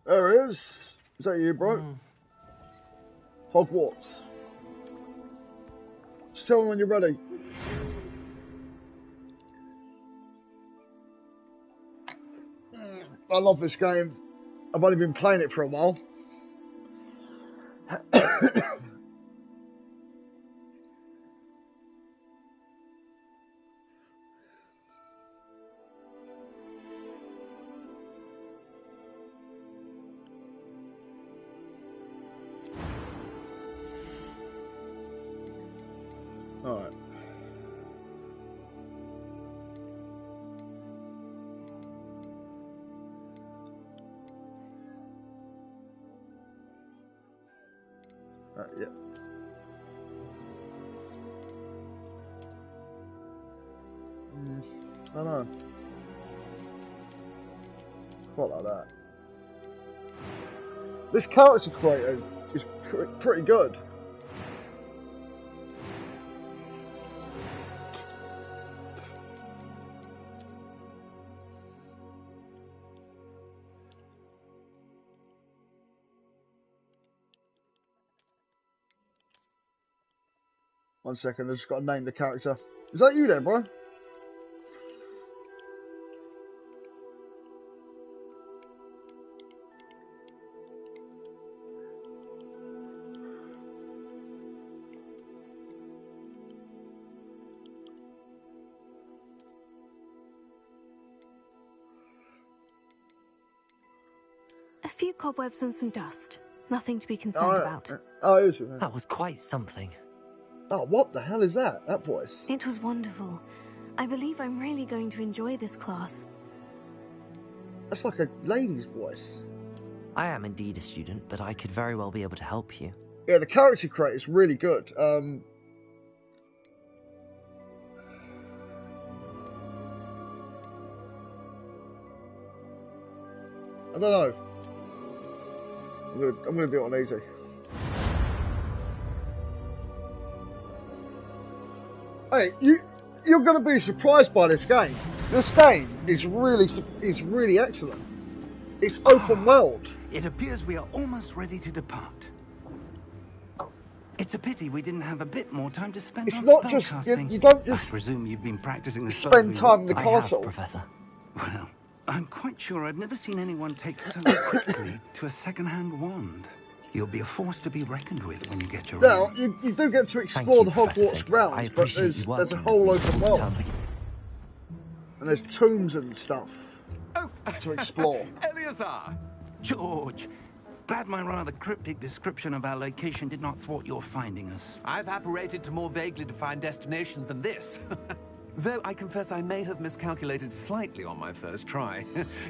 There it is. Is that you, bro? Hogwarts. Just tell me when you're ready. I love this game. I've only been playing it for a while. Alright. Yeah. I don't know. Quite like that. This character creator is pretty good. One second, I've just got to name the character. Is that you there, bro? A few cobwebs and some dust. Nothing to be concerned about. Oh, it is. That was quite something. Oh, what the hell is that? That voice. It was wonderful. I believe I'm really going to enjoy this class. That's like a lady's voice. I am indeed a student, but I could very well be able to help you. Yeah, the character creator is really good. I don't know. I'm gonna do it on easy. Hey, you're gonna be surprised by this game. This game is really excellent. It's open world. It appears we are almost ready to depart. It's a pity we didn't have a bit more time to spend on not just spellcasting. you don't just I presume you've been practicing the spend time in the I castle. have, Professor. Well, I'm quite sure I've never seen anyone take so quickly to a second-hand wand. You'll be a force to be reckoned with when you get your Now, own. you do get to explore the Professor Hogwarts Fig. I grounds, but appreciate you there's a working whole with me open all the world. time. And there's tombs and stuff Oh, to explore. Eleazar! George, glad my rather cryptic description of our location did not thwart your finding us. I've apparated to more vaguely defined destinations than this. Though I confess I may have miscalculated slightly on my first try.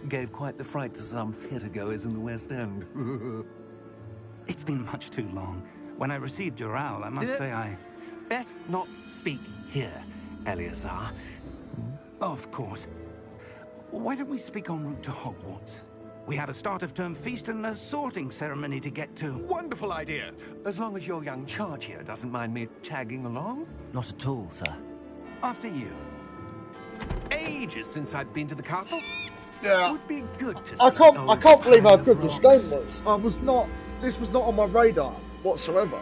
Gave quite the fright to some theatre-goers in the West End. It's been much too long. When I received your owl, I must say I... Best not speak here, Eleazar. Of course. Why don't we speak en route to Hogwarts? We have a start-of-term feast and a sorting ceremony to get to. Wonderful idea. As long as your young charge here doesn't mind me tagging along. Not at all, sir. After you. Ages since I'd been to the castle. Yeah. Would be good to see. I can't believe how good this rocks. game was. This was not on my radar whatsoever.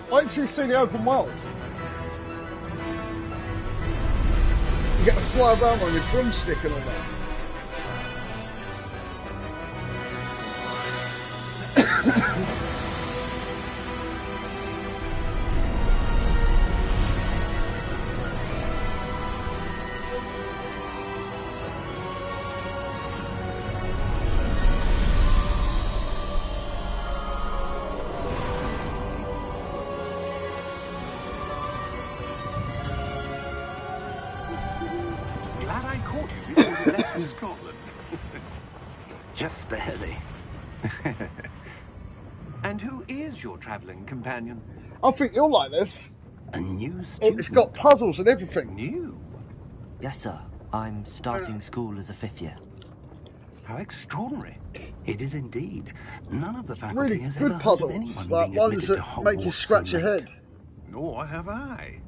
Why don't you see the open world? You get to fly around on your broomstick and all that. Glad I caught you before you left for Scotland. Just barely. And who is your travelling companion? I think you'll like this. A new student? It's got puzzles and everything. New? Yes, sir. I'm starting school as a 5th year. How extraordinary. It is indeed. None of the faculty Really has good ever heard puzzles, of anyone like being ones admitted to that Hogwarts make you scratch so your late. head. Nor have I.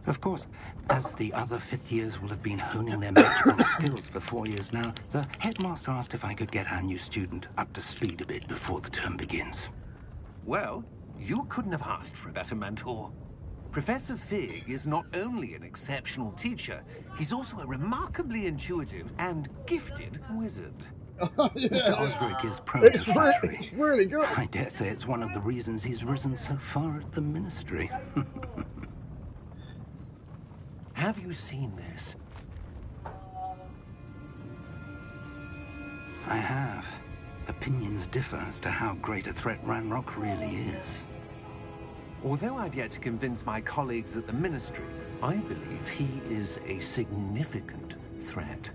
Of course, as the other 5th years will have been honing their magical skills for 4 years now, the headmaster asked if I could get our new student up to speed a bit before the term begins. Well, you couldn't have asked for a better mentor. Professor Fig is not only an exceptional teacher, he's also a remarkably intuitive and gifted wizard. Yeah. Mr. Osric is prone to flattery. It's really good. I dare say it's one of the reasons he's risen so far at the ministry. Have you seen this? I have. Opinions differ as to how great a threat Ranrock really is. Although I've yet to convince my colleagues at the Ministry, I believe he is a significant threat.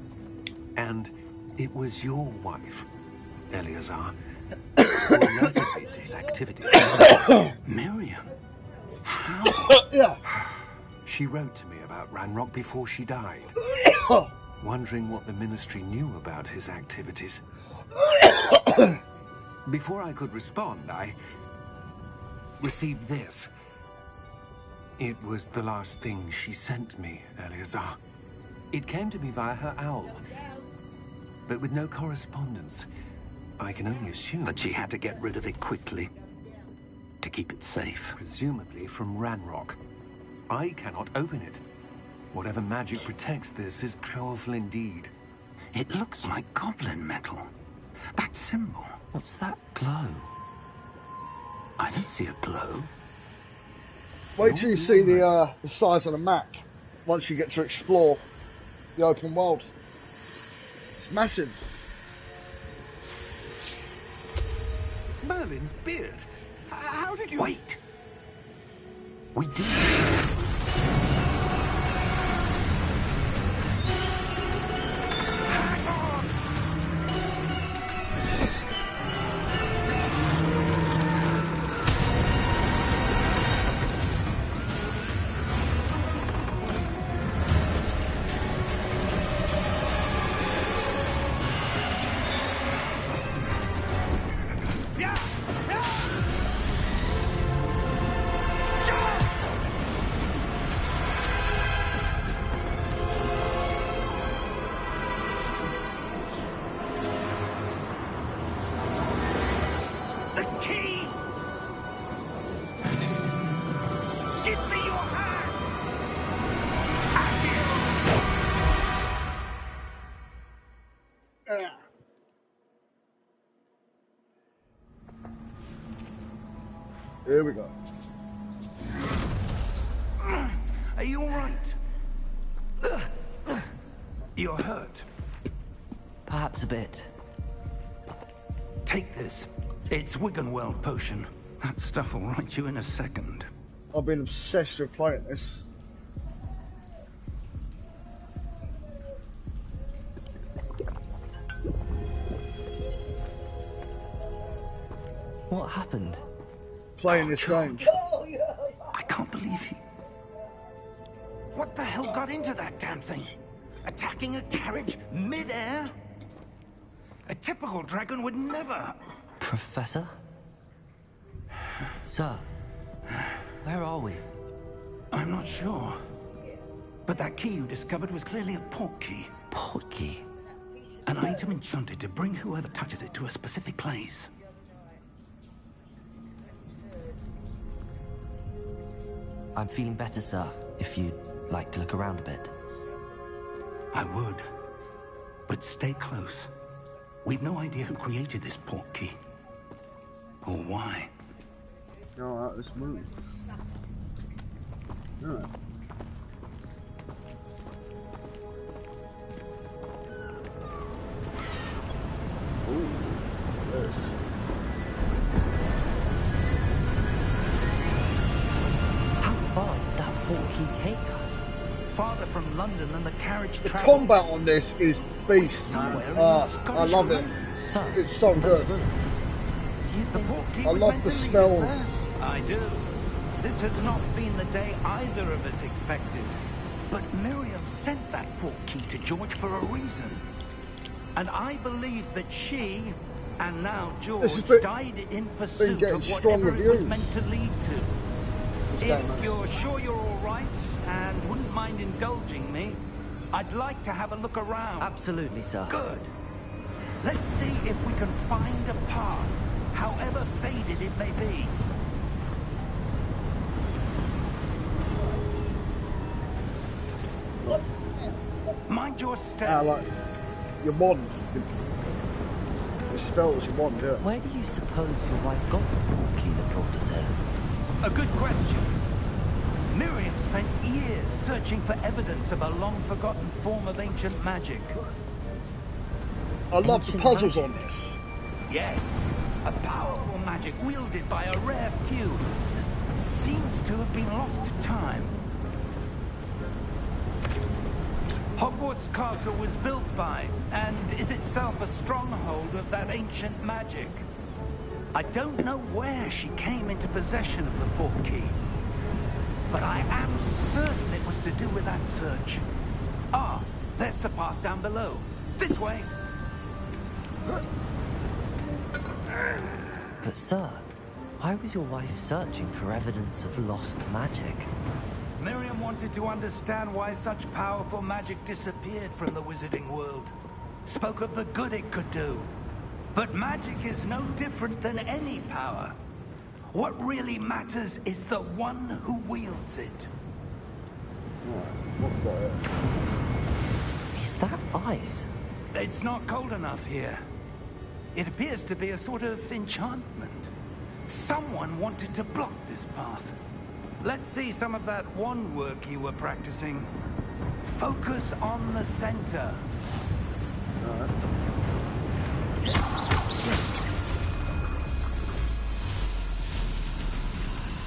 And it was your wife, Eleazar, who alerted me to his activities. Miriam? How? Yeah. She wrote to me about Ranrock before she died, wondering what the Ministry knew about his activities. Before I could respond, I received this. It was the last thing she sent me, Eleazar. It came to me via her owl, but with no correspondence. I can only assume That she had to get rid of it quickly to keep it safe. presumably from Ranrock. I cannot open it. Whatever magic protects this is powerful indeed. It looks like goblin metal. That symbol. What's that glow? I don't see a glow. Wait till you see the size of the map once you get to explore the open world. It's massive. Merlin's beard. How did you... Wait! We do. Here we go. Are you all right? You're hurt. Perhaps a bit. Take this. It's Wiggenweld potion. That stuff will right you in a second. I've been obsessed with playing this. What happened? Playing this game. I can't believe he... What the hell got into that damn thing? Attacking a carriage mid-air? A typical dragon would never... Professor? Sir, where are we? I'm not sure. But that key you discovered was clearly a port key. Port key? An item enchanted to bring whoever touches it to a specific place. I'm feeling better, sir, if you'd like to look around a bit. I would. But stay close. We've no idea who created this port key. Or why. Alright, let's move. Alright. Ooh, yes. How far did that port key take us? Farther from London than the carriage The traveled. combat on this is beast, man. Somewhere in the I Scottish love it. Highlands. Sir, It's so those good. villains. Do you The think... portkey I was love meant the to lead smells. us there. I do. This has not been the day either of us expected. But Miriam sent that portkey to George for a reason. And I believe that she, and now George, died in pursuit of whatever it was meant to lead to. If you're sure you're all right and wouldn't mind indulging me, I'd like to have a look around. Absolutely, sir. Good. Let's see if we can find a path, however faded it may be. Mind your step. Like your wand. The spells your wand, yeah. Where do you suppose your wife got the portkey that brought us here? A good question. Miriam spent years searching for evidence of a long-forgotten form of ancient magic. I love the puzzles on this. Yes, a powerful magic wielded by a rare few that seems to have been lost to time. Hogwarts Castle was built by, and is itself a stronghold of that ancient magic. I don't know where she came into possession of the portkey, but I am certain it was to do with that search. Ah, there's the path down below. This way. But sir, why was your wife searching for evidence of lost magic? Miriam wanted to understand why such powerful magic disappeared from the wizarding world. Spoke of the good it could do. But magic is no different than any power. What really matters is the one who wields it. Is that ice? It's not cold enough here. It appears to be a sort of enchantment. Someone wanted to block this path. Let's see some of that wand work you were practicing. Focus on the center.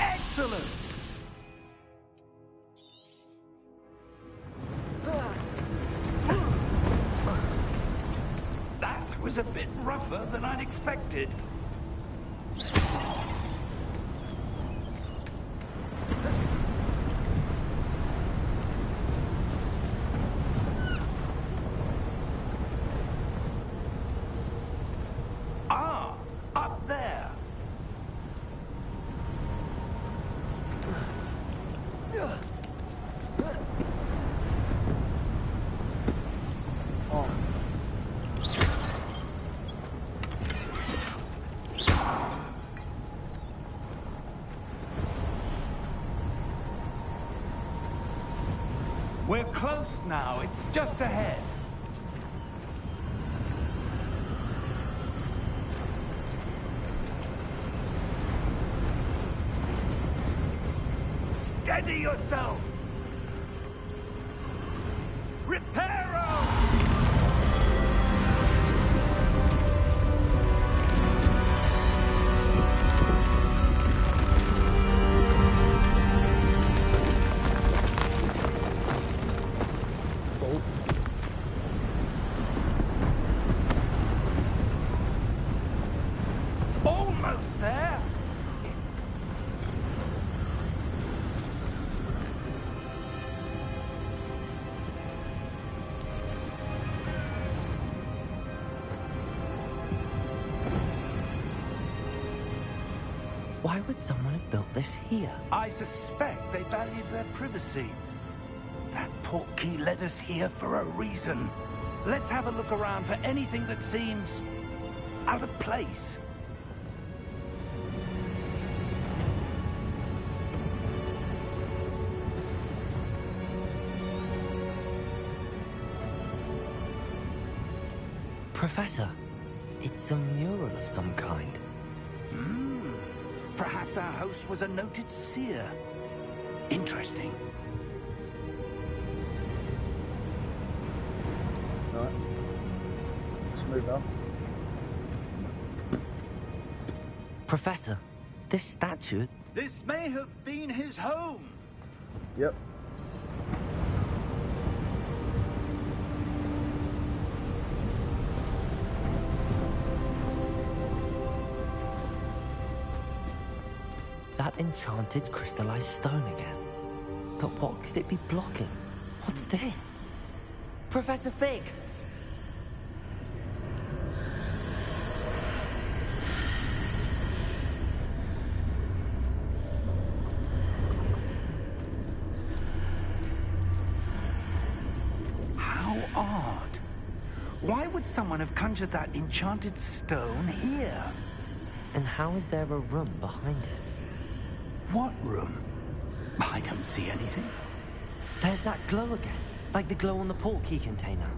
Excellent! That was a bit rougher than I'd expected. Ah, up there. We're close now. It's just ahead. Steady yourself! Reparo! Almost there! Why would someone have built this here? I suspect they valued their privacy. That portkey led us here for a reason. Let's have a look around for anything that seems out of place. Professor, it's a mural of some kind. Perhaps our host was a noted seer. Interesting. Alright. Let's move on. Professor, this statue... This may have been his home. Yep. That enchanted crystallized stone again. But what could it be blocking? What's this? Professor Fig! How odd. Why would someone have conjured that enchanted stone here? And how is there a room behind it? What room? I don't see anything. There's that glow again, like the glow on the portkey container.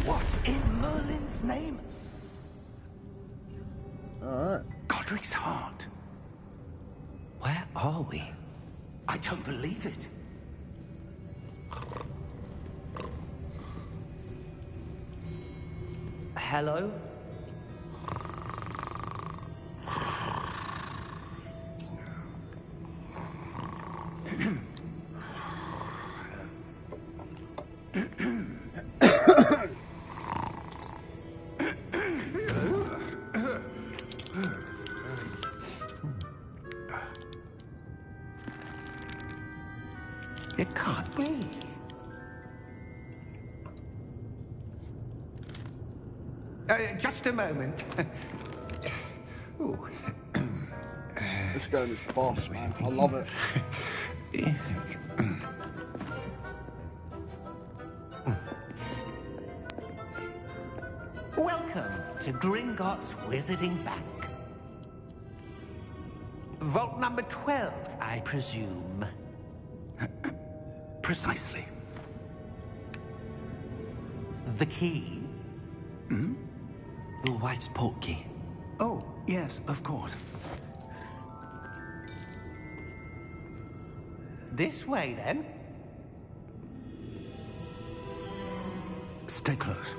What in Merlin's name? Alright. Godric's heart. Where are we? I don't believe it. Hello? It can't be. Just a moment. Ooh. This game is fast, man. I love it. Welcome to Gringotts Wizarding Bank. Vault number 12, I presume. Precisely. The key? The wife's portkey. Oh, yes, of course. This way, then. Stay close.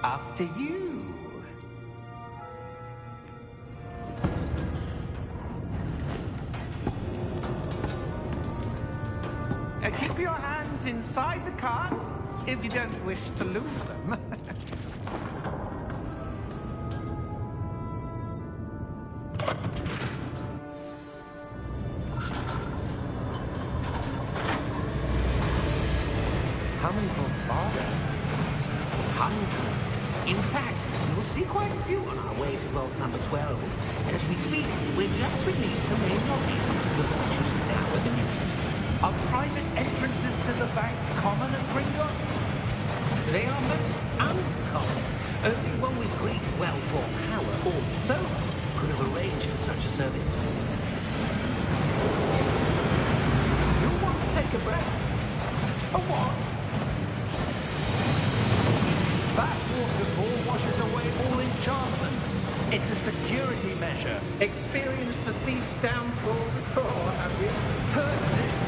After you. Keep your hands inside the cart if you don't wish to lose them. How many vaults are there? Hundreds. In fact, you'll see quite a few on our way to vault number 12. As we speak, we're just beneath the main lobby. The vault you see now at the newest. Are private entrances to the bank common at Gringotts? They are most uncommon. Only one with great wealth or power, or both, could have arranged for such a service. You want to take a breath? A what? That waterfall washes away all enchantments. It's a security measure. Experienced the thief's downfall before, have you? Heard of it?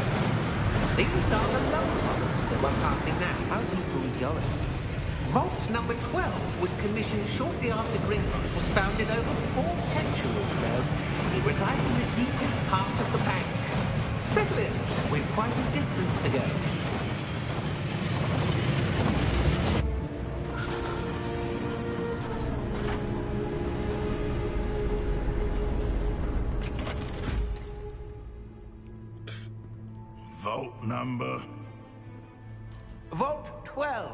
These are the lower vaults that we're passing now. How deep are we going? Vault number 12 was commissioned shortly after Gringotts was founded over 4 centuries ago. It resides in the deepest part of the bank. Settle in. We've quite a distance to go. Vault number? Vault 12.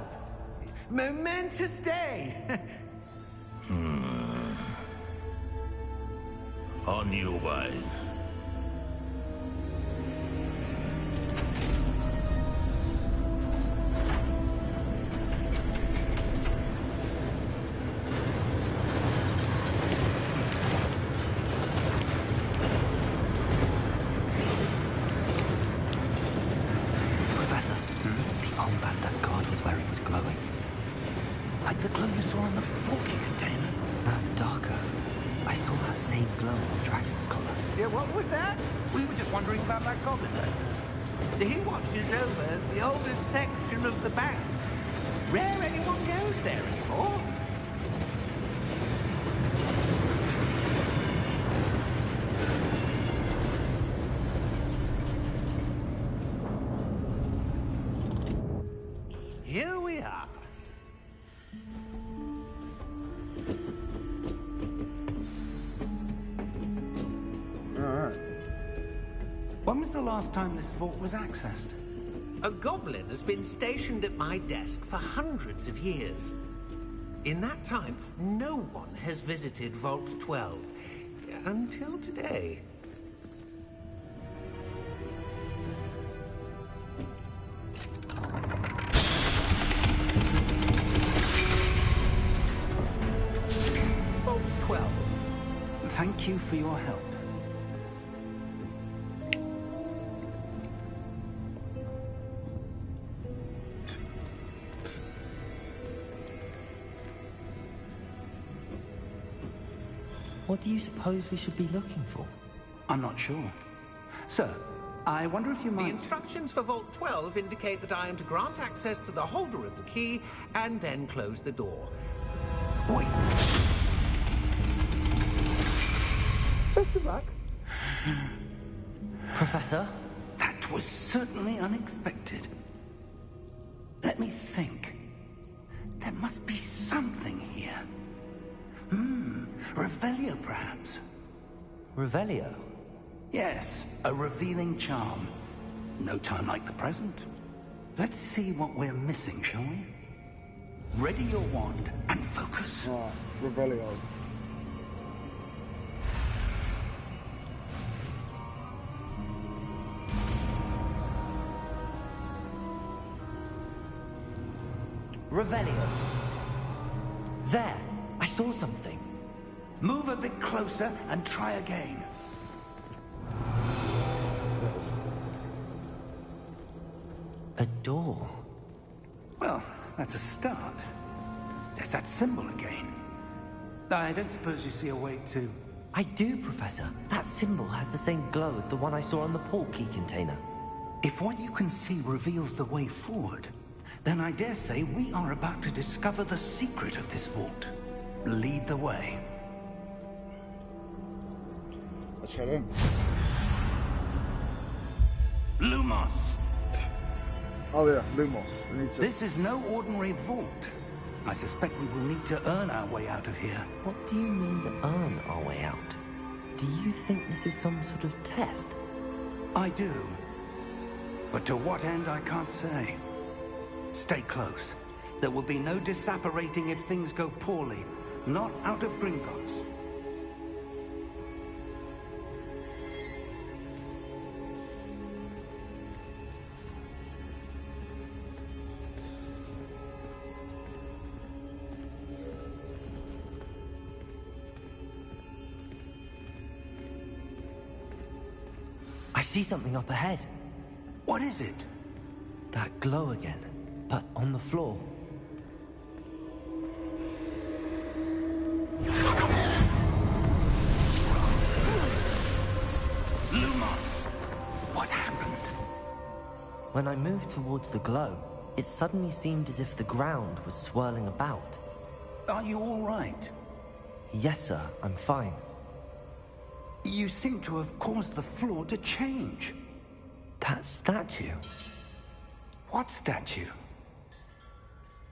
Momentous day. On your way. Professor, the armband that guard was wearing was glowing. Like the glow you saw on the portkey container? No, darker. I saw that same glow on the dragon's collar. Yeah, what was that? We were just wondering about that goblin back there. He watches over the oldest section of the bank. Rare anyone goes there anymore. When was the last time this vault was accessed? A goblin has been stationed at my desk for hundreds of years. In that time, no one has visited Vault 12. Until today. Vault 12. Thank you for your help. What do you suppose we should be looking for? I'm not sure. Sir, I wonder if you might... The instructions for Vault 12 indicate that I am to grant access to the holder of the key and then close the door. Wait. Best back. Professor? That was certainly unexpected. Let me think. There must be something here. Revelio, perhaps? Revelio? Yes, a revealing charm. No time like the present. Let's see what we're missing, shall we? Ready your wand and focus. Ah, Revelio. Revelio. There! I saw something. Move a bit closer and try again. A door. Well, that's a start. There's that symbol again. I don't suppose you see a way to... I do, Professor. That symbol has the same glow as the one I saw on the port key container. If what you can see reveals the way forward, then I dare say we are about to discover the secret of this vault. Lead the way. Let's head in. Lumos! Oh yeah, Lumos. We need to... This is no ordinary vault. I suspect we will need to earn our way out of here. What do you mean, earn our way out? Do you think this is some sort of test? I do. But to what end, I can't say. Stay close. There will be no disapparating if things go poorly. Not out of Gringotts. I see something up ahead. What is it? That glow again, but on the floor. Lumos! What happened? When I moved towards the glow, it suddenly seemed as if the ground was swirling about. Are you all right? Yes, sir, I'm fine. You seem to have caused the floor to change. That statue. What statue?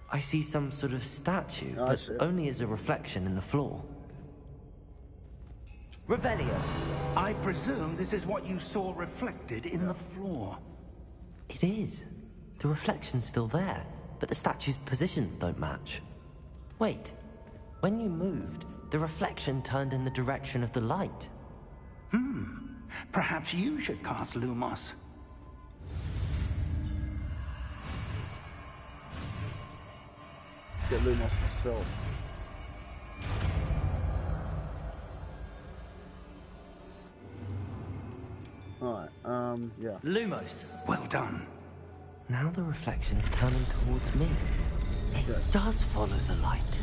I see some sort of statue, I but see. only as a reflection in the floor. Revelio. I presume this is what you saw reflected in the floor. It is. The reflection's still there, but the statue's positions don't match. Wait. When you moved, the reflection turned in the direction of the light. Perhaps you should cast Lumos. Get Lumos myself. Alright, yeah. Lumos. Well done. Now the reflection is turning towards me. It Yes. does follow the light.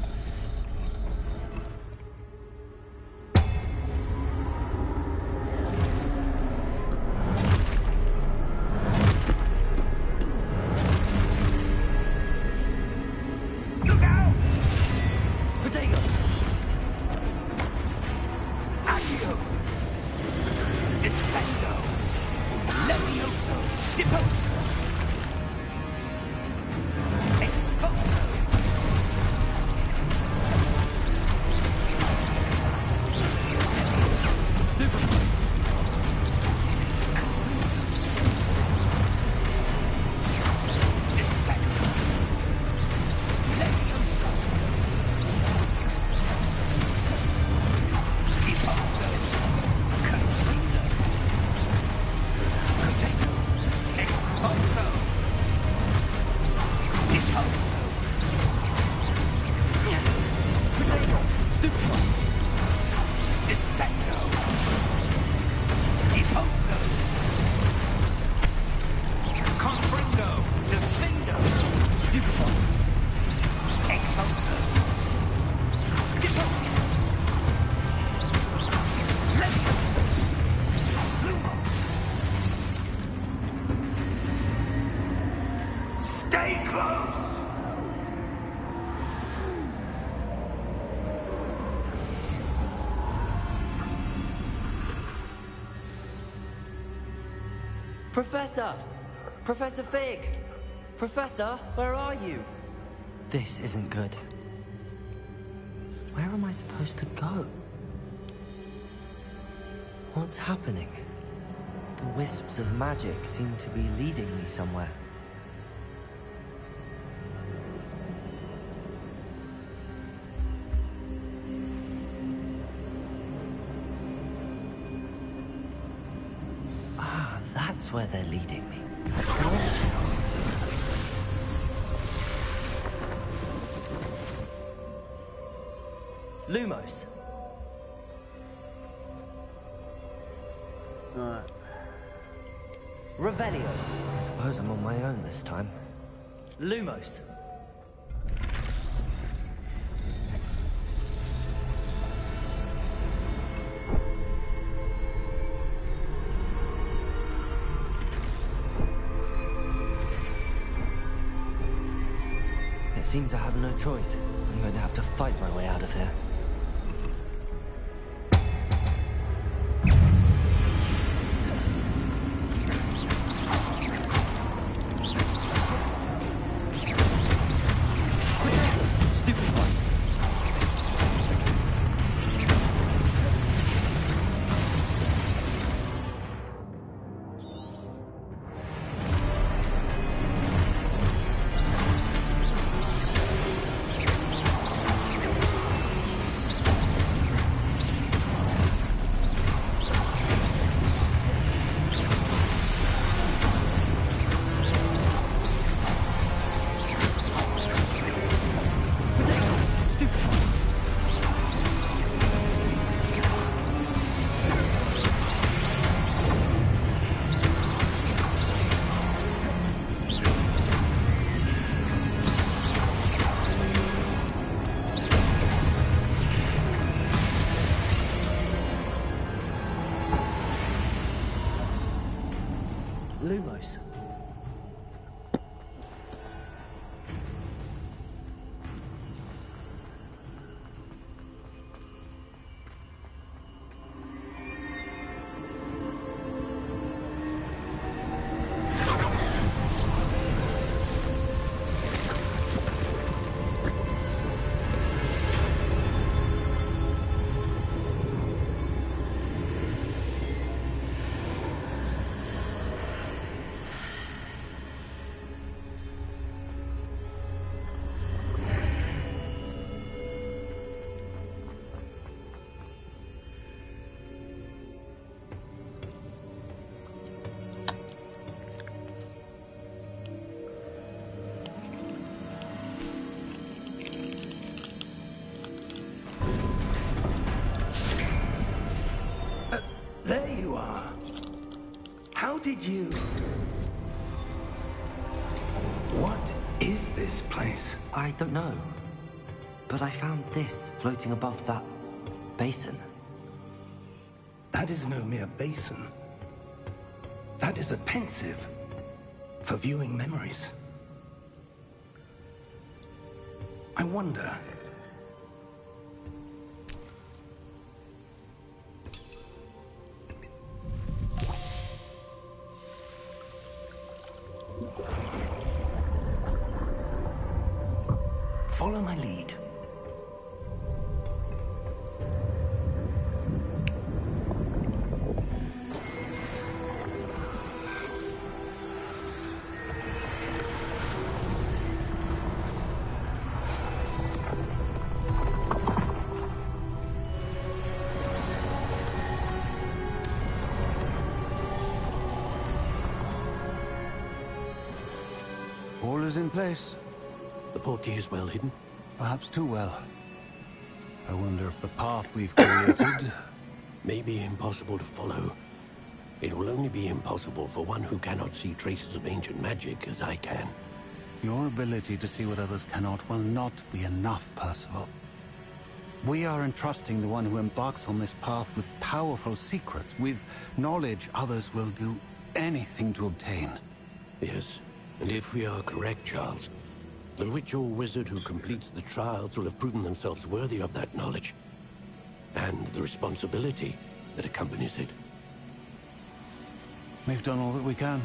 Look out! Protego! Accio! Descendo! Levioso! Deposo! Exposo! Professor! Professor Fig! Professor, where are you? This isn't good. Where am I supposed to go? What's happening? The wisps of magic seem to be leading me somewhere. Ah, that's where they're leading me. Great. Lumos. Alright. Revelio. I suppose I'm on my own this time. Lumos. It seems I have no choice. I'm going to have to fight my way out of here. Lumos. There you are. How did you... What is this place? I don't know. But I found this floating above that basin. That is no mere basin. That is a pensive for viewing memories. I wonder... Follow my lead. All is in place. The portkey is well hidden. Perhaps too well. I wonder if the path we've created... May be impossible to follow. It will only be impossible for one who cannot see traces of ancient magic as I can. Your ability to see what others cannot will not be enough, Percival. We are entrusting the one who embarks on this path with powerful secrets, with knowledge others will do anything to obtain. Yes, and if we are correct, Charles, the witch or wizard who completes the trials will have proven themselves worthy of that knowledge, and the responsibility that accompanies it. We've done all that we can.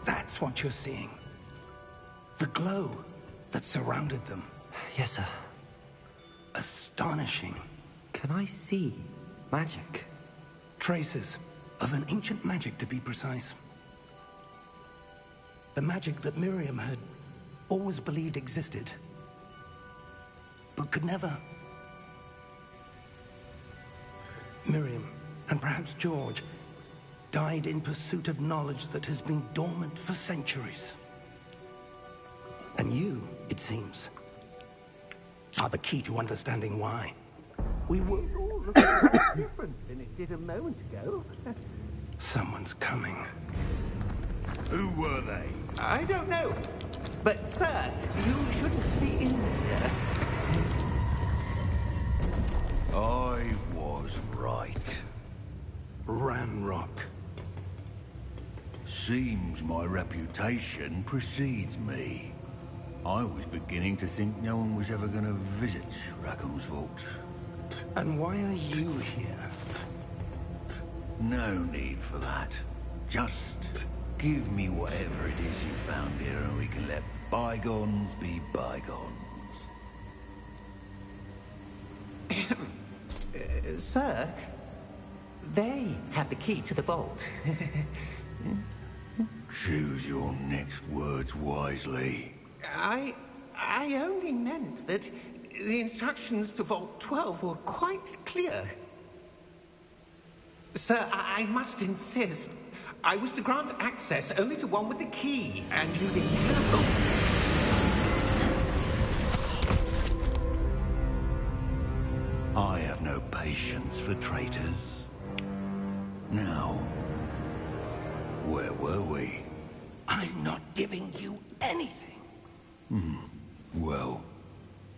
That's what you're seeing. The glow that surrounded them. Yes, sir. Astonishing. Can I see magic? Traces of an ancient magic, to be precise. The magic that Miriam had always believed existed, but could never. Miriam, and perhaps George, died in pursuit of knowledge that has been dormant for centuries. And you, it seems, are the key to understanding why. We were all looking quite different than it did a moment ago. Someone's coming. Who were they? I don't know. But, sir, you shouldn't be in here. I was right. Ranrock. Seems my reputation precedes me. I was beginning to think no one was ever going to visit Rackham's vault. And why are you here? No need for that. Just give me whatever it is you found here and we can let bygones be bygones. Sir, they had the key to the vault. Choose your next words wisely. I only meant that the instructions to Vault 12 were quite clear. Sir, I must insist. I was to grant access only to one with the key, and you didn't have them. I have no patience for traitors. Now, where were we? I'm not giving you anything. Well,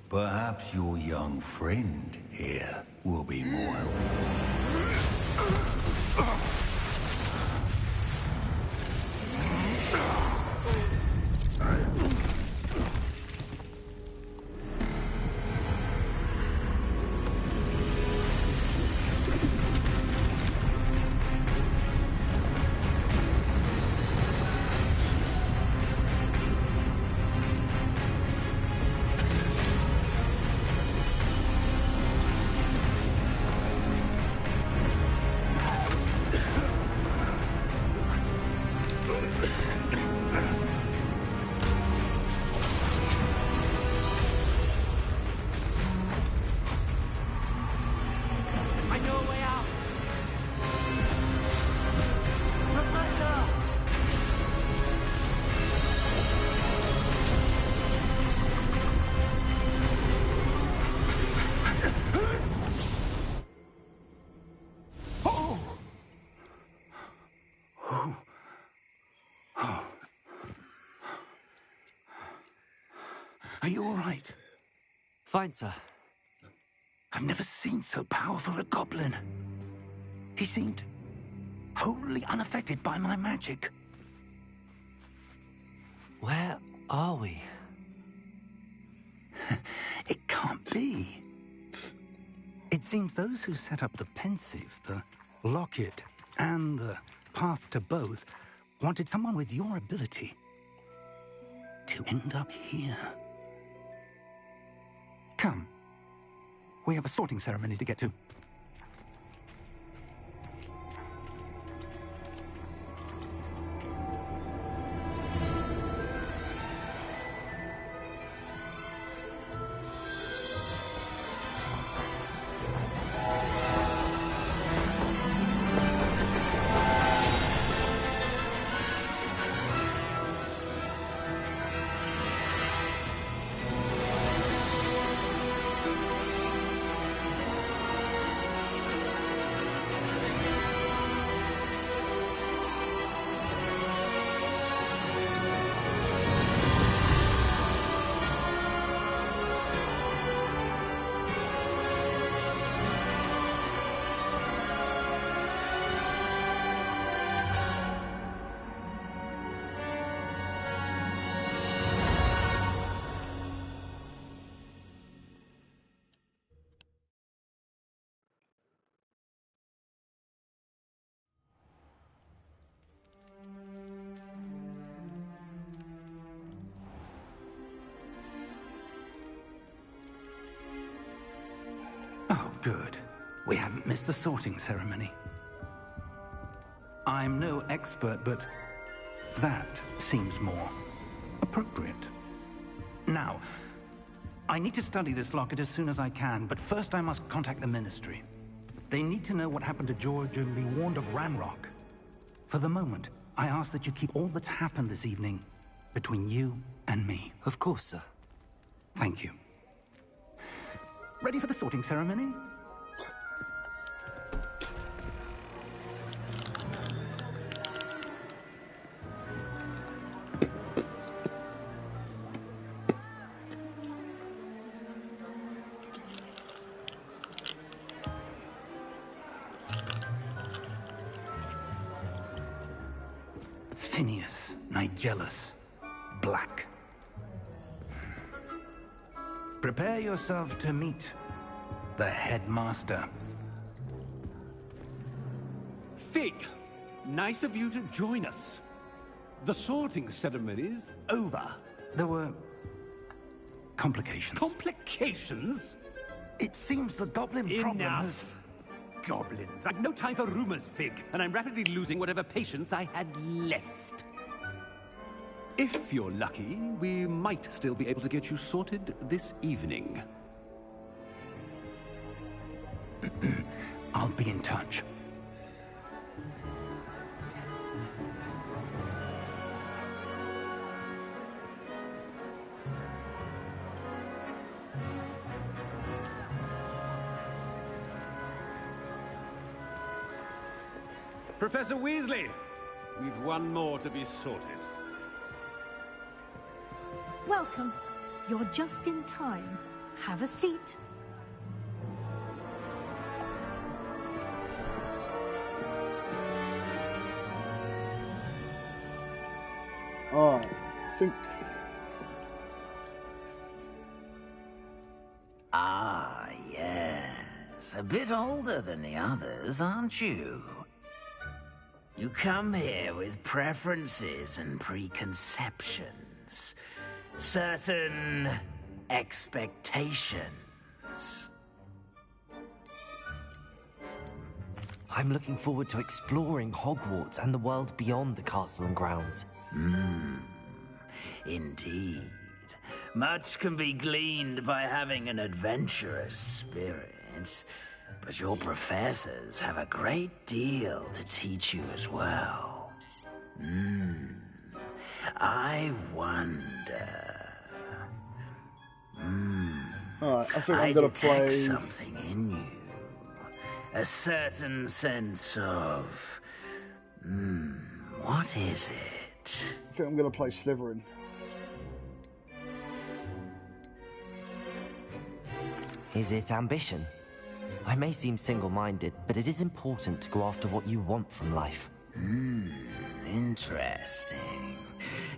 perhaps your young friend here will be more helpful. Are you all right? Fine, sir. I've never seen so powerful a goblin. He seemed wholly unaffected by my magic. Where are we? It can't be. It seems those who set up the pensive, the locket, and the path to both wanted someone with your ability to end up here. Come. We have a sorting ceremony to get to. Good. We haven't missed the sorting ceremony. I'm no expert, but that seems more appropriate. Now, I need to study this locket as soon as I can, but first I must contact the Ministry. They need to know what happened to George and be warned of Ranrock. For the moment, I ask that you keep all that's happened this evening between you and me. Of course, sir. Thank you. Ready for the sorting ceremony? Phineas, Nigellus, Black. Prepare yourself to meet the headmaster. Fig, nice of you to join us. The sorting ceremony's over. There were complications. Complications? It seems the goblin problem has... Enough. Goblins. I've no time for rumors, Fig, and I'm rapidly losing whatever patience I had left. If you're lucky, we might still be able to get you sorted this evening. I'll be in touch. Professor Weasley, we've one more to be sorted. Welcome. You're just in time. Have a seat. Oh, I think... Ah, yes. A bit older than the others, aren't you? You come here with preferences and preconceptions. Certain expectations. I'm looking forward to exploring Hogwarts and the world beyond the castle and grounds. Indeed. Much can be gleaned by having an adventurous spirit, but your professors have a great deal to teach you as well. I wonder... Alright, I think I I'm gonna detect play... something in you. A certain sense of... what is it? I think I'm gonna play Slytherin. Is it ambition? I may seem single-minded, but it is important to go after what you want from life. Interesting.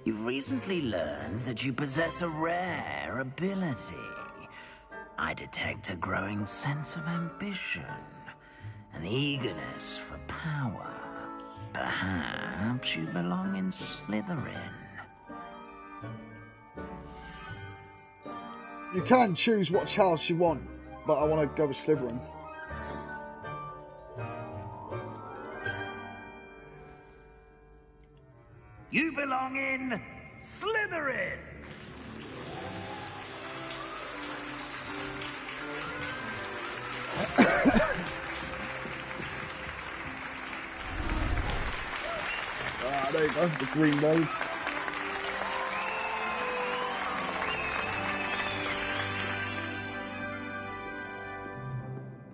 You've recently learned that you possess a rare ability. I detect a growing sense of ambition, an eagerness for power. Perhaps you belong in Slytherin. You can choose which house you want, but I want to go with Slytherin. You belong in Slytherin! There you go, the green wave.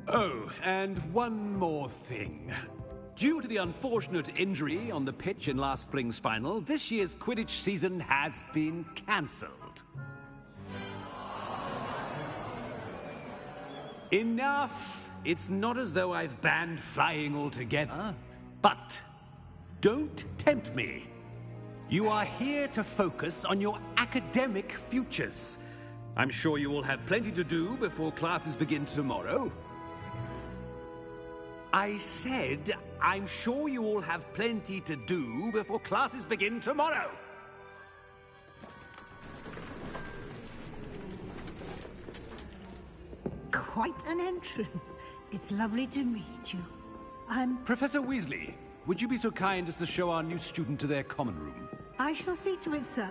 Oh, and one more thing. Due to the unfortunate injury on the pitch in last spring's final, this year's Quidditch season has been cancelled. Enough! It's not as though I've banned flying altogether, but don't tempt me. You are here to focus on your academic futures. I'm sure you will have plenty to do before classes begin tomorrow. I said, I'm sure you all have plenty to do before classes begin tomorrow. Quite an entrance. It's lovely to meet you. I'm... Professor Weasley, would you be so kind as to show our new student to their common room? I shall see to it, sir.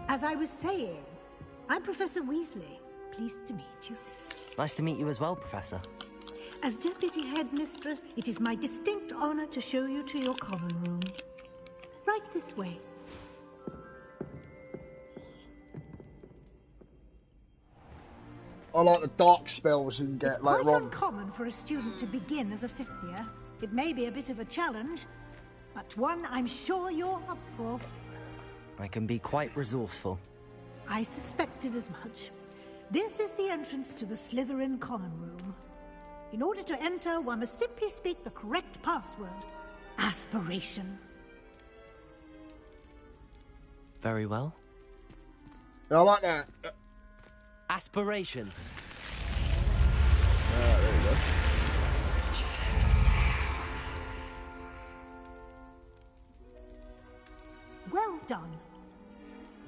As I was saying, I'm Professor Weasley. Pleased to meet you. Nice to meet you as well, Professor. As Deputy Headmistress, it is my distinct honor to show you to your common room. Right this way. I like the dark spells you can get It's later quite on. uncommon for a student to begin as a 5th year. It may be a bit of a challenge, but one I'm sure you're up for. I can be quite resourceful. I suspected as much. This is the entrance to the Slytherin common room. In order to enter, one must simply speak the correct password. Aspiration. Very well. I like that. Aspiration. There you go. Well done.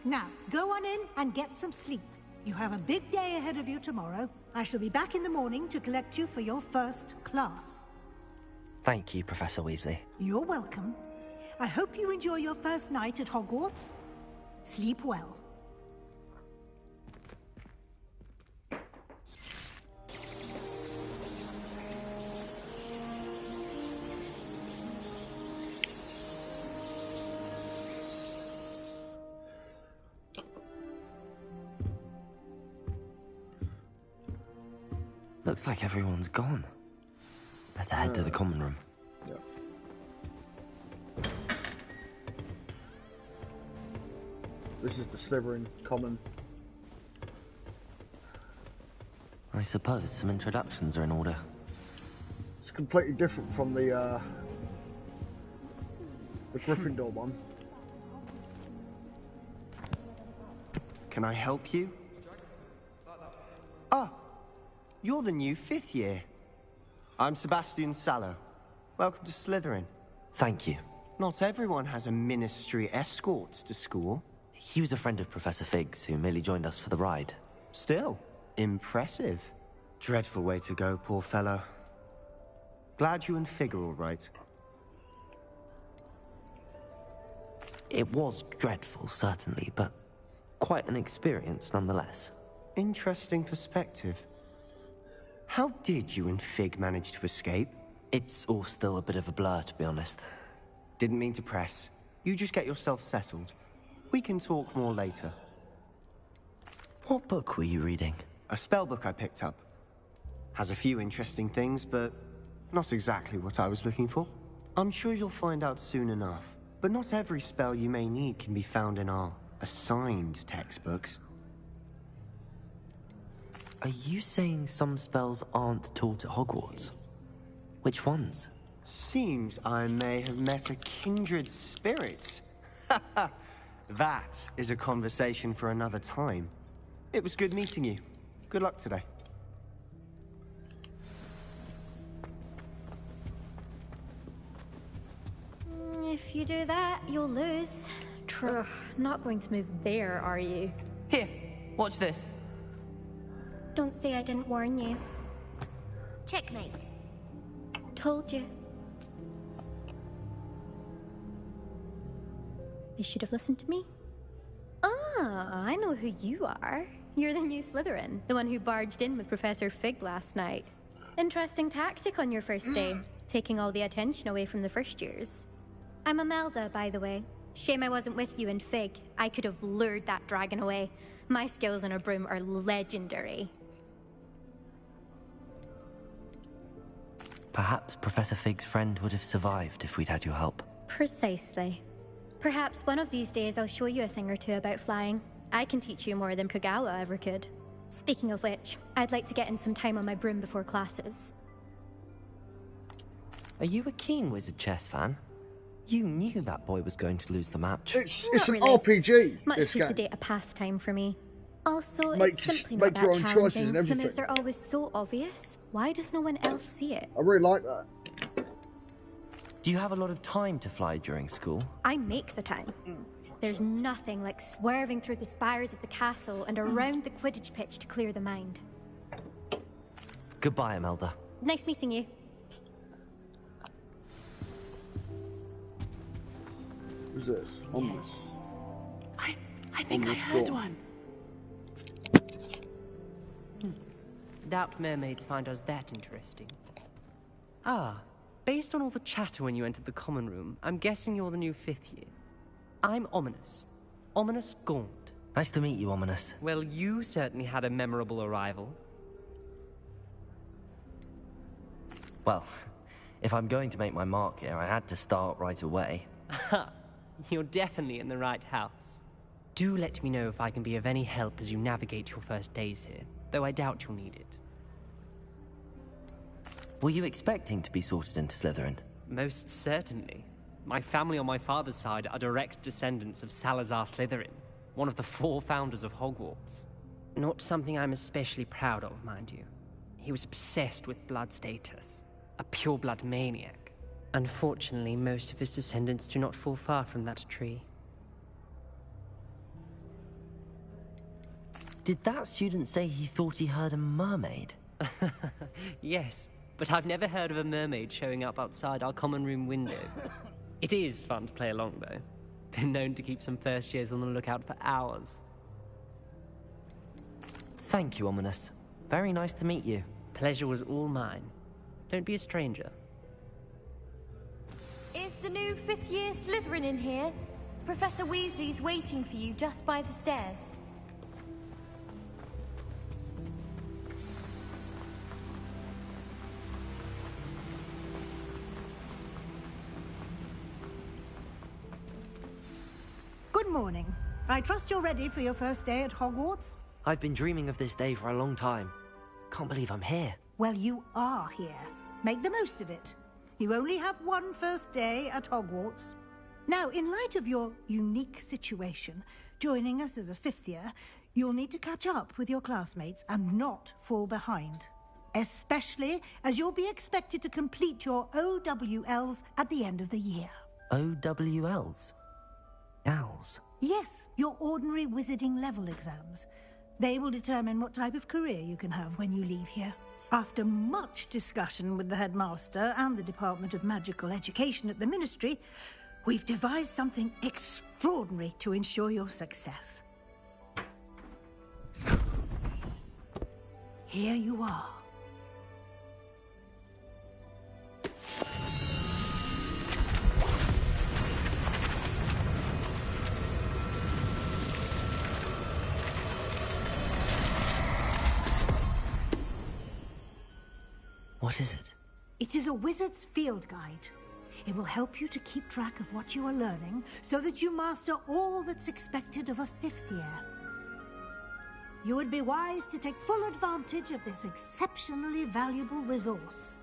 Now, go on in and get some sleep. You have a big day ahead of you tomorrow. I shall be back in the morning to collect you for your first class. Thank you, Professor Weasley. You're welcome. I hope you enjoy your first night at Hogwarts. Sleep well. Looks like everyone's gone. Better head to the common room. Yeah. This is the Slytherin common. I suppose some introductions are in order. It's completely different from the Gryffindor one. Can I help you? Ah, you're the new 5th year. I'm Sebastian Sallow. Welcome to Slytherin. Thank you. Not everyone has a ministry escort to school. He was a friend of Professor Fig's who merely joined us for the ride. Still, impressive. Dreadful way to go, poor fellow. Glad you and Fig are all right. It was dreadful, certainly, but quite an experience nonetheless. Interesting perspective. How did you and Fig manage to escape? It's all still a bit of a blur, to be honest. Didn't mean to press. You just get yourself settled. We can talk more later. What book were you reading? A spell book I picked up. Has a few interesting things, but not exactly what I was looking for. I'm sure you'll find out soon enough. But not every spell you may need can be found in our assigned textbooks. Are you saying some spells aren't taught at Hogwarts? Which ones? Seems I may have met a kindred spirit. That is a conversation for another time. It was good meeting you. Good luck today. If you do that, you'll lose. Not going to move there, are you? Here, watch this. Don't say I didn't warn you. Checkmate. Told you. They should have listened to me. Ah, I know who you are. You're the new Slytherin, the one who barged in with Professor Fig last night. Interesting tactic on your first day, taking all the attention away from the first years. I'm Imelda, by the way. Shame I wasn't with you in Fig. I could have lured that dragon away. My skills on a broom are legendary. Perhaps Professor Fig's friend would have survived if we'd had your help. Precisely. Perhaps one of these days I'll show you a thing or two about flying. I can teach you more than Kogawa ever could. Speaking of which, I'd like to get in some time on my broom before classes. Are you a keen Wizard chess fan? You knew that boy was going to lose the match. It's Not an really. RPG. Much this too game. sedate a pastime for me. Also, Make- it's simply make not your that own choices challenging. and The everything. moves are always so obvious. Why does no one else see it? I really like that. Do you have a lot of time to fly during school? I make the time. There's nothing like swerving through the spires of the castle and around the Quidditch pitch to clear the mind. Goodbye, Imelda. Nice meeting you. Who's this? Ominous. I think I heard one. Doubt mermaids find us that interesting. Ah, based on all the chatter when you entered the common room, I'm guessing you're the new 5th year. I'm Ominous. Ominous Gaunt. Nice to meet you, Ominous. Well, you certainly had a memorable arrival. Well, if I'm going to make my mark here, I had to start right away. Ha! You're definitely in the right house. Do let me know if I can be of any help as you navigate your first days here, though I doubt you'll need it. Were you expecting to be sorted into Slytherin? Most certainly. My family on my father's side are direct descendants of Salazar Slytherin, one of the 4 founders of Hogwarts. Not something I'm especially proud of, mind you. He was obsessed with blood status, a pure-blood maniac. Unfortunately, most of his descendants do not fall far from that tree. Did that student say he thought he heard a mermaid? Yes, but I've never heard of a mermaid showing up outside our common room window. It is fun to play along, though. Been known to keep some first years on the lookout for hours. Thank you, Ominous. Very nice to meet you. Pleasure was all mine. Don't be a stranger. Is the new 5th year Slytherin in here? Professor Weasley's waiting for you just by the stairs. Good morning. I trust you're ready for your first day at Hogwarts? I've been dreaming of this day for a long time. Can't believe I'm here. Well, you are here. Make the most of it. You only have one first day at Hogwarts. Now, in light of your unique situation, joining us as a 5th year, you'll need to catch up with your classmates and not fall behind. Especially as you'll be expected to complete your OWLs at the end of the year. OWLs? Owls? Yes, your ordinary wizarding level exams. They will determine what type of career you can have when you leave here. After much discussion with the headmaster and the Department of Magical Education at the Ministry, we've devised something extraordinary to ensure your success. Here you are. What is it? It is a wizard's field guide. It will help you to keep track of what you are learning so that you master all that's expected of a 5th year. You would be wise to take full advantage of this exceptionally valuable resource.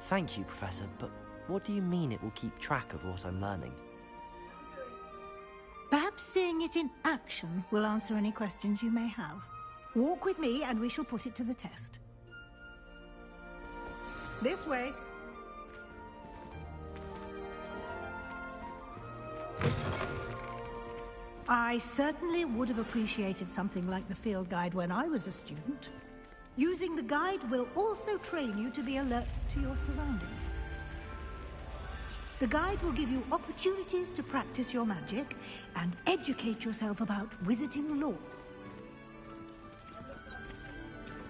Thank you, Professor, but what do you mean it will keep track of what I'm learning? Perhaps seeing it in action will answer any questions you may have. Walk with me and we shall put it to the test. This way. I certainly would have appreciated something like the field guide when I was a student. Using the guide will also train you to be alert to your surroundings. The guide will give you opportunities to practice your magic and educate yourself about wizarding lore.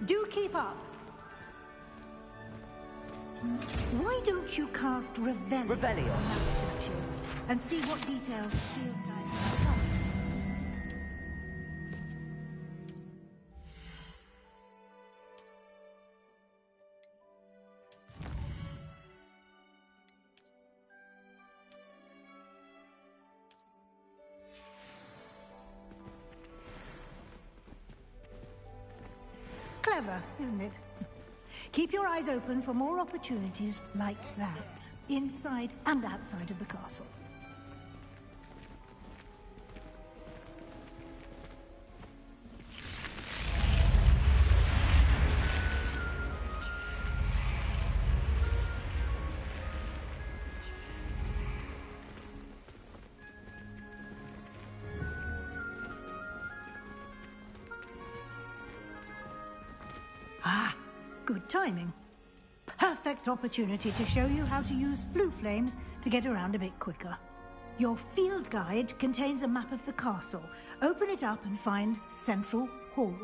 Do keep up. Why don't you cast Revelio on that statue and see what details the field guide has done? Clever, isn't it? Keep your eyes open for more opportunities like that, inside and outside of the castle. Good timing. Perfect opportunity to show you how to use flue flames to get around a bit quicker. Your field guide contains a map of the castle. Open it up and find Central Hall.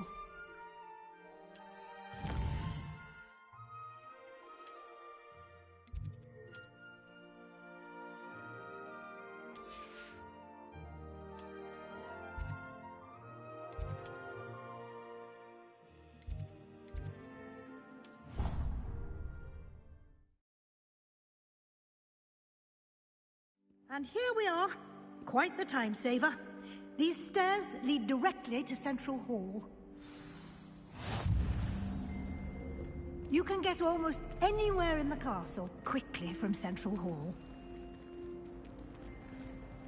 And here we are. Quite the time saver. These stairs lead directly to Central Hall. You can get almost anywhere in the castle quickly from Central Hall.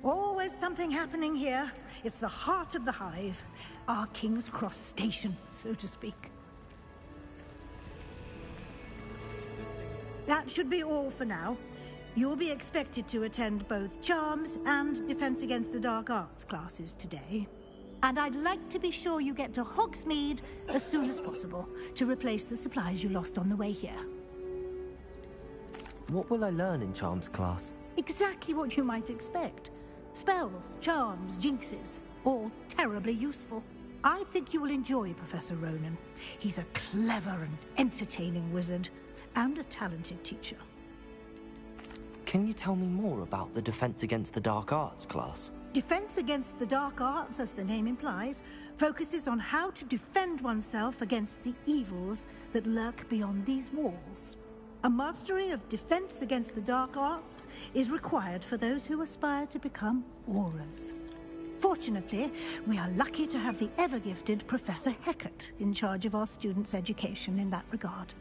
Always something happening here. It's the heart of the hive. Our King's Cross station, so to speak. That should be all for now. You'll be expected to attend both Charms and Defense Against the Dark Arts classes today. And I'd like to be sure you get to Hogsmeade as soon as possible to replace the supplies you lost on the way here. What will I learn in Charms class? Exactly what you might expect. Spells, charms, jinxes, all terribly useful. I think you will enjoy Professor Ronan. He's a clever and entertaining wizard, and a talented teacher. Can you tell me more about the Defense Against the Dark Arts class? Defense Against the Dark Arts, as the name implies, focuses on how to defend oneself against the evils that lurk beyond these walls. A mastery of Defense Against the Dark Arts is required for those who aspire to become Aurors. Fortunately, we are lucky to have the ever-gifted Professor Hecat in charge of our students' education in that regard.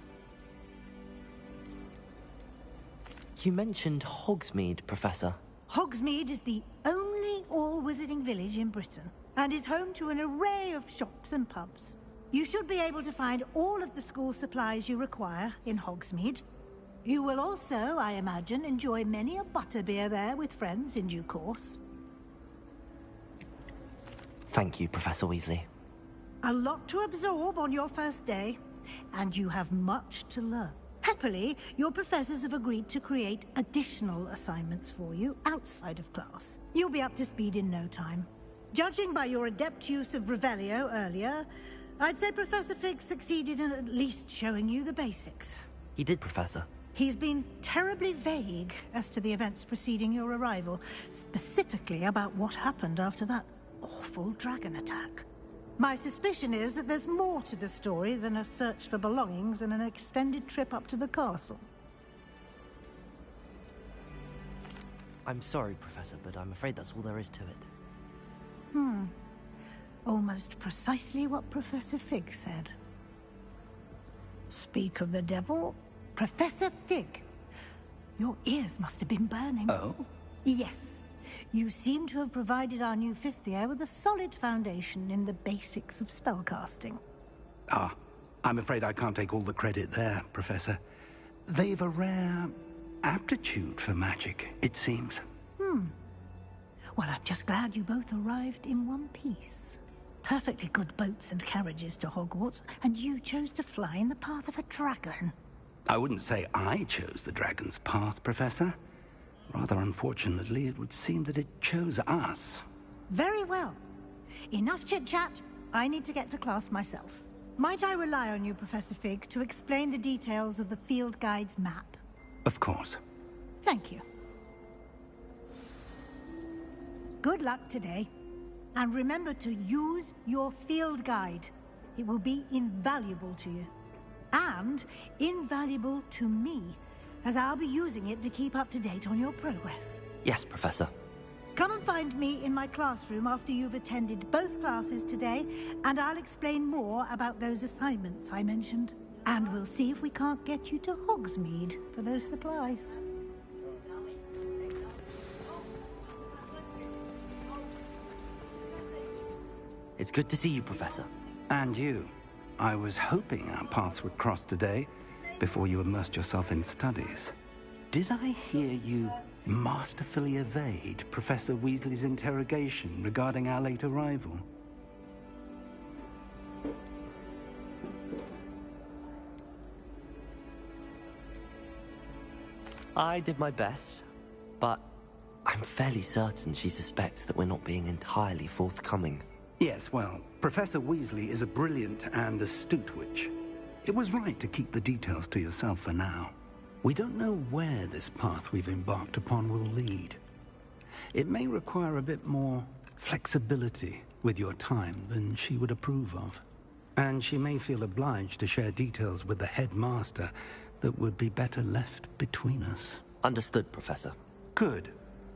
You mentioned Hogsmeade, Professor. Hogsmeade is the only all-wizarding village in Britain, and is home to an array of shops and pubs. You should be able to find all of the school supplies you require in Hogsmeade. You will also, I imagine, enjoy many a butterbeer there with friends in due course. Thank you, Professor Weasley. A lot to absorb on your first day, and you have much to learn. Happily, your professors have agreed to create additional assignments for you outside of class. You'll be up to speed in no time. Judging by your adept use of Revelio earlier, I'd say Professor Fig succeeded in at least showing you the basics. He did, Professor. He's been terribly vague as to the events preceding your arrival, specifically about what happened after that awful dragon attack. My suspicion is that there's more to the story than a search for belongings and an extended trip up to the castle. I'm sorry, Professor, but I'm afraid that's all there is to it. Almost precisely what Professor Fig said. Speak of the devil, Professor Fig. Your ears must have been burning. Oh? Yes. You seem to have provided our new fifth year with a solid foundation in the basics of spellcasting. Ah, I'm afraid I can't take all the credit there, Professor. They've a rare aptitude for magic, it seems. Well, I'm just glad you both arrived in one piece. Perfectly good boats and carriages to Hogwarts, and you chose to fly in the path of a dragon. I wouldn't say I chose the dragon's path, Professor. Rather unfortunately, it would seem that it chose us. Very well. Enough chit-chat. I need to get to class myself. Might I rely on you, Professor Fig, to explain the details of the field guide's map? Of course. Thank you. Good luck today. And remember to use your field guide. It will be invaluable to you. And invaluable to me, as I'll be using it to keep up to date on your progress. Yes, Professor. Come and find me in my classroom after you've attended both classes today, and I'll explain more about those assignments I mentioned. And we'll see if we can't get you to Hogsmeade for those supplies. It's good to see you, Professor. And you. I was hoping our paths would cross today, before you immersed yourself in studies. Did I hear you masterfully evade Professor Weasley's interrogation regarding our late arrival? I did my best, but I'm fairly certain she suspects that we're not being entirely forthcoming. Yes, well, Professor Weasley is a brilliant and astute witch. It was right to keep the details to yourself for now. We don't know where this path we've embarked upon will lead. It may require a bit more flexibility with your time than she would approve of. And she may feel obliged to share details with the headmaster that would be better left between us. Understood, Professor. Good.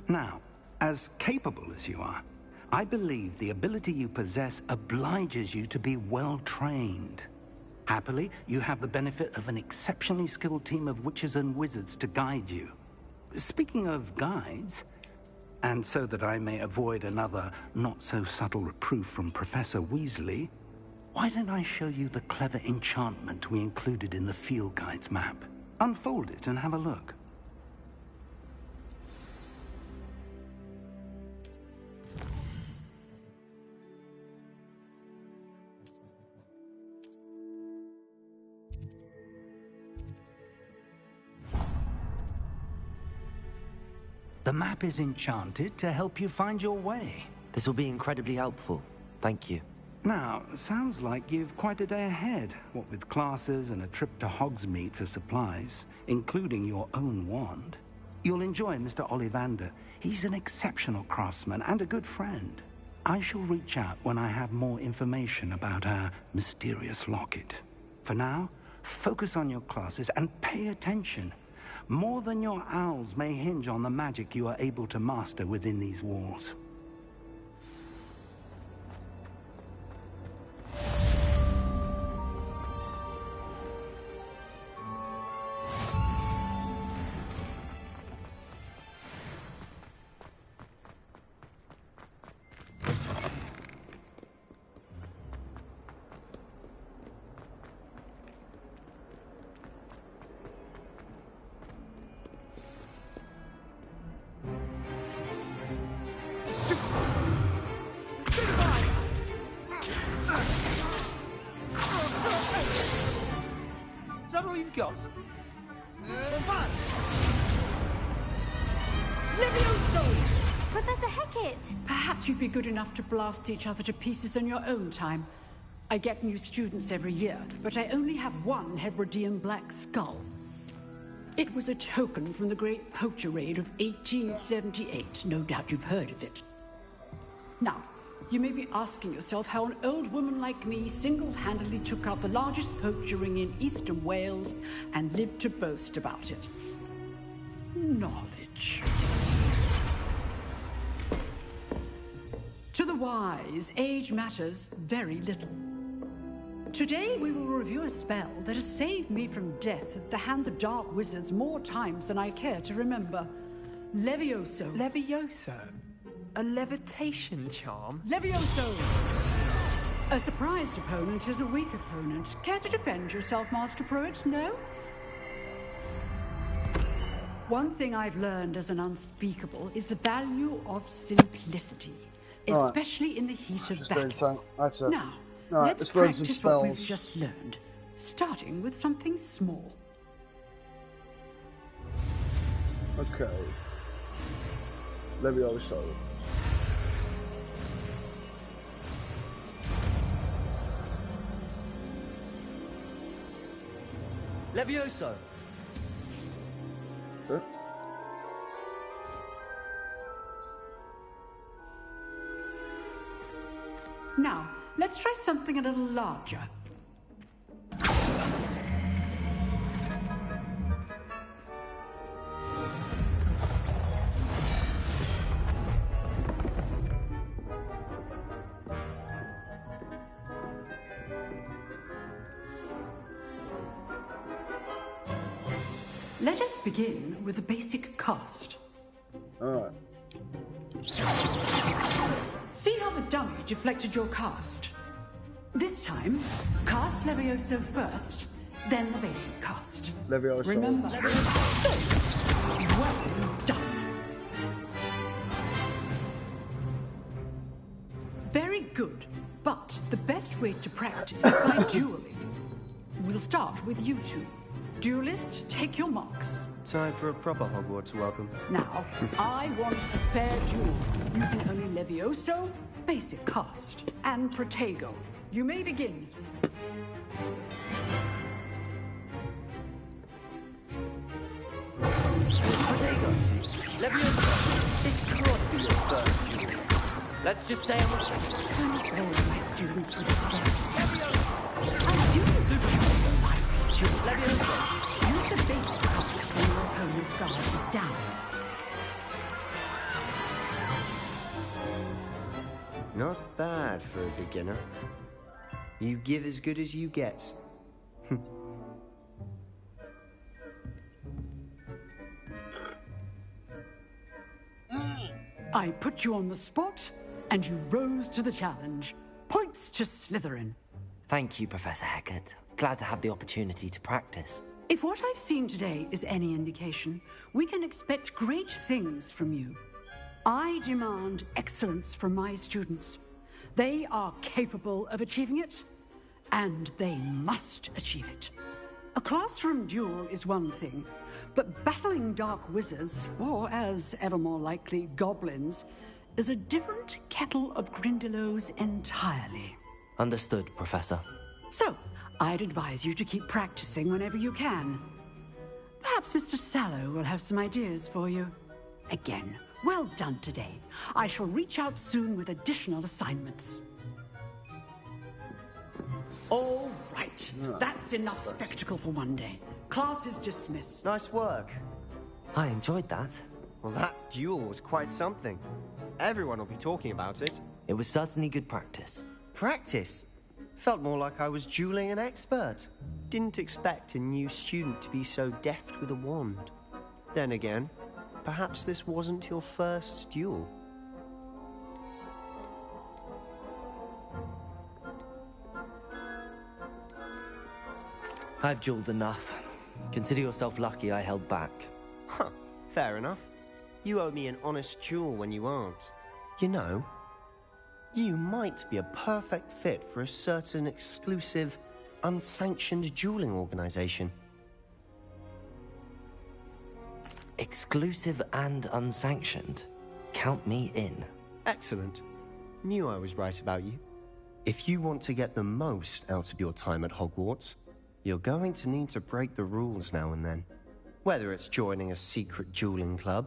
Now, as capable as you are, I believe the ability you possess obliges you to be well-trained. Happily, you have the benefit of an exceptionally skilled team of witches and wizards to guide you. Speaking of guides, and so that I may avoid another not-so-subtle reproof from Professor Weasley, why don't I show you the clever enchantment we included in the field guide's map? Unfold it and have a look. The map is enchanted to help you find your way. This will be incredibly helpful. Thank you. Now, sounds like you've quite a day ahead, what with classes and a trip to Hogsmeade for supplies, including your own wand. You'll enjoy Mr. Ollivander. He's an exceptional craftsman and a good friend. I shall reach out when I have more information about our mysterious locket. For now, focus on your classes and pay attention. More than your owls may hinge on the magic you are able to master within these walls. Is that all you've got? Levioso! Professor Hecat! Perhaps you'd be good enough to blast each other to pieces in your own time. I get new students every year, but I only have one Hebridean black skull. It was a token from the Great Poacher Raid of 1878. No doubt you've heard of it. Now, you may be asking yourself how an old woman like me single-handedly took out the largest poacher ring in eastern Wales and lived to boast about it. Knowledge. To the wise, age matters very little. Today we will review a spell that has saved me from death at the hands of dark wizards more times than I care to remember. Levioso. Levioso? A levitation charm? Levioso! A surprised opponent is a weak opponent. Care to defend yourself, Master Pruitt? No? One thing I've learned as an unspeakable is the value of simplicity, especially in the heat of battle. Now, let's practice what we've just learned, starting with something small. Okay. Levioso. Levioso! Huh? Now, let's try something a little larger. Let us begin with the basic cast. Alright. See how the dummy deflected your cast? This time, cast Levioso first, then the basic cast. Levioso. Remember, well done. Very good, but the best way to practice is by dueling. We'll start with you two. Duelists, take your marks. Time for a proper Hogwarts welcome. Now, I want a fair duel, using only Levioso, basic cast, and Protego. You may begin. Protego, Levioso, this can't be your first duel. Let's just say I'm... All my students would I use the duel life. Levioso, use the basic cast when your opponent's guard is down. Not bad for a beginner. You give as good as you get. I put you on the spot, and you rose to the challenge. Points to Slytherin. Thank you, Professor Hecat. Glad to have the opportunity to practice. If what I've seen today is any indication, we can expect great things from you. I demand excellence from my students. They are capable of achieving it, and they must achieve it. A classroom duel is one thing, but battling dark wizards, or as ever more likely, goblins, is a different kettle of Grindylows entirely. Understood, Professor. So, I'd advise you to keep practicing whenever you can. Perhaps Mr. Sallow will have some ideas for you. Again, well done today. I shall reach out soon with additional assignments. All right. That's enough spectacle for one day. Class is dismissed. Nice work. I enjoyed that. Well, that duel was quite something. Everyone will be talking about it. It was certainly good practice. Practice? Felt more like I was dueling an expert. Didn't expect a new student to be so deft with a wand. Then again, perhaps this wasn't your first duel. I've dueled enough. Consider yourself lucky I held back. Huh, fair enough. You owe me an honest duel when you aren't. You know, you might be a perfect fit for a certain exclusive, unsanctioned dueling organization. Exclusive and unsanctioned? Count me in. Excellent. Knew I was right about you. If you want to get the most out of your time at Hogwarts, you're going to need to break the rules now and then. Whether it's joining a secret dueling club,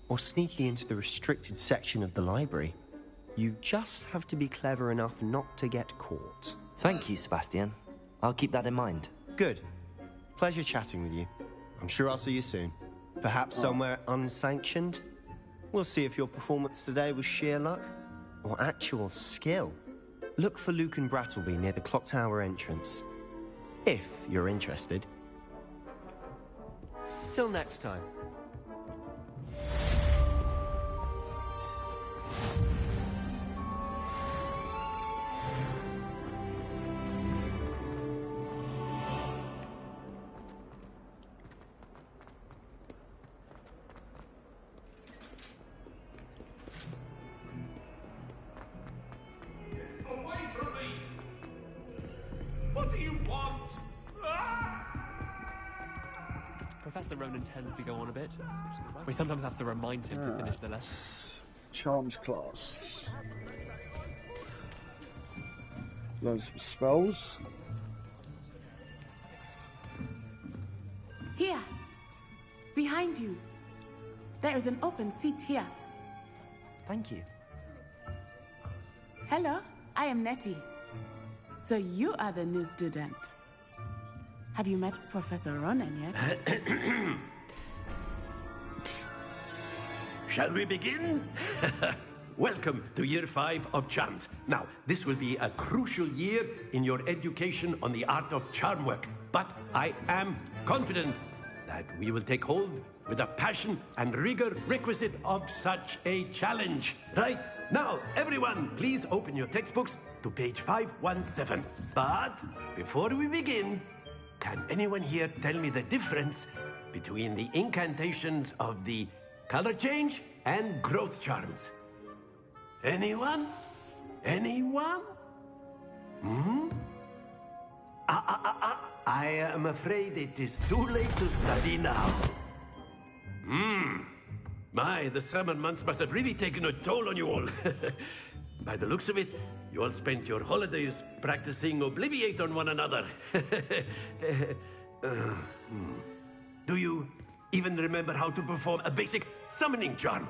or sneaking into the restricted section of the library, you just have to be clever enough not to get caught. Thank you, Sebastian. I'll keep that in mind. Good. Pleasure chatting with you. I'm sure I'll see you soon. Perhaps somewhere unsanctioned? We'll see if your performance today was sheer luck, or actual skill. Look for Luke and Brattleby near the clock tower entrance. If you're interested. Till next time. Professor Ronan tends to go on a bit. We sometimes have to remind him to finish the lesson. Charms class. Loads of spells. Here, behind you. There is an open seat here. Thank you. Hello, I am Nettie. So you are the new student. Have you met Professor Ronan yet? Shall we begin? Welcome to Year 5 of Charms. Now, this will be a crucial year in your education on the art of charm work. But I am confident that we will take hold with the passion and rigor requisite of such a challenge. Right, now, everyone, please open your textbooks to page 517. But before we begin, can anyone here tell me the difference between the incantations of the color change and growth charms? Anyone? Anyone? I am afraid it is too late to study now. My, the summer months must have really taken a toll on you all. By the looks of it, you all spent your holidays practicing Obliviate on one another. Do you even remember how to perform a basic summoning charm?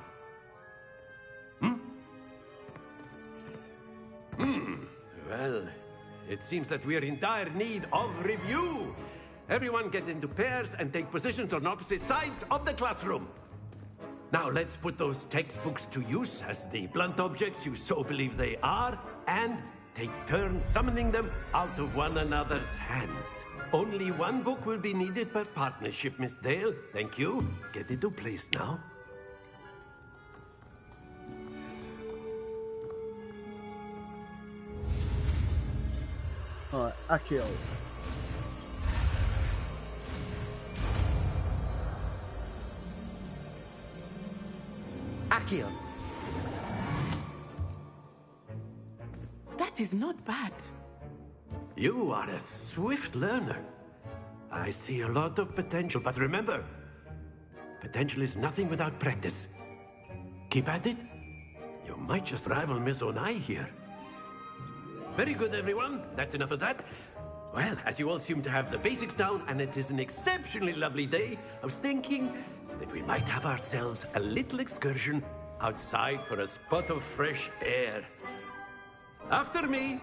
Well, it seems that we are in dire need of review. Everyone get into pairs and take positions on opposite sides of the classroom. Now let's put those textbooks to use as the blunt objects you so believe they are, and take turns summoning them out of one another's hands. Only one book will be needed per partnership, Miss Dale. Thank you. Get into place now. Alright, Akio. Akio. That is not bad. You are a swift learner. I see a lot of potential, but remember, potential is nothing without practice. Keep at it. You might just rival Miss Onai here. Very good, everyone. That's enough of that. Well, as you all seem to have the basics down, and it is an exceptionally lovely day, I was thinking that we might have ourselves a little excursion outside for a spot of fresh air. After me.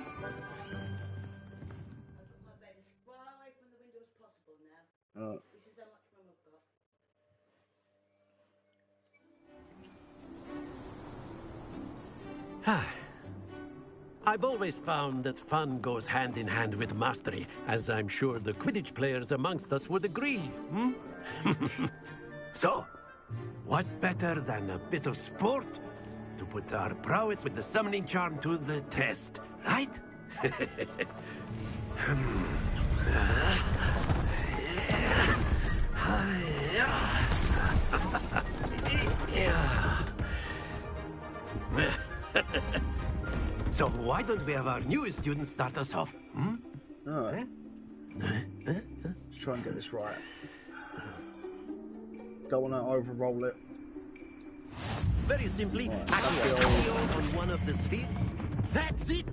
I've always found that fun goes hand in hand with mastery, as I'm sure the Quidditch players amongst us would agree. So, what better than a bit of sport to put our prowess with the summoning charm to the test, right? So why don't we have our newest student start us off? Alright. Let's try and get this right. Don't want to overroll it. Very simply, Accio on one of the spheres. That's it!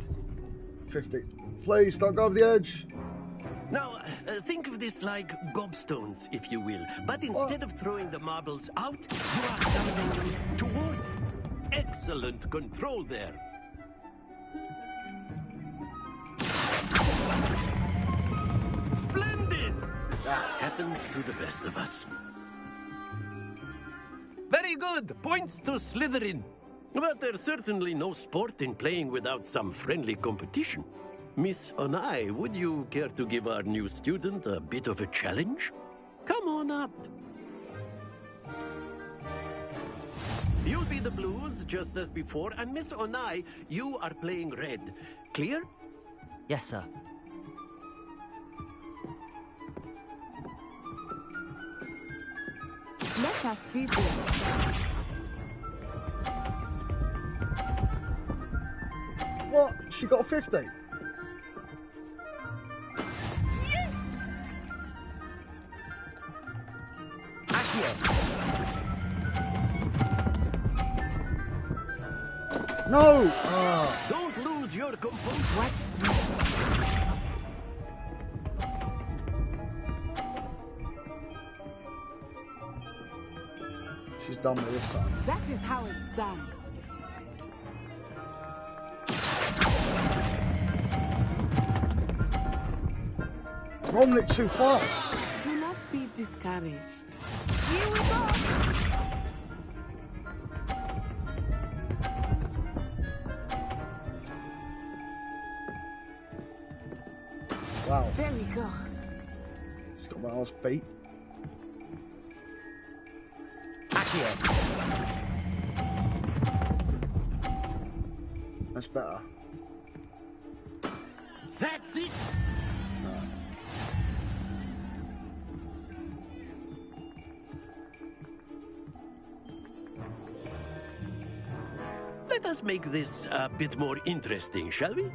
50. Please, don't go over the edge. Now, think of this like gobstones, if you will. But instead of throwing the marbles out, you are summoning them toward. Excellent control there. Splendid! That happens to the best of us. Very good. Points to Slytherin. But there's certainly no sport in playing without some friendly competition. Miss Onai, would you care to give our new student a bit of a challenge? Come on up. You'll be the blues, just as before, and Miss Onai, you are playing red. Clear? Yes, sir. Let us see this. What? She got a 50? No! Don't lose your composure. Watch this. She's done with this time. That is how it's done. Rolling it too fast. Do not be discouraged. Here we go! Wow. There we go. She's got my ass beat. That's better. That's it! Let us make this a bit more interesting, shall we?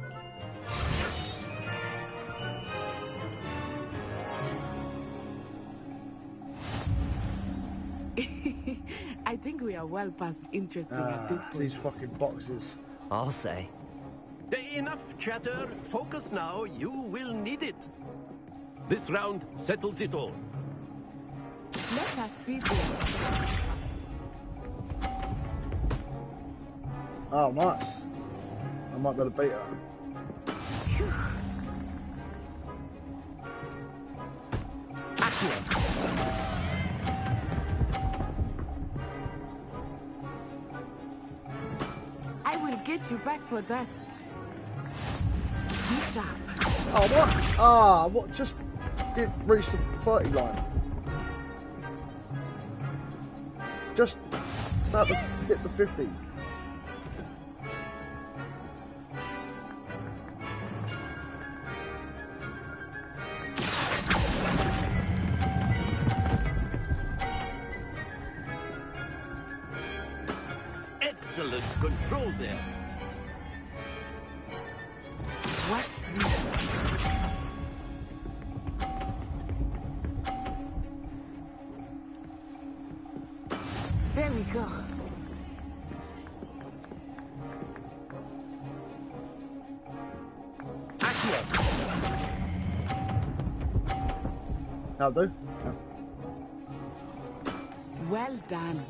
I think we are well past interesting at this point. These fucking boxes. I'll say. Enough chatter. Focus now. You will need it. This round settles it all. Let us see this. Oh, nice. I might be able to beat her. I will get you back for that. Be sharp. Oh, what? Ah, what? Just didn't reach the 30 line. Just about to hit the 50. Excellent control there. Watch this. There we go. That'll do. Yeah. Well done.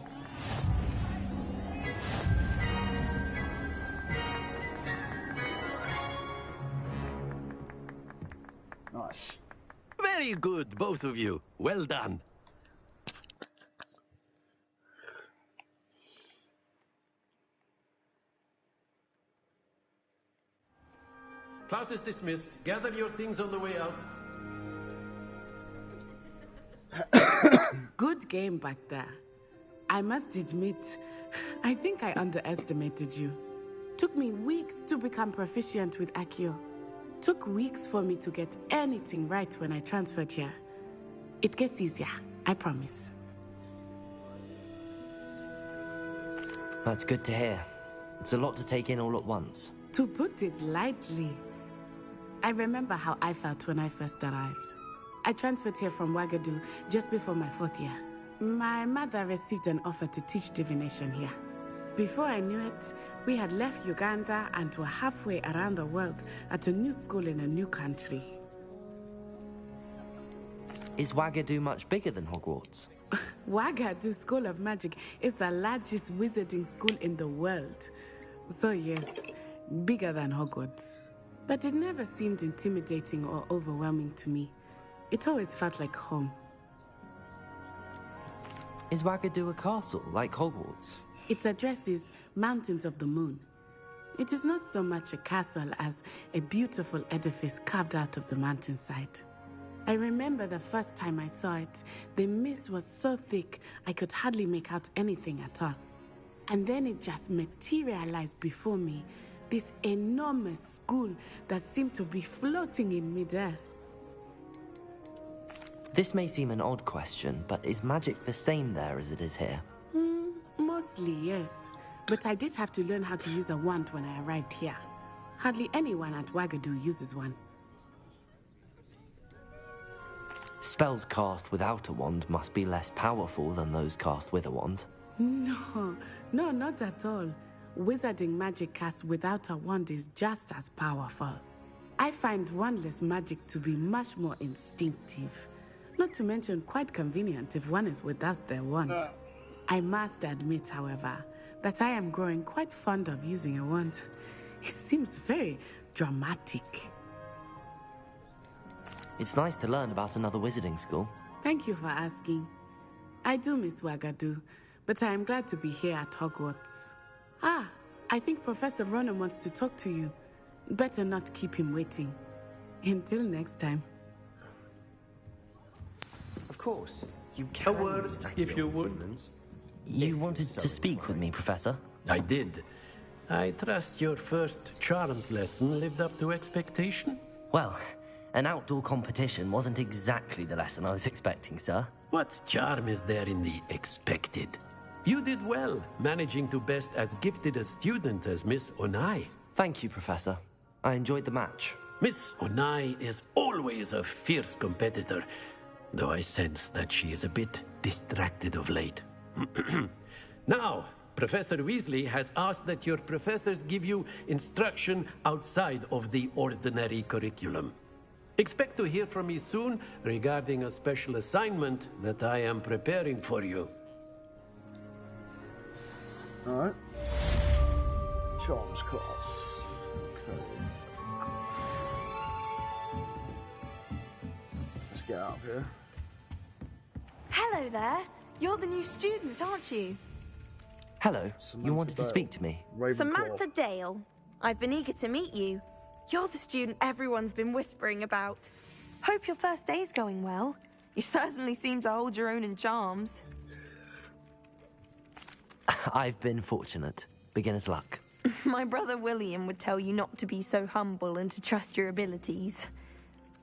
Nice. Very good, both of you. Well done. Class is dismissed. Gather your things on the way out. Good game back there. I must admit, I think I underestimated you. Took me weeks to become proficient with Accio. Took weeks for me to get anything right when I transferred here. It gets easier, I promise. That's good to hear. It's a lot to take in all at once. To put it lightly, I remember how I felt when I first arrived. I transferred here from Wagadu just before my 4th year. My mother received an offer to teach divination here. Before I knew it, we had left Uganda and were halfway around the world at a new school in a new country. Is Wagadu much bigger than Hogwarts? Wagadu School of Magic is the largest wizarding school in the world. So yes, bigger than Hogwarts. But it never seemed intimidating or overwhelming to me. It always felt like home. Is Wagadu a castle, like Hogwarts? Its address is Mountains of the Moon. It is not so much a castle as a beautiful edifice carved out of the mountainside. I remember the first time I saw it, the mist was so thick I could hardly make out anything at all. And then it just materialized before me, this enormous school that seemed to be floating in midair. This may seem an odd question, but is magic the same there as it is here? Mostly, yes. But I did have to learn how to use a wand when I arrived here. Hardly anyone at Wagadu uses one. Spells cast without a wand must be less powerful than those cast with a wand. No, not at all. Wizarding magic cast without a wand is just as powerful. I find wandless magic to be much more instinctive. Not to mention quite convenient if one is without their wand. I must admit, however, that I am growing quite fond of using a wand. It seems very dramatic. It's nice to learn about another wizarding school. Thank you for asking. I do miss Wagadu, but I am glad to be here at Hogwarts. I think Professor Ronan wants to talk to you. Better not keep him waiting. Until next time. Of course, you A can word, use if you Accio would. humans. You wanted to speak with me, Professor? I did. I trust your first charms lesson lived up to expectation? Well, an outdoor competition wasn't exactly the lesson I was expecting, sir. What charm is there in the expected? You did well, managing to best as gifted a student as Miss Onai. Thank you, Professor. I enjoyed the match. Miss Onai is always a fierce competitor, though I sense that she is a bit distracted of late. Now, Professor Weasley has asked that your professors give you instruction outside of the ordinary curriculum. Expect to hear from me soon regarding a special assignment that I am preparing for you. Alright. Charms class. Okay. Let's get out of here. Hello there. You're the new student, aren't you? Hello. You wanted to speak to me? Samantha Dale. I've been eager to meet you. You're the student everyone's been whispering about. Hope your first day's going well. You certainly seem to hold your own in charms. I've been fortunate. Beginner's luck. My brother William would tell you not to be so humble and to trust your abilities.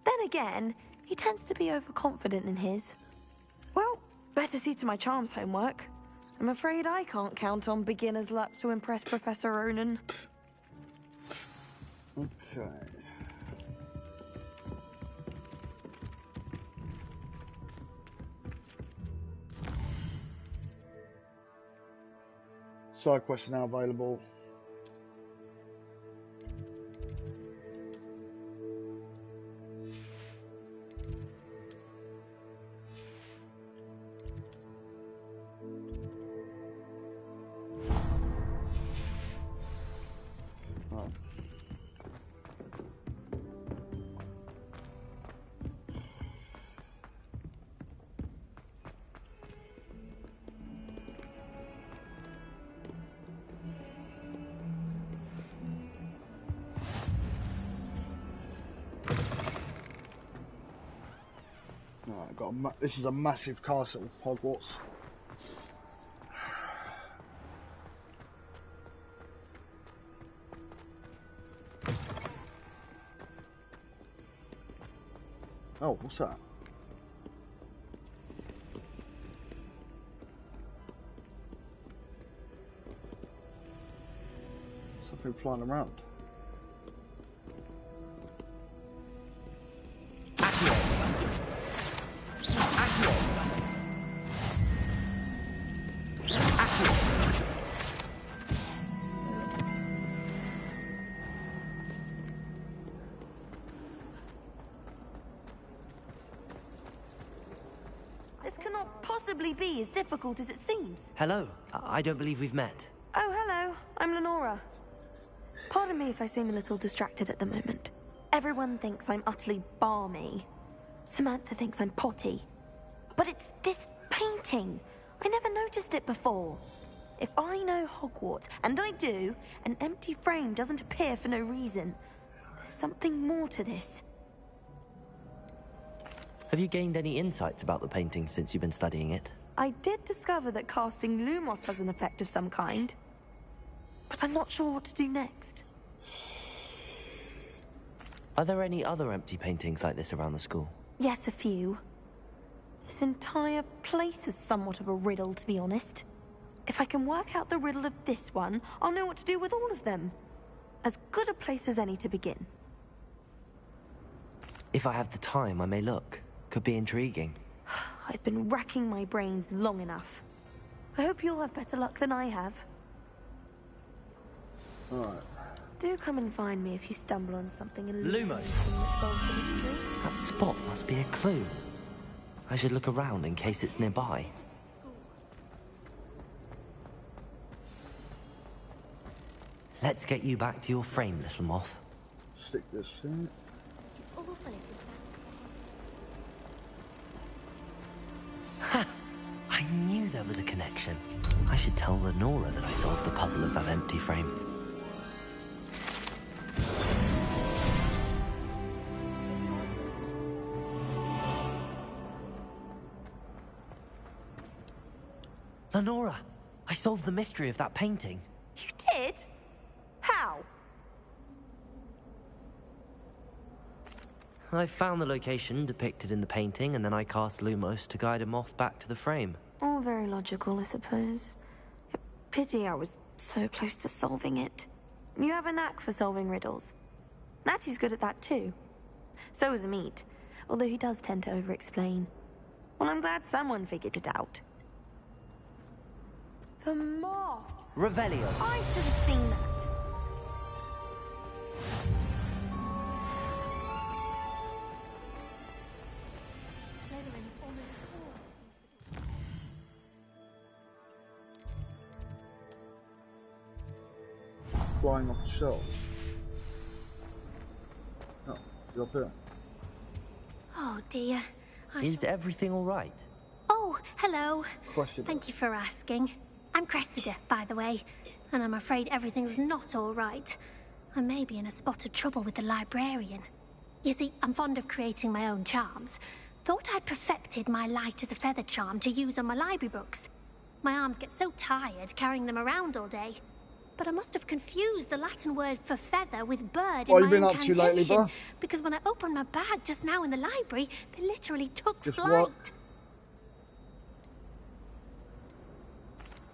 Then again, he tends to be overconfident in his. Well, better see to my charms homework. I'm afraid I can't count on beginner's luck to impress Professor Ronan. Okay. Side quests are now available. This is a massive castle, Hogwarts. Oh, what's that? Something flying around. Be as difficult as it seems. Hello. I don't believe we've met. Oh, hello. I'm Lenora. Pardon me if I seem a little distracted at the moment. Everyone thinks I'm utterly balmy. Samantha thinks I'm potty. But it's this painting. I never noticed it before. If I know Hogwarts, and I do, an empty frame doesn't appear for no reason. There's something more to this. Have you gained any insights about the painting since you've been studying it? I did discover that casting Lumos has an effect of some kind, but I'm not sure what to do next. Are there any other empty paintings like this around the school? Yes, a few. This entire place is somewhat of a riddle, to be honest. If I can work out the riddle of this one, I'll know what to do with all of them. As good a place as any to begin. If I have the time, I may look. Could be intriguing. I've been racking my brains long enough. I hope you'll have better luck than I have. Alright. Do come and find me if you stumble on something Lumos. That spot must be a clue. I should look around in case it's nearby. Let's get you back to your frame, little moth. Stick this in. Ha! I knew there was a connection. I should tell Lenora that I solved the puzzle of that empty frame. Lenora, I solved the mystery of that painting. You did? How? I found the location depicted in the painting, and then I cast Lumos to guide a moth back to the frame. All very logical, I suppose. Pity I was so close to solving it. You have a knack for solving riddles. Natty's good at that too. So is Amit, although he does tend to over-explain. Well, I'm glad someone figured it out. The moth! Revelio. I should have seen that. Flying off the shelf. Oh, you're up here. Oh dear. Is everything all right? Oh, hello. Cressida. Thank you for asking. I'm Cressida, by the way, and I'm afraid everything's not all right. I may be in a spot of trouble with the librarian. You see, I'm fond of creating my own charms. Thought I'd perfected my light as a feather charm to use on my library books. My arms get so tired carrying them around all day. But I must have confused the Latin word for feather with bird What in have you my been up to lately, incantation. bro? Because when I opened my bag just now in the library, they literally took Just flight. what?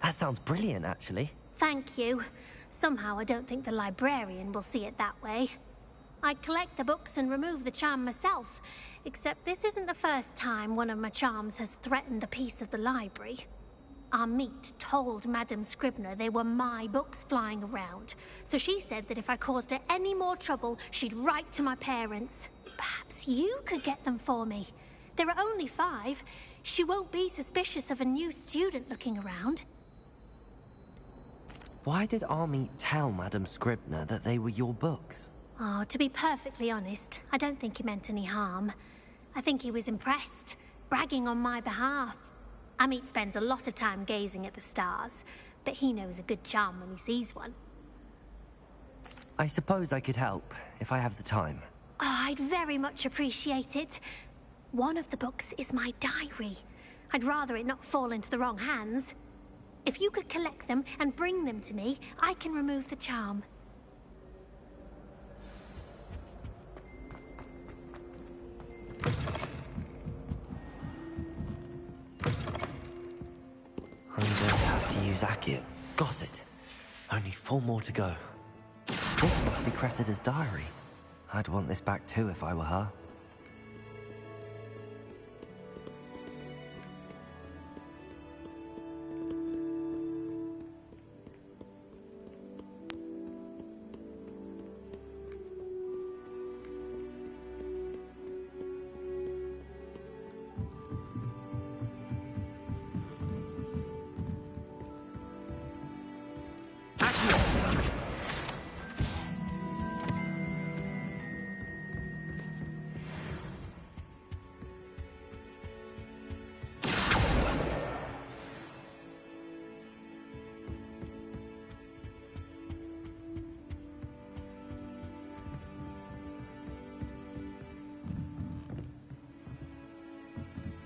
That sounds brilliant, actually. Thank you. Somehow I don't think the librarian will see it that way. I collect the books and remove the charm myself, except this isn't the first time one of my charms has threatened the peace of the library. Our meet told Madame Scribner they were my books flying around, so she said that if I caused her any more trouble, she'd write to my parents. Perhaps you could get them for me. There are only 5. She won't be suspicious of a new student looking around. Why did Army tell Madame Scribner that they were your books? Oh, to be perfectly honest, I don't think he meant any harm. I think he was impressed, bragging on my behalf. Amit spends a lot of time gazing at the stars, but he knows a good charm when he sees one. I suppose I could help, if I have the time. Oh, I'd very much appreciate it. One of the books is my diary. I'd rather it not fall into the wrong hands. If you could collect them and bring them to me, I can remove the charm. I'm going to have to use Accio. Got it. Only 4 more to go. This must be Cressida's diary. I'd want this back too if I were her.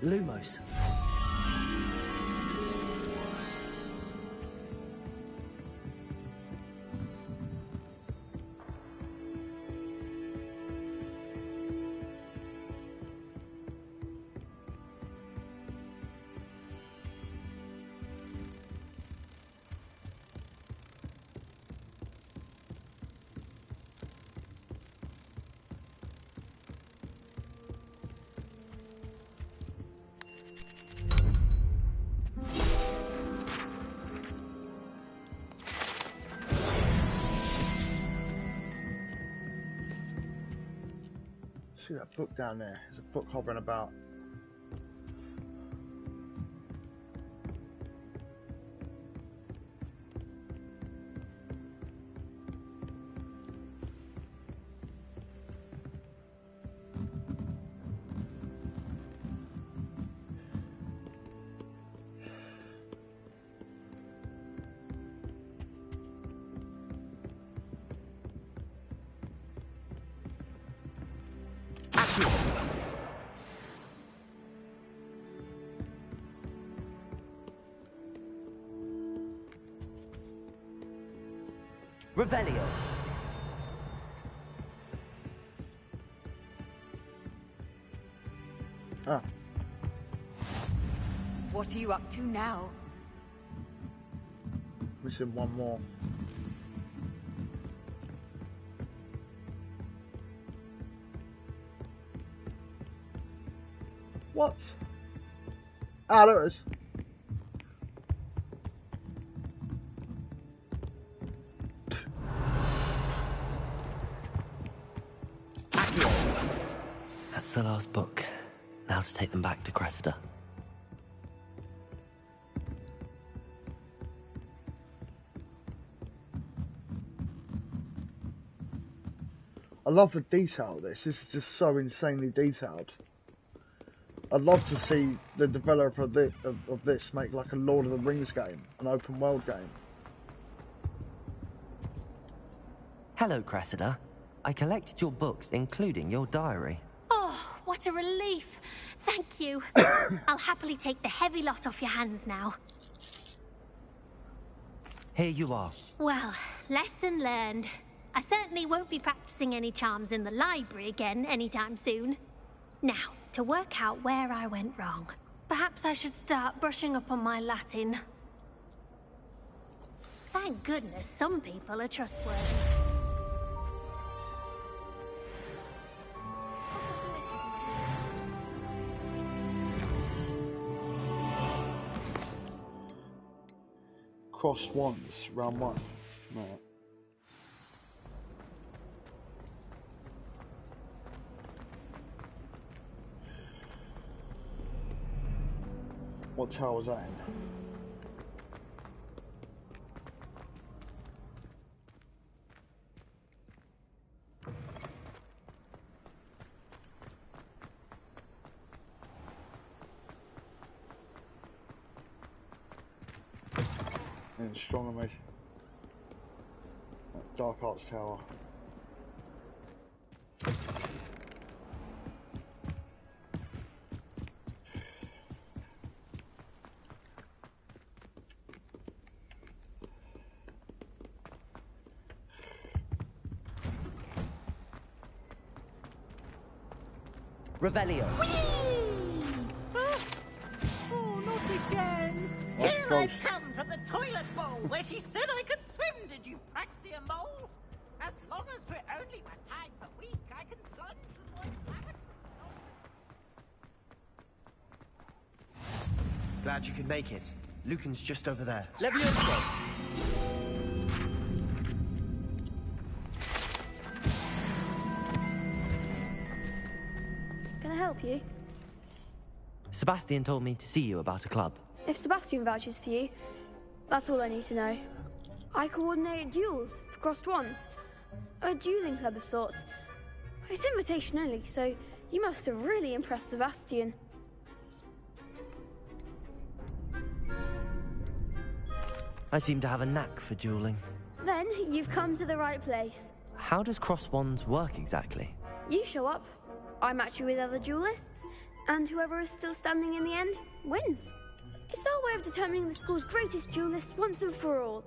Lumos. See that book down there? There's a book hovering about. Revelio. Ah. What are you up to now? Missing one more. What? Ah, there it is. That's the last book. Now to take them back to Cressida. I love the detail of this. This is just so insanely detailed. I'd love to see the developer of this make like a Lord of the Rings game, an open world game. Hello, Cressida. I collected your books, including your diary. Oh, what a relief. Thank you. I'll happily take the heavy lot off your hands now. Here you are. Well, lesson learned. I certainly won't be practicing any charms in the library again anytime soon. Now, to work out where I went wrong. Perhaps I should start brushing up on my Latin. Thank goodness some people are trustworthy. Cross wands, round 1. No. What tower was that in? And stronger me. Dark Arts Tower. Revelio. Oh, not again. Here I've come from the toilet bowl where she said I could swim, did you Praxia mole? As long as we're only one time per week, I can plunge the moist lavender. Glad you could make it. Lucan's just over there. Levioso. Can I help you? Sebastian told me to see you about a club. If Sebastian vouches for you, that's all I need to know. I coordinate duels for crossed wands. A dueling club of sorts. It's invitation only, so you must have really impressed Sebastian. I seem to have a knack for dueling. Then you've come to the right place. How does cross wands work exactly? You show up, I match you with other duelists, and whoever is still standing in the end wins. It's our way of determining the school's greatest duelist once and for all.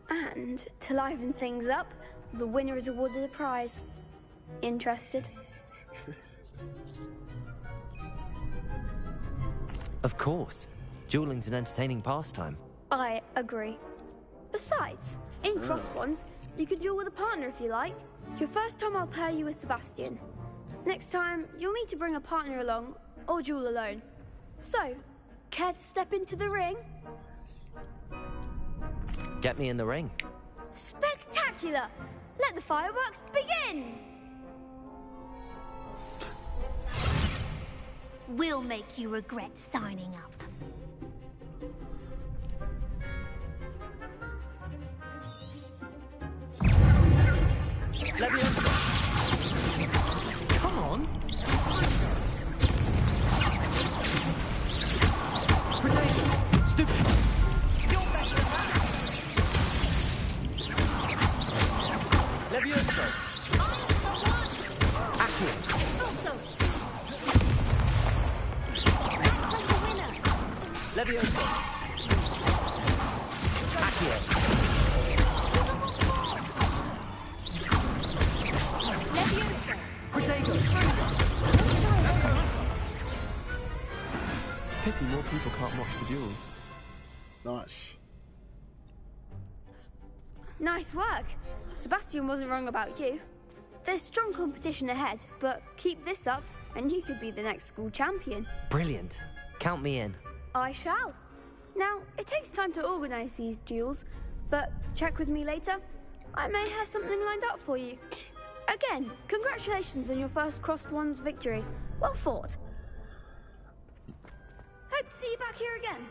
And to liven things up, the winner is awarded a prize. Interested? Of course. Dueling's an entertaining pastime. I agree. Besides, in crossed wands, you can duel with a partner if you like. Your first time I'll pair you with Sebastian. Next time, you'll need to bring a partner along, or duel alone. So, care to step into the ring? Get me in the ring. Spectacular! Let the fireworks begin! We'll make you regret signing up. Come on. Protect. Stupid. Levioso. Accio. Levioso. Accio. Pity more people can't watch the duels. Nice. Nice work. Sebastian wasn't wrong about you. There's strong competition ahead, but keep this up and you could be the next school champion. Brilliant. Count me in. I shall. Now, it takes time to organise these duels, but check with me later. I may have something lined up for you. Again, congratulations on your first Crossed Wands victory. Well fought. Hope to see you back here again.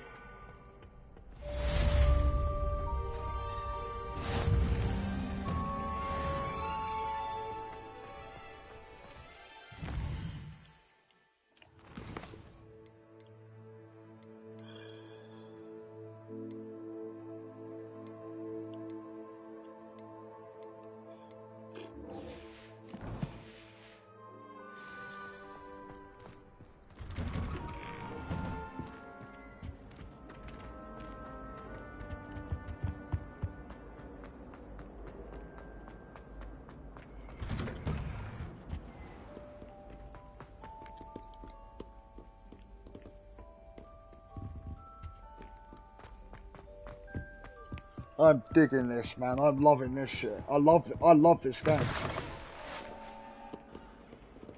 I'm digging this, man. I'm loving this shit. I love this game.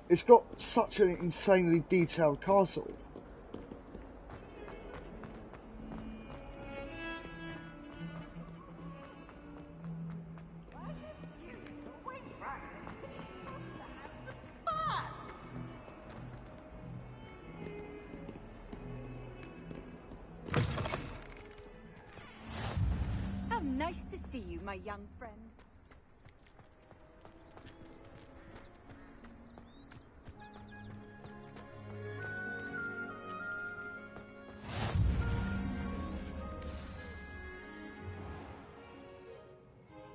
It's got such an insanely detailed castle. How nice to see you, my young friend.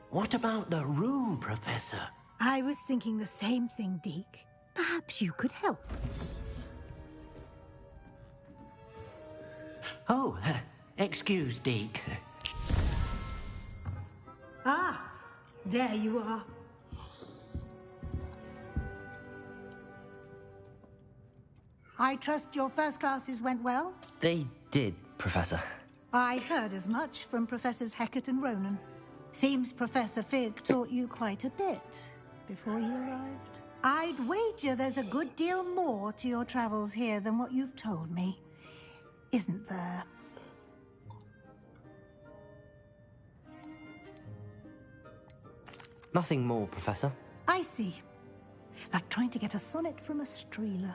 What about the room, Professor? I was thinking the same thing, Deke. Perhaps you could help. Oh, excuse, Deke. Ah, there you are. I trust your first classes went well? They did, Professor. I heard as much from Professors Hecat and Ronan. Seems Professor Fig taught you quite a bit before you arrived. I'd wager there's a good deal more to your travels here than what you've told me. Isn't there? Nothing more, Professor. I see. Like trying to get a sonnet from a streeler.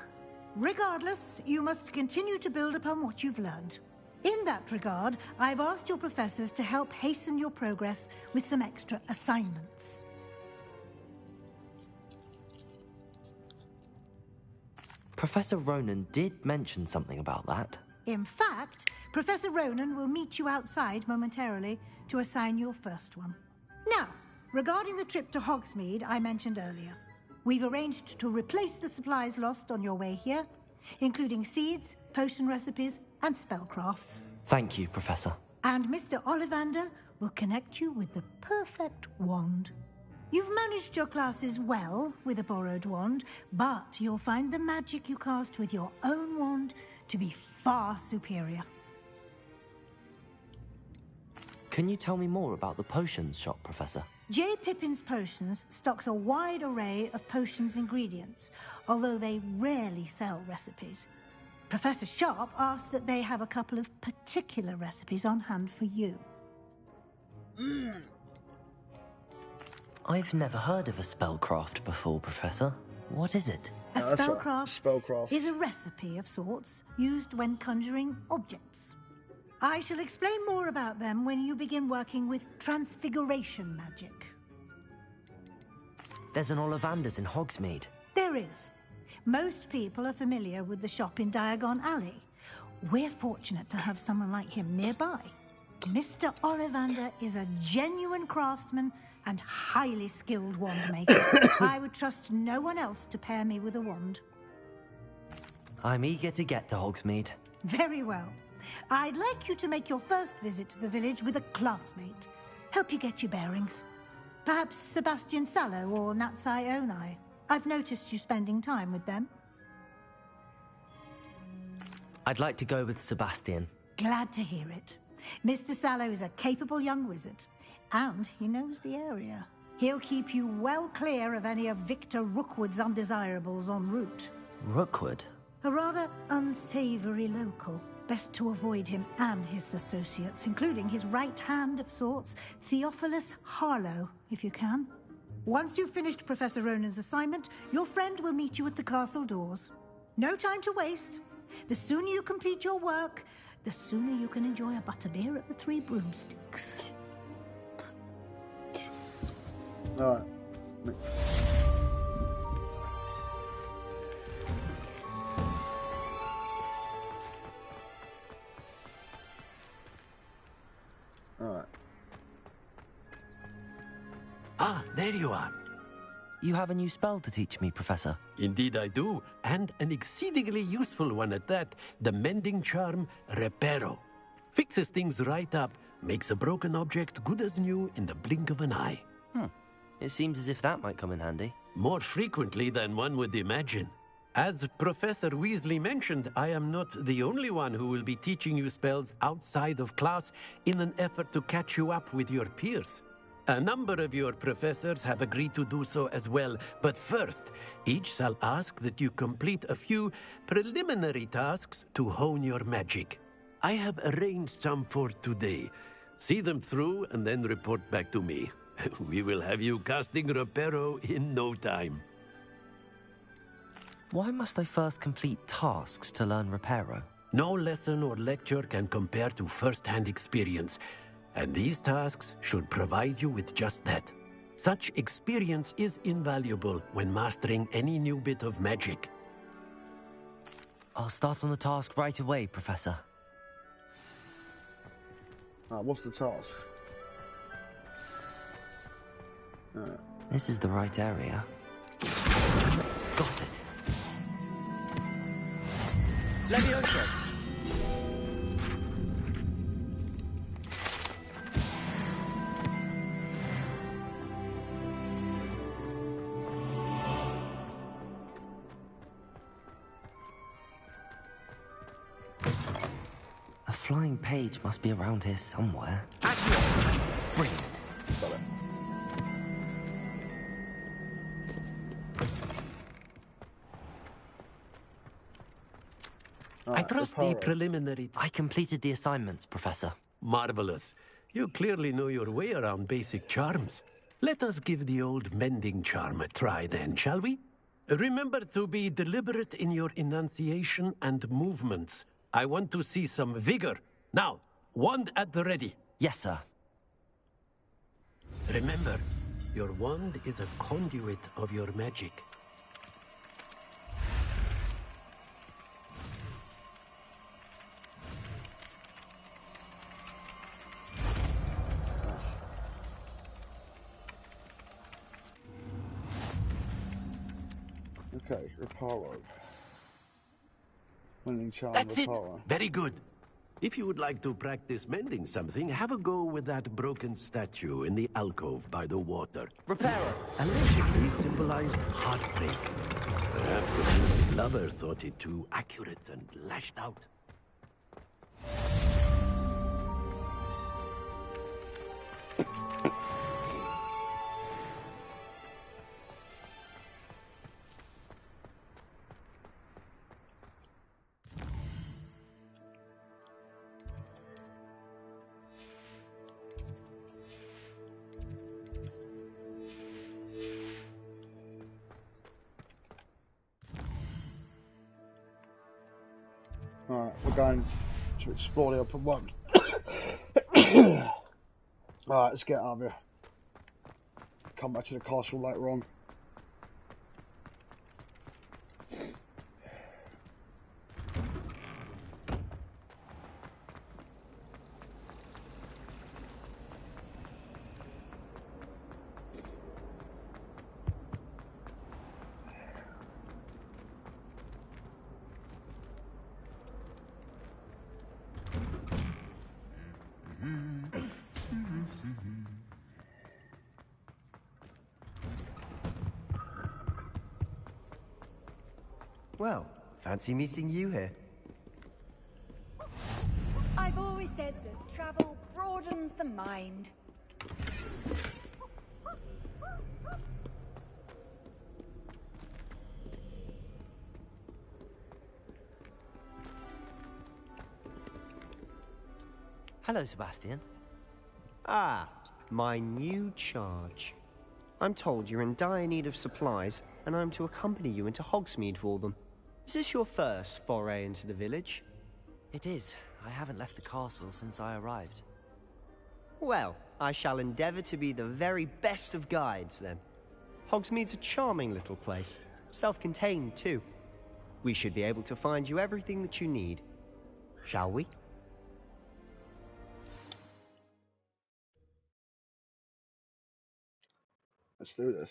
Regardless, you must continue to build upon what you've learned. In that regard, I've asked your professors to help hasten your progress with some extra assignments. Professor Ronan did mention something about that. In fact, Professor Ronan will meet you outside momentarily to assign your first one. Now, regarding the trip to Hogsmeade I mentioned earlier, we've arranged to replace the supplies lost on your way here, including seeds, potion recipes, and spellcrafts. Thank you, Professor. And Mr. Ollivander will connect you with the perfect wand. You've managed your classes well with a borrowed wand, but you'll find the magic you cast with your own wand to be far superior. Can you tell me more about the potions shop, Professor? J. Pippin's Potions stocks a wide array of potions ingredients, although they rarely sell recipes. Professor Sharp asked that they have a couple of particular recipes on hand for you. I've never heard of a spellcraft before, Professor. What is it? A spellcraft is a recipe of sorts used when conjuring objects. I shall explain more about them when you begin working with transfiguration magic. There's an Ollivander's in Hogsmeade. There is. Most people are familiar with the shop in Diagon Alley. We're fortunate to have someone like him nearby. Mr. Ollivander is a genuine craftsman and highly skilled wand maker. I would trust no one else to pair me with a wand. I'm eager to get to Hogsmeade. Very well. I'd like you to make your first visit to the village with a classmate. Help you get your bearings. Perhaps Sebastian Sallow or Natsai Onai. I've noticed you spending time with them. I'd like to go with Sebastian. Glad to hear it. Mr. Sallow is a capable young wizard, and he knows the area. He'll keep you well clear of any of Victor Rookwood's undesirables en route. Rookwood? A rather unsavory local. Best to avoid him and his associates, including his right hand of sorts, Theophilus Harlow, if you can. Once you've finished Professor Ronan's assignment, your friend will meet you at the castle doors. No time to waste. The sooner you complete your work, the sooner you can enjoy a butterbeer at the Three Broomsticks. Alright. Alright. Ah, there you are. You have a new spell to teach me, Professor. Indeed I do, and an exceedingly useful one at that. The mending charm, Reparo. Fixes things right up, makes a broken object good as new in the blink of an eye. It seems as if that might come in handy. More frequently than one would imagine. As Professor Weasley mentioned, I am not the only one who will be teaching you spells outside of class in an effort to catch you up with your peers. A number of your professors have agreed to do so as well, but first, each shall ask that you complete a few preliminary tasks to hone your magic. I have arranged some for today. See them through and then report back to me. We will have you casting Reparo in no time. Why must I first complete tasks to learn Reparo? No lesson or lecture can compare to first-hand experience, and these tasks should provide you with just that. Such experience is invaluable when mastering any new bit of magic. I'll start on the task right away, Professor. What's the task? This is the right area. Got it. Leviosa! A flying page must be around here somewhere. Brilliant. Got it. I trust the preliminary... I completed the assignments, Professor. Marvelous. You clearly know your way around basic charms. Let us give the old mending charm a try then, shall we? Remember to be deliberate in your enunciation and movements. I want to see some vigor. Now, wand at the ready. Yes, sir. Remember, your wand is a conduit of your magic. Okay, Reparo. Mending charm, That's Reparo. it. Very good. If you would like to practice mending something, have a go with that broken statue in the alcove by the water. Reparo. Allegedly symbolized heartbreak. Perhaps a new lover thought it too accurate and lashed out. Alright, we're going to explore the open world. Alright, let's get out of here. Come back to the castle later on. Well, fancy meeting you here. I've always said that travel broadens the mind. Hello, Sebastian. Ah, my new charge. I'm told you're in dire need of supplies, and I'm to accompany you into Hogsmeade for them. Is this your first foray into the village? It is. I haven't left the castle since I arrived. Well, I shall endeavour to be the very best of guides, then. Hogsmeade's a charming little place. Self-contained, too. We should be able to find you everything that you need. Shall we? Let's do this.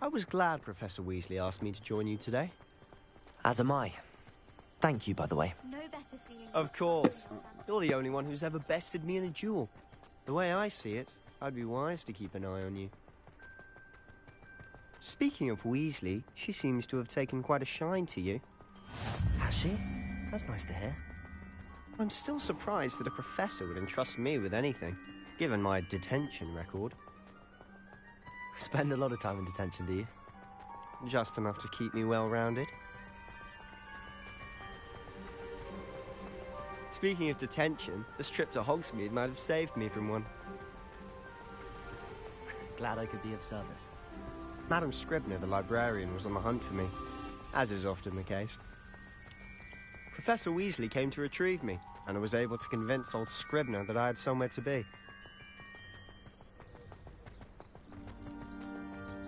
I was glad Professor Weasley asked me to join you today. As am I. Thank you, by the way. No better feeling. Of course. You're the only one who's ever bested me in a duel. The way I see it, I'd be wise to keep an eye on you. Speaking of Weasley, she seems to have taken quite a shine to you. Has she? That's nice to hear. I'm still surprised that a professor would entrust me with anything, given my detention record. Spend a lot of time in detention, do you? Just enough to keep me well-rounded. Speaking of detention, this trip to Hogsmeade might have saved me from one. Glad I could be of service. Madam Scribner, the librarian, was on the hunt for me, as is often the case. Professor Weasley came to retrieve me, and I was able to convince old Scribner that I had somewhere to be.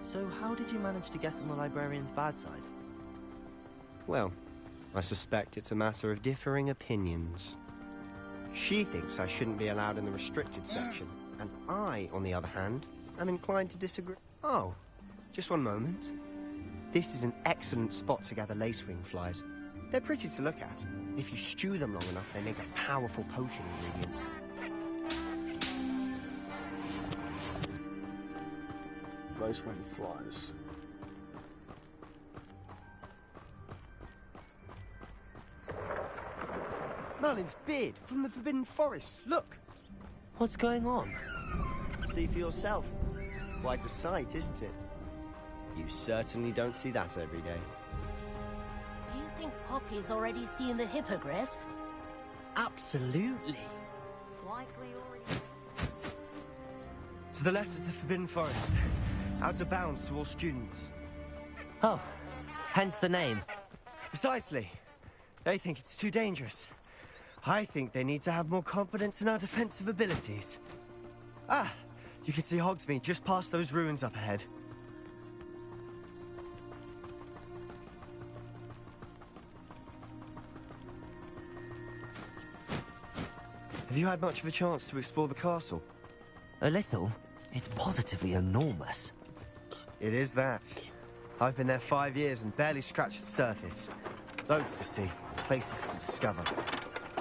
So how did you manage to get on the librarian's bad side? Well, I suspect it's a matter of differing opinions. She thinks I shouldn't be allowed in the restricted section, and I, on the other hand, am inclined to disagree. Oh, just one moment. This is an excellent spot to gather lacewing flies. They're pretty to look at. If you stew them long enough, they make a powerful potion ingredient. Lacewing flies. Merlin's beard from the Forbidden Forest. Look! What's going on? See for yourself. Quite a sight, isn't it? You certainly don't see that every day. Do you think Poppy's already seen the hippogriffs? Absolutely. Likely already. To the left is the Forbidden Forest. Out of bounds to all students. Oh, hence the name. Precisely. They think it's too dangerous. I think they need to have more confidence in our defensive abilities. Ah, you can see Hogsmeade just past those ruins up ahead. Have you had much of a chance to explore the castle? A little. It's positively enormous. It is that. I've been there 5 years and barely scratched the surface. Loads to see, places to discover.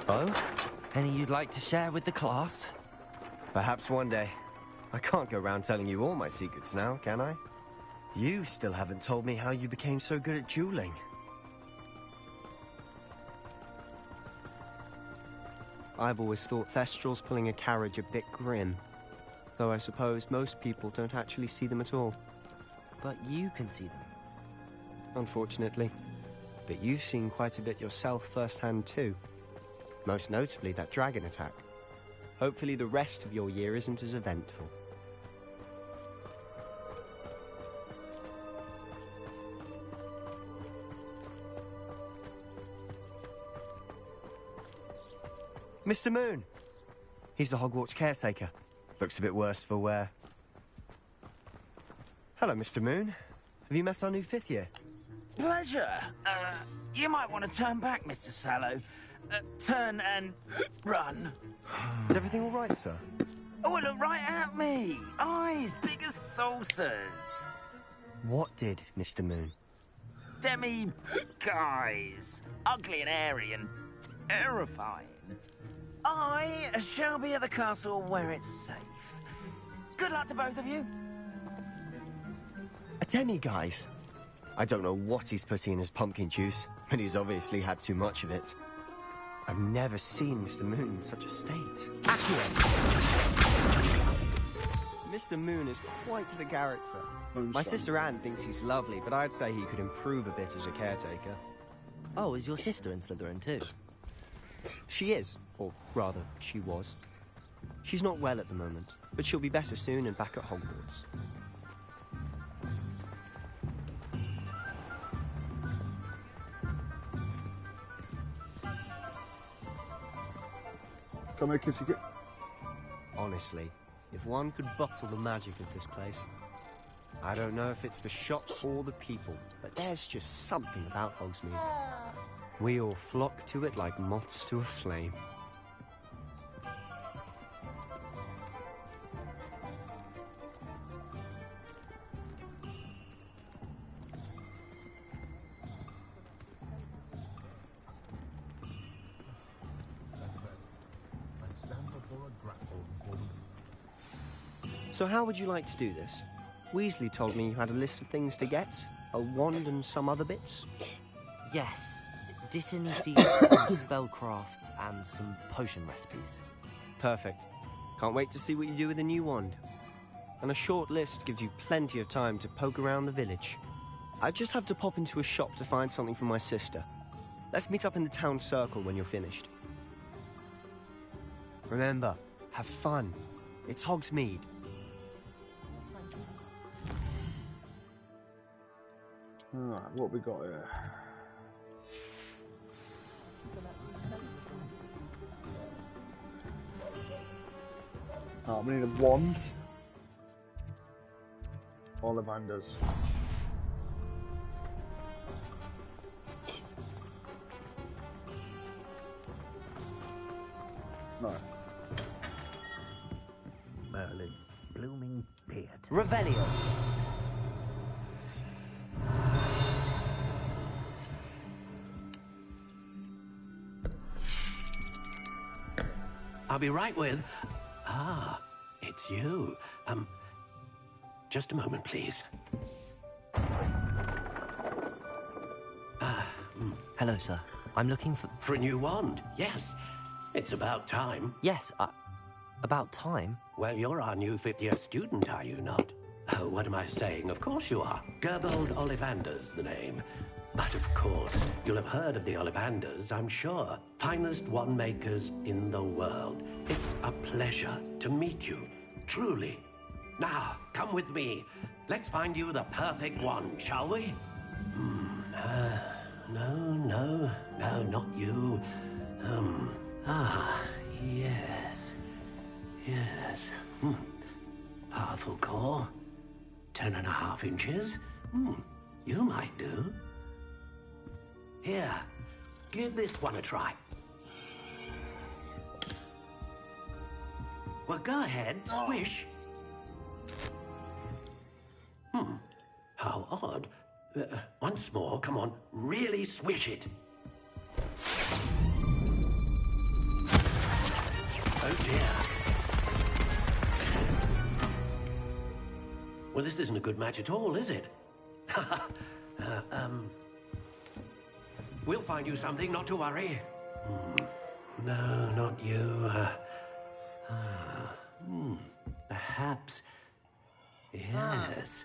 Oh? Any you'd like to share with the class? Perhaps one day. I can't go around telling you all my secrets now, can I? You still haven't told me how you became so good at dueling. I've always thought Thestrals pulling a carriage a bit grim. Though I suppose most people don't actually see them at all. But you can see them. Unfortunately. But you've seen quite a bit yourself firsthand too. Most notably that dragon attack. Hopefully the rest of your year isn't as eventful. Mr. Moon! He's the Hogwarts caretaker. Looks a bit worse for wear. Hello, Mr. Moon. Have you met our new 5th year? Pleasure. You might want to turn back, Mr. Sallow. Turn and run. Is everything all right, sir? Oh, look right at me. Eyes big as saucers. What did, Mr. Moon? Guys. Ugly and airy and terrifying. I shall be at the castle where it's safe. Good luck to both of you. A demi-guise? I don't know what he's putting in his pumpkin juice, but he's obviously had too much of it. I've never seen Mr. Moon in such a state. Mr. Moon is quite the character. My sister Anne thinks he's lovely, but I'd say he could improve a bit as a caretaker. Oh, is your sister in Slytherin too? She is, or rather, she was. She's not well at the moment, but she'll be better soon and back at Hogwarts. Come here, kissy kit. Honestly, if one could bottle the magic of this place. I don't know if it's the shops or the people, but there's just something about Hogsmeade. We all flock to it like moths to a flame. So how would you like to do this? Weasley told me you had a list of things to get, a wand and some other bits. Yes. Dittany seeds, some spellcrafts, and some potion recipes. Perfect. Can't wait to see what you do with the new wand. And a short list gives you plenty of time to poke around the village. I just have to pop into a shop to find something for my sister. Let's meet up in the town circle when you're finished. Remember, have fun. It's Hogsmeade. Alright, what we got here? Oh, we need a wand. Ollivanders. No. Merlin, blooming beard. Revelio. I'll be right with... Ah, it's you. Just a moment, please. Hello, sir. I'm looking for... For a new wand, yes. It's about time. Yes, about time? Well, you're our new fifth-year student, are you not? Oh, what am I saying? Of course you are. Gerbold Ollivander's the name. But of course, you'll have heard of the Ollivanders, I'm sure. Finest wand makers in the world. It's a pleasure to meet you, truly. Now, come with me. Let's find you the perfect wand, shall we? No, not you. Yes. Powerful core. 10.5 inches. You might do. Here, give this one a try. Well, go ahead, swish. How odd. Once more, come on, really swish it. Oh dear. Well, this isn't a good match at all, is it? We'll find you something, not to worry. No, not you. Perhaps. Yes.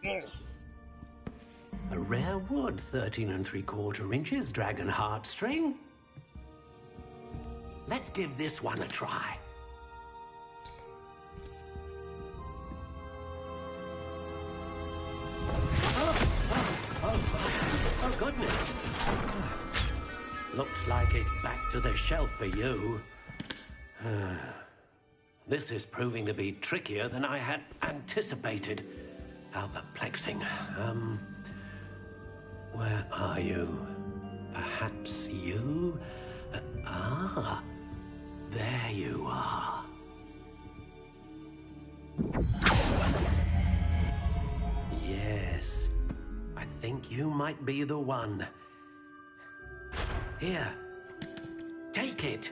A rare wood, 13 3/4 inches, dragon heartstring. Let's give this one a try. Oh, goodness. Looks like it's back to the shelf for you. This is proving to be trickier than I had anticipated. How perplexing. Where are you? Perhaps you? There you are. Yes, I think you might be the one. Here, take it.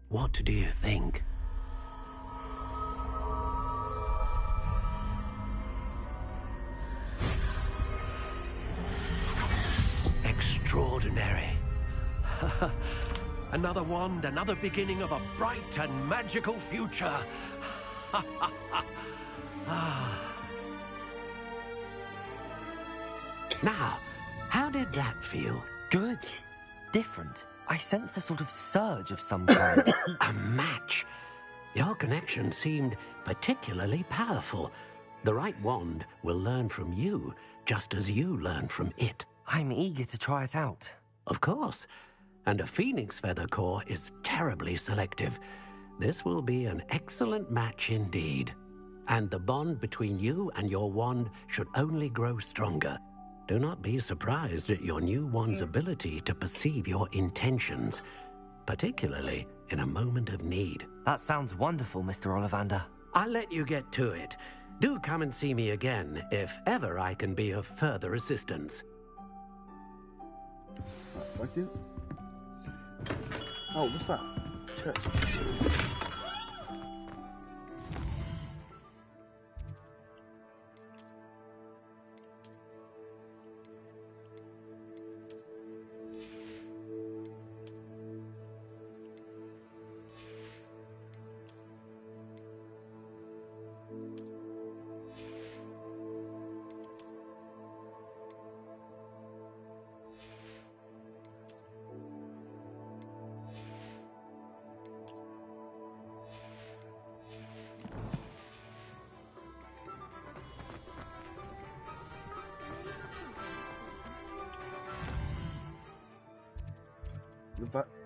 What do you think? extraordinary. Another wand, another beginning of a bright and magical future. Now, how did that feel? Good. Different. I sensed a sort of surge of some kind. A match. Your connection seemed particularly powerful. The right wand will learn from you, just as you learn from it. I'm eager to try it out. Of course. And a phoenix feather core is terribly selective. This will be an excellent match indeed. And the bond between you and your wand should only grow stronger. Do not be surprised at your new wand's ability to perceive your intentions, particularly in a moment of need. That sounds wonderful, Mr. Ollivander. I'll let you get to it. Do come and see me again if ever I can be of further assistance. Thank you. Oh, what's that? Chest.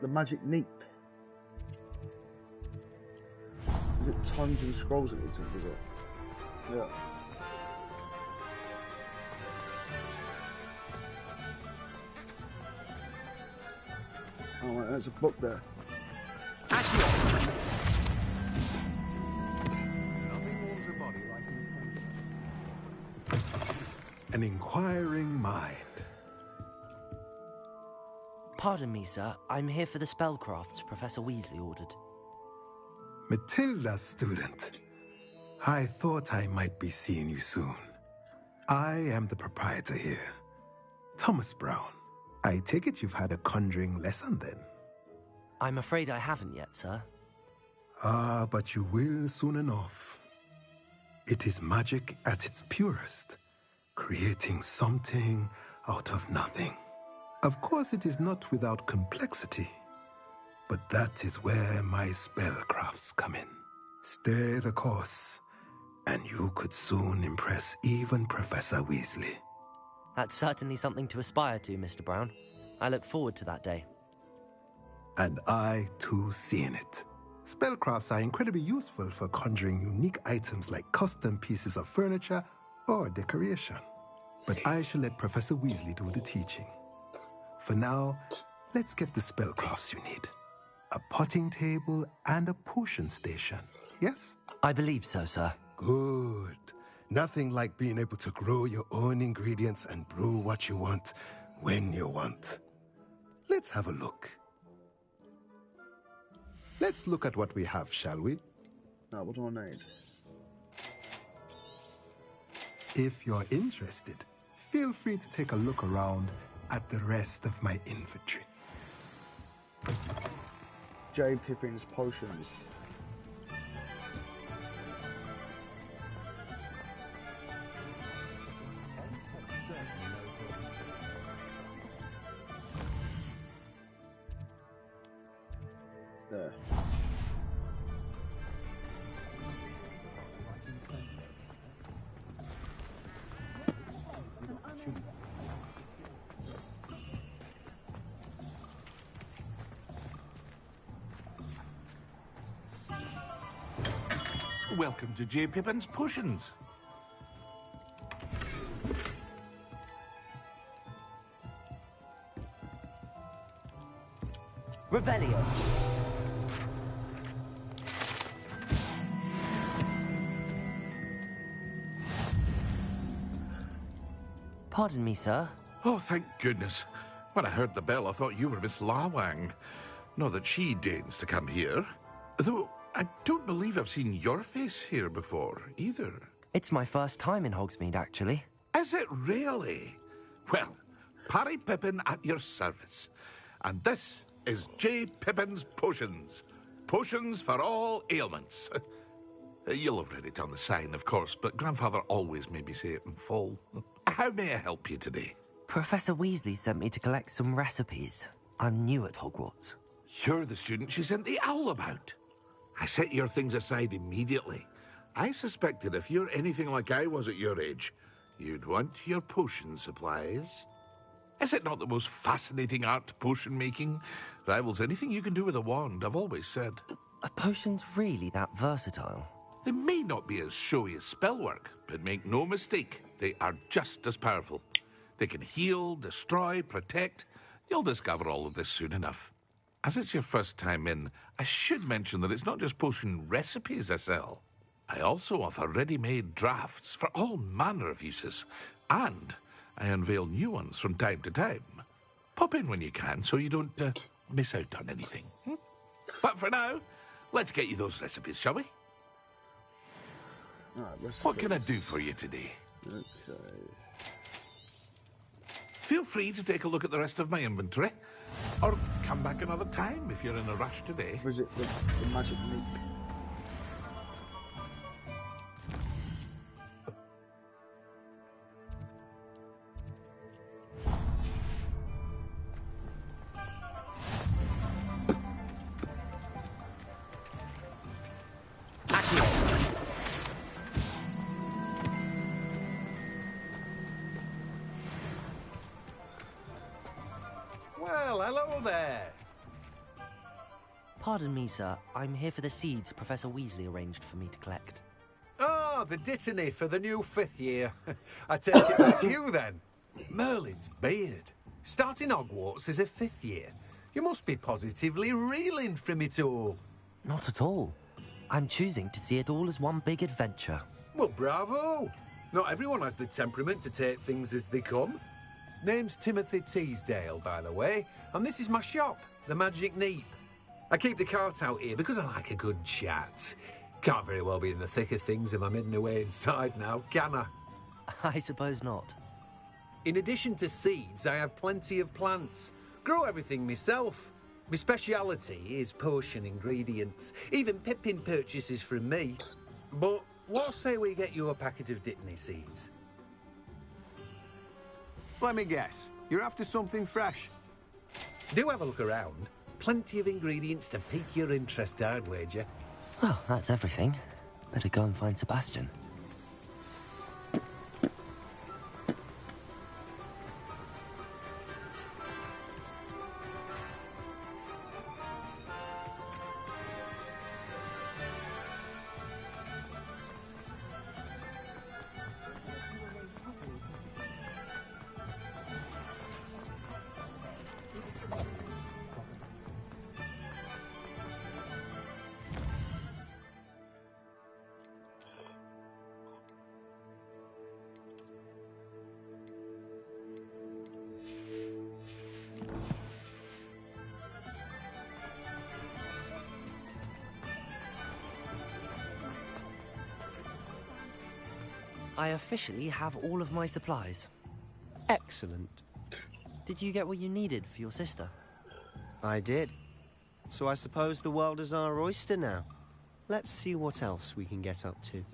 The magic neep. Is it tons of scrolls that it took, is it? Yeah. Oh, right, there's a book there. An inquiring mind. Pardon me, sir. I'm here for the spellcrafts Professor Weasley ordered. Matilda, student. I thought I might be seeing you soon. I am the proprietor here, Thomas Brown. I take it you've had a conjuring lesson then? I'm afraid I haven't yet, sir. Ah, but you will soon enough. It is magic at its purest, creating something out of nothing. Of course, it is not without complexity, but that is where my spellcrafts come in. Stay the course, and you could soon impress even Professor Weasley. That's certainly something to aspire to, Mr. Brown. I look forward to that day. And I, too, seeing it. Spellcrafts are incredibly useful for conjuring unique items like custom pieces of furniture or decoration. But I shall let Professor Weasley do the teaching. For now, let's get the spellcrafts you need. A potting table and a potion station, yes? I believe so, sir. Good. Nothing like being able to grow your own ingredients and brew what you want, when you want. Let's have a look. Let's look at what we have, shall we? Now, what do I need? If you're interested, feel free to take a look around at the rest of my inventory. J. Pippin's potions. There. Welcome to J. Pippin's Potions. Revelio. Pardon me, sir. Oh, thank goodness. When I heard the bell, I thought you were Miss Lawang. Not that she deigns to come here. Though I don't believe I've seen your face here before, either. It's my first time in Hogsmeade, actually. Is it really? Well, Parry Pippin at your service. And this is J. Pippin's Potions. Potions for all ailments. You'll have read it on the sign, of course, but Grandfather always made me say it in full. How may I help you today? Professor Weasley sent me to collect some recipes. I'm new at Hogwarts. You're the student she sent the owl about. I set your things aside immediately. I suspected if you're anything like I was at your age, you'd want your potion supplies. Is it not the most fascinating art, potion making? Rivals anything you can do with a wand, I've always said. Are potions really that versatile? They may not be as showy as spellwork, but make no mistake, they are just as powerful. They can heal, destroy, protect. You'll discover all of this soon enough. As it's your first time in, I should mention that it's not just potion recipes I sell. I also offer ready-made drafts for all manner of uses, and I unveil new ones from time to time. Pop in when you can so you don't miss out on anything. But for now, let's get you those recipes, shall we? What can I do for you today? Okay. Feel free to take a look at the rest of my inventory, or come back another time if you're in a rush today. Visit the magic meat. Well, hello there. Pardon me, sir. I'm here for the seeds Professor Weasley arranged for me to collect. Oh, the dittany for the new 5th year. I take it that's you, then. Merlin's beard. Starting Hogwarts as a 5th year. You must be positively reeling from it all. Not at all. I'm choosing to see it all as one big adventure. Well, bravo. Not everyone has the temperament to take things as they come. Name's Timothy Teasdale, by the way, and this is my shop, the Magic Neep. I keep the cart out here because I like a good chat. Can't very well be in the thick of things if I'm hidden away inside now, can I? I suppose not. In addition to seeds, I have plenty of plants. Grow everything myself. My speciality is potion ingredients. Even Pippin purchases from me. But what say we get you a packet of Dittany seeds? Let me guess. You're after something fresh. Do have a look around. Plenty of ingredients to pique your interest, I'd wager. Well, that's everything. Better go and find Sebastian. I officially have all of my supplies. Excellent. Did you get what you needed for your sister? I did. So I suppose the world is our oyster now. Let's see what else we can get up to.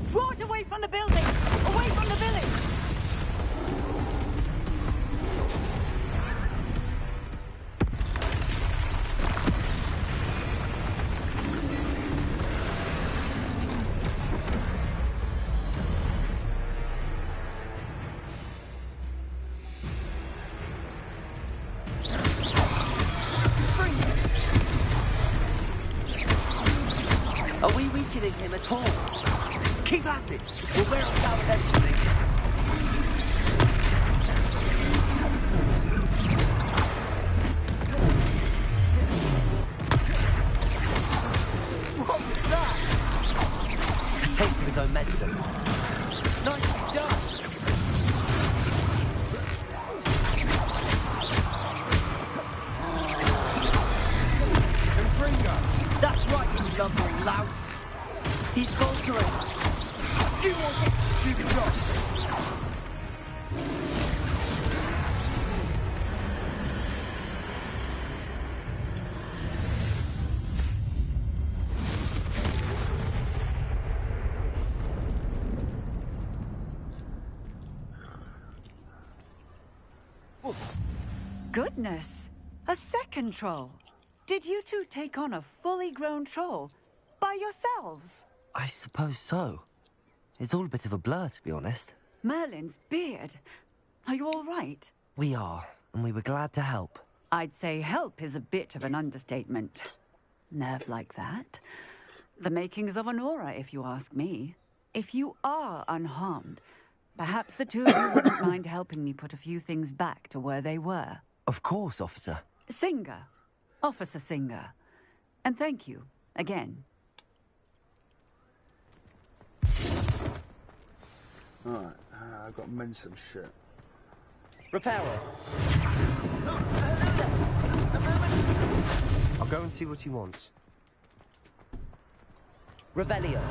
Draw it away from the building! Away from the village! Are we weakening him at all? Keep at it! We'll wear us out eventually. Goodness! A second troll! Did you two take on a fully grown troll? By yourselves? I suppose so. It's all a bit of a blur, to be honest. Merlin's beard. Are you all right? We are, and we were glad to help. I'd say help is a bit of an understatement. Nerve like that. The makings of an aura, if you ask me. If you are unharmed, perhaps the two of you wouldn't mind helping me put a few things back to where they were. Of course, officer. Singer. Officer Singer. And thank you, again. Alright, I've got to mend some shit. Repairer. I'll go and see what he wants. Revelio.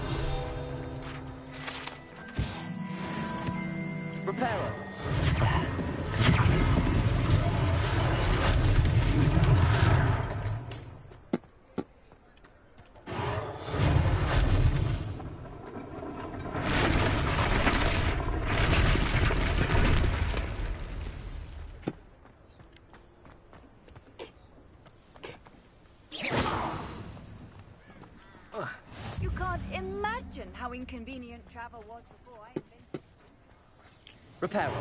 Repairer. You can't imagine how inconvenient travel was before I invented. Repairer.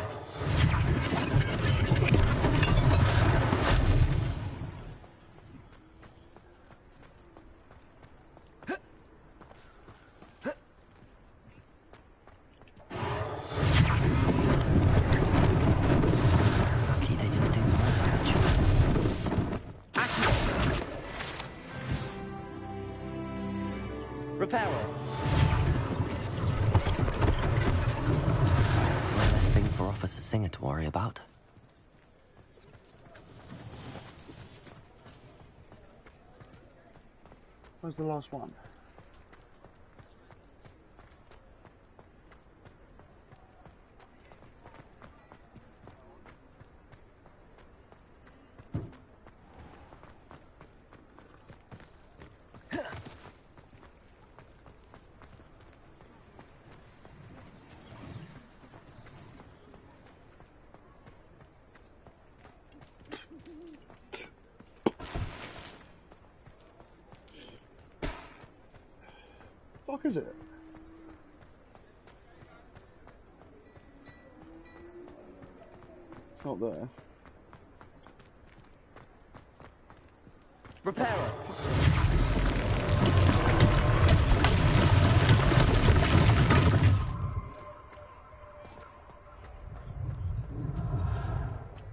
Lucky they didn't do more damage. Repairer. One less thing for Officer Singer to worry about. Where's the last one? What is it? It's not there. Repairer.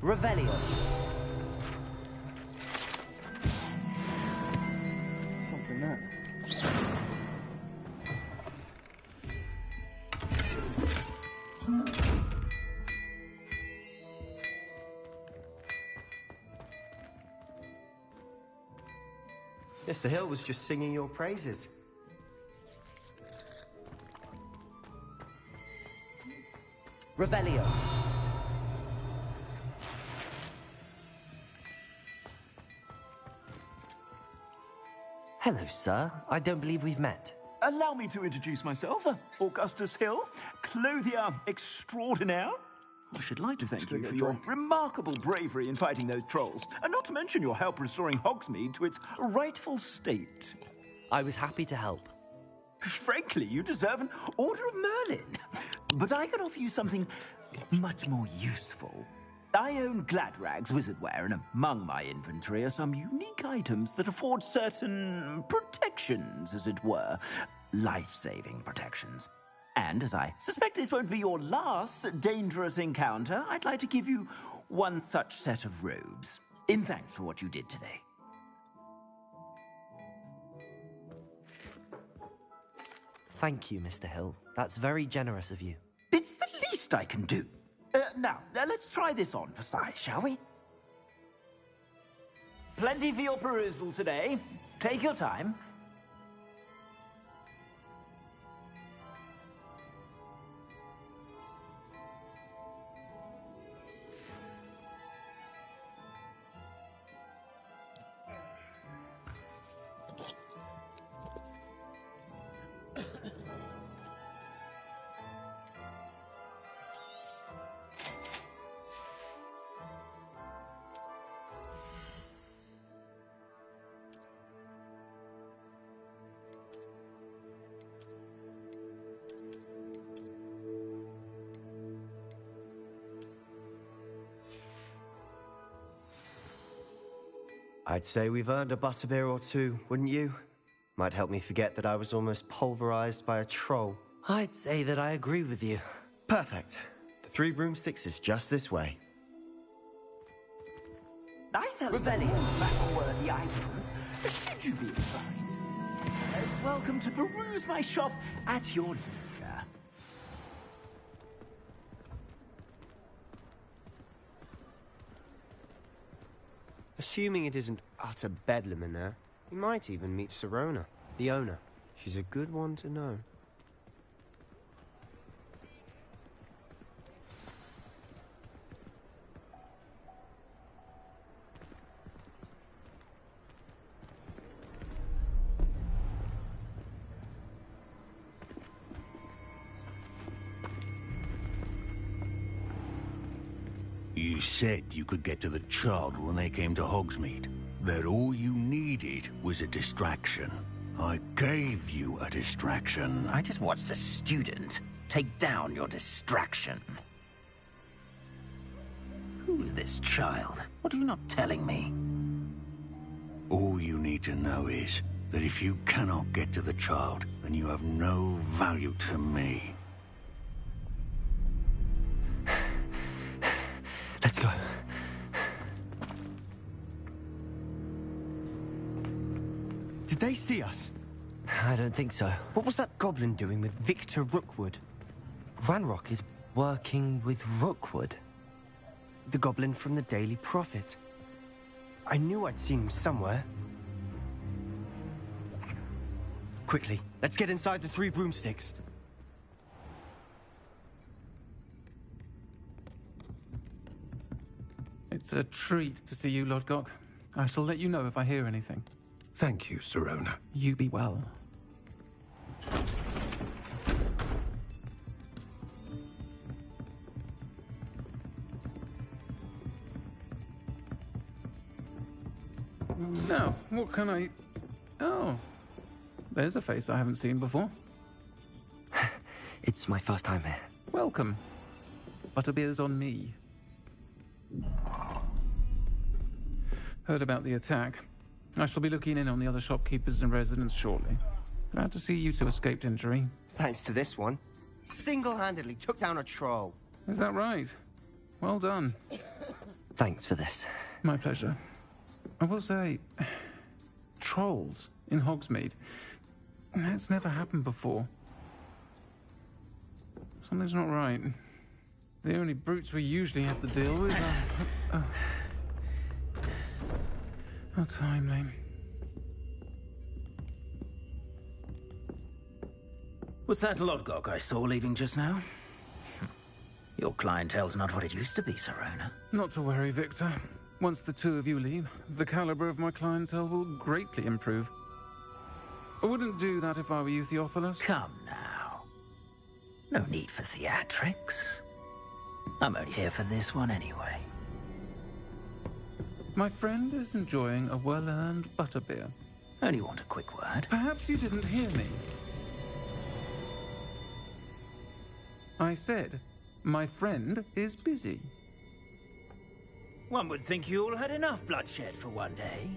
Revelio. Something there. Mr. Hill was just singing your praises. Revelio. Hello, sir. I don't believe we've met. Allow me to introduce myself, Augustus Hill, clothier extraordinaire. I should like to thank you for your remarkable bravery in fighting those trolls, and not to mention your help restoring Hogsmeade to its rightful state. I was happy to help. Frankly, you deserve an Order of Merlin. But I can offer you something much more useful. I own Gladrag's wizardware, and among my inventory are some unique items that afford certain protections, as it were. Life-saving protections. And as I suspect this won't be your last dangerous encounter, I'd like to give you one such set of robes, in thanks for what you did today. Thank you, Mr. Hill. That's very generous of you. It's the least I can do. Now, let's try this on for size, shall we? Plenty for your perusal today. Take your time. I'd say we've earned a butterbeer or two, wouldn't you? Might help me forget that I was almost pulverized by a troll. I'd say that I agree with you. Perfect. The 3 broomsticks is just this way. I sell very battle-worthy items. Should you be inclined? Most welcome to peruse my shop at your leisure. Assuming it isn't utter bedlam in there, you might even meet Sirona, the owner. She's a good one to know. You said you could get to the child when they came to Hogsmeade. That all you needed was a distraction. I gave you a distraction. I just watched a student take down your distraction. Who's this child? What are you not telling me? All you need to know is that if you cannot get to the child, then you have no value to me. Let's go. Did they see us? I don't think so. What was that goblin doing with Victor Rookwood? Ranrock is working with Rookwood. The goblin from the Daily Prophet. I knew I'd seen him somewhere. Quickly, let's get inside the 3 broomsticks. It's a treat to see you, Lodgok. I shall let you know if I hear anything. Thank you, Sirona. You be well. Now, what can I... Oh, there's a face I haven't seen before. It's my first time here. Welcome. Butterbeer's on me. Heard about the attack. I shall be looking in on the other shopkeepers and residents shortly. Glad to see you two escaped injury. Thanks to this one. Single-handedly took down a troll. Is that right? Well done. Thanks for this. My pleasure. I will say, trolls in Hogsmeade. That's never happened before. Something's not right. The only brutes we usually have to deal with are... How timely. Was that Lodgok I saw leaving just now? Your clientele's not what it used to be, Sirona. Not to worry, Victor. Once the 2 of you leave, the caliber of my clientele will greatly improve. I wouldn't do that if I were you, Theophilus. Come now. No need for theatrics. I'm only here for this one anyway. My friend is enjoying a well-earned butterbeer. Only want a quick word. Perhaps you didn't hear me. I said, my friend is busy. One would think you all had enough bloodshed for one day.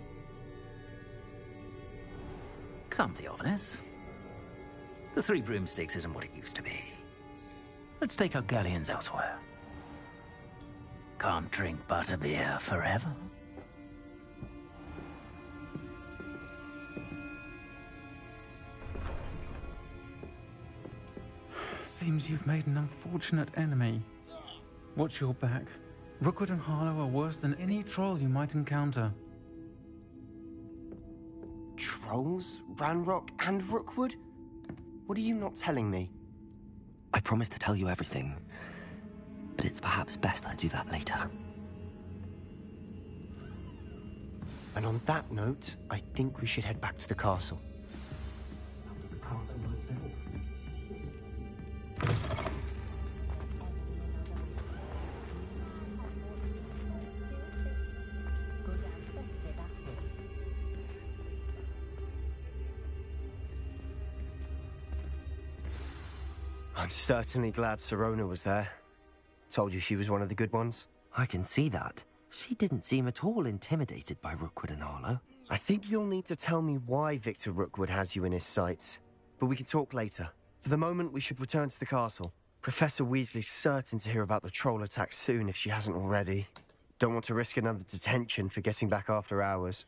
Come, Theophilus. The 3 broomsticks isn't what it used to be. Let's take our galleons elsewhere. Can't drink butterbeer forever. Seems you've made an unfortunate enemy. Watch your back. Rookwood and Harlow are worse than any troll you might encounter. Trolls? Ranrock and Rookwood? What are you not telling me? I promised to tell you everything, but it's perhaps best I do that later. And on that note, I think we should head back to the castle. I'm certainly glad Sirona was there. Told you she was one of the good ones. I can see that. She didn't seem at all intimidated by Rookwood and Harlow. I think you'll need to tell me why Victor Rookwood has you in his sights. But we can talk later. For the moment, we should return to the castle. Professor Weasley's certain to hear about the troll attack soon if she hasn't already. Don't want to risk another detention for getting back after hours.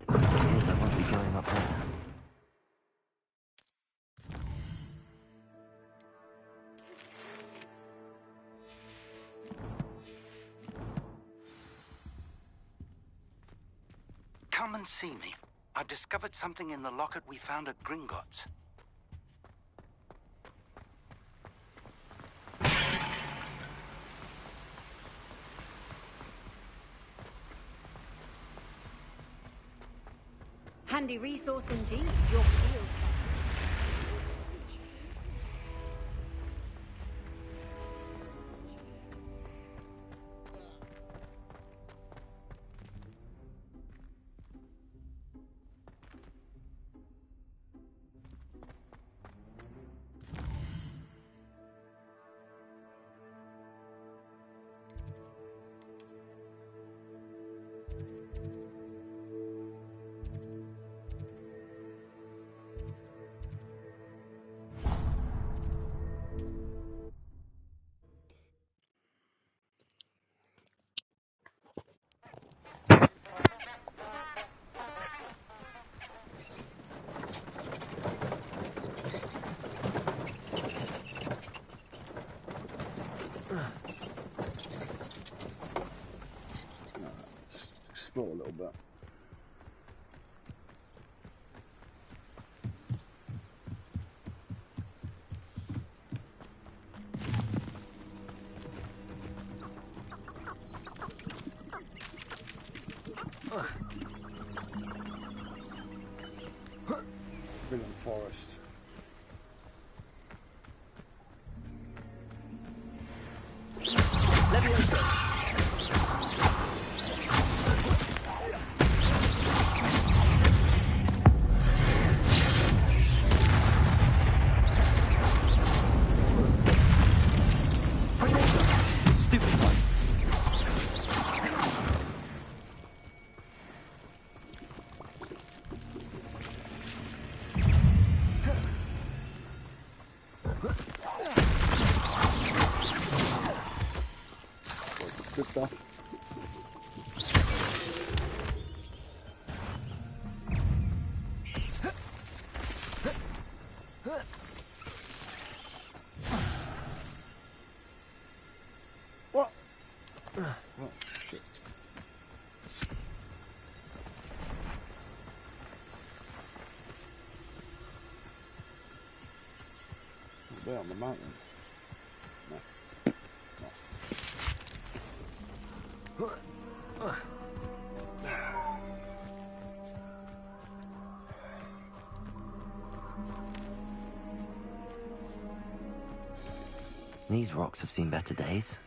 Guess I won't be going up there. Come and see me. I've discovered something in the locket we found at Gringotts. Handy resource indeed, your field. Explore a little bit. Villain Forest. Good stuff. What? Oh, shit. There on the mountain. No. These rocks have seen better days.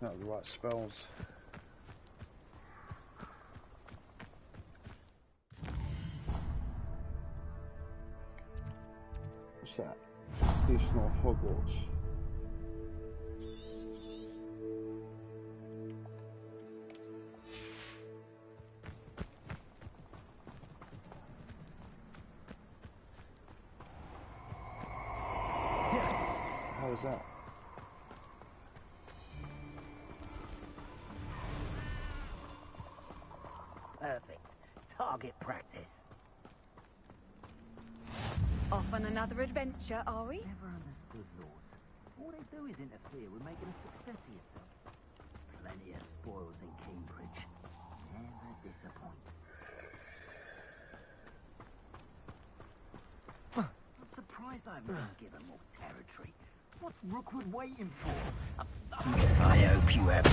That was the right spells. What's that? East North Hogwarts. does that? Perfect. Target practice. Off on another adventure, are we? Never understood laws. All they do is interfere with making a success of yourself. Plenty of spoils in Cambridge. Never disappoints. I'm surprised I haven't been given more territory. What's Rookwood waiting for? I hope you have.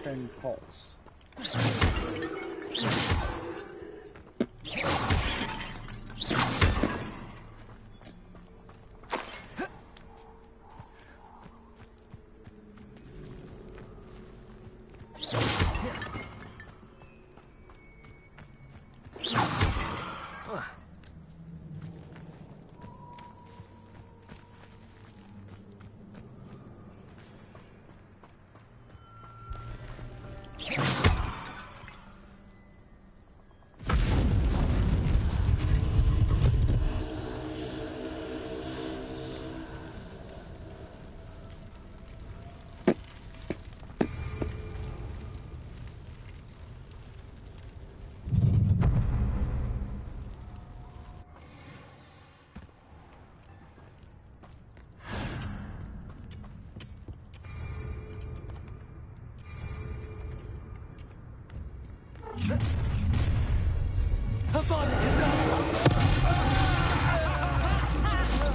Ten pots.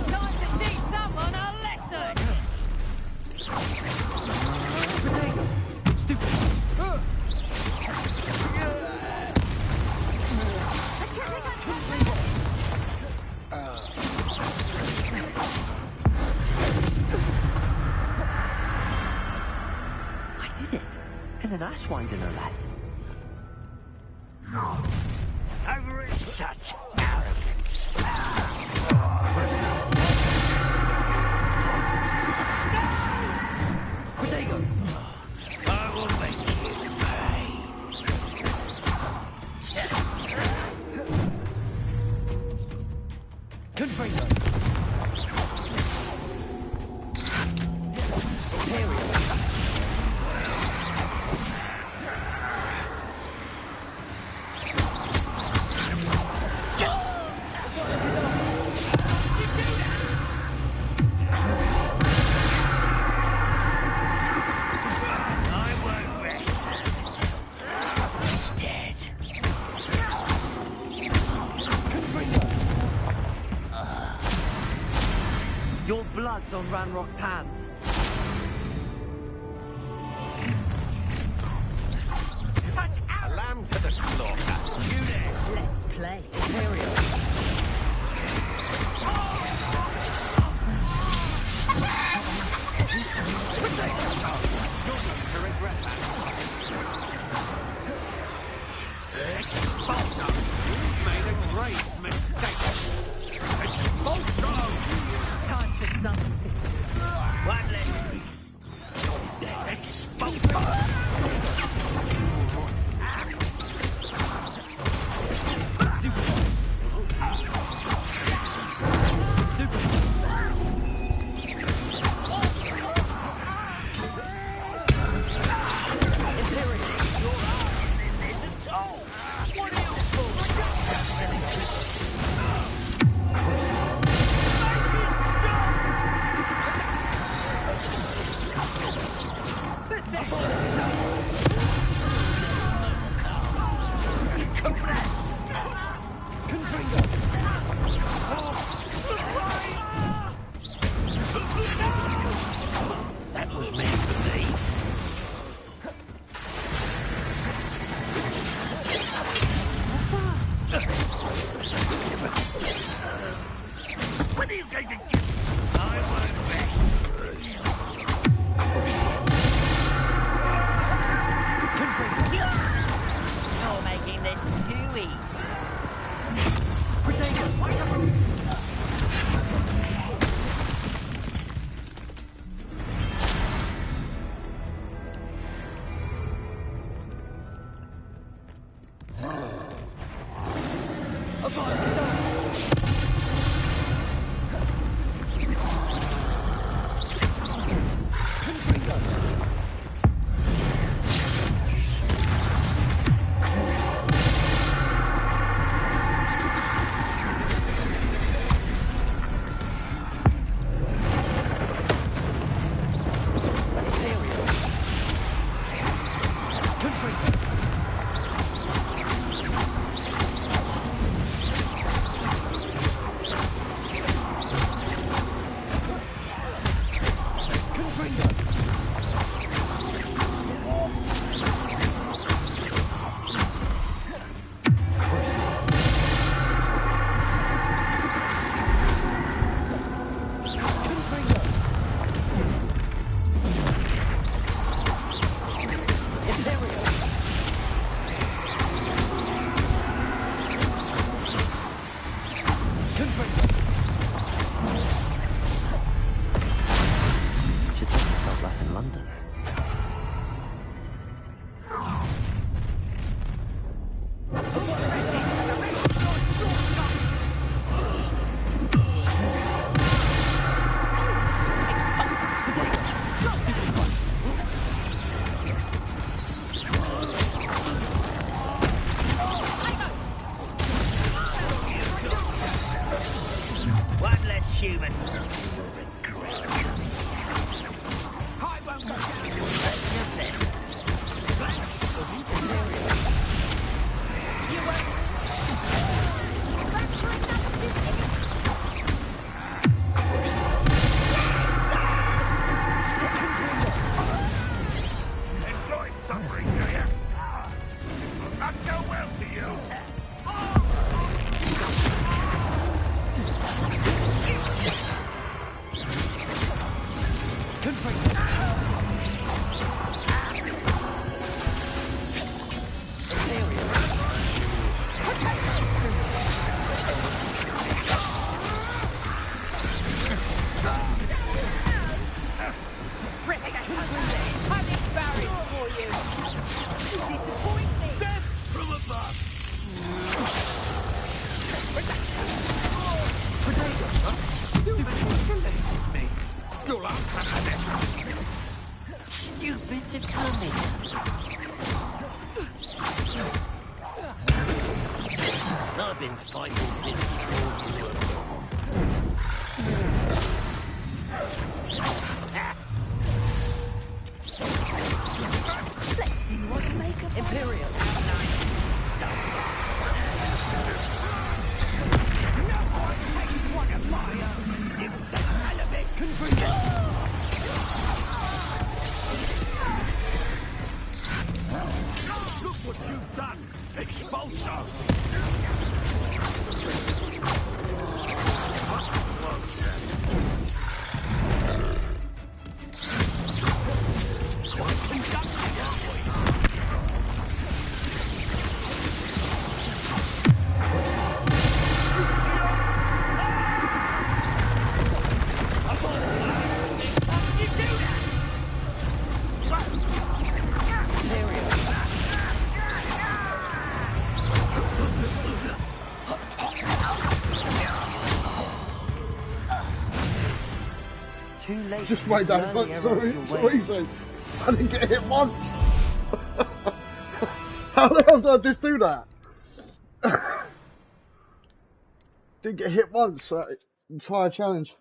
Time to teach someone a lesson! I did it. In an Ashwinder, no less. Over it, such arrogance. Protego! I will make you pay. Confringo! Your blood's on Ranrock's hands. Such A lamb to the slaughter. You there. Let's play. Imperial. You're going to regret that. Expulso! You've made a great mistake. Expulso! Time for some system. One less piece. Expulso! That was meant for me. What are you going to do? I won't rest. You're making this too easy. Stupid to come in. I've been fighting since before you were born. Let's see what you make of Imperial. No one takes one of my own. If the halibut can bring it. Look what you've done! Expulso! Too late. Just wait down, so easy. I didn't get hit once. How the hell did I just do that? Didn't get hit once, that entire challenge.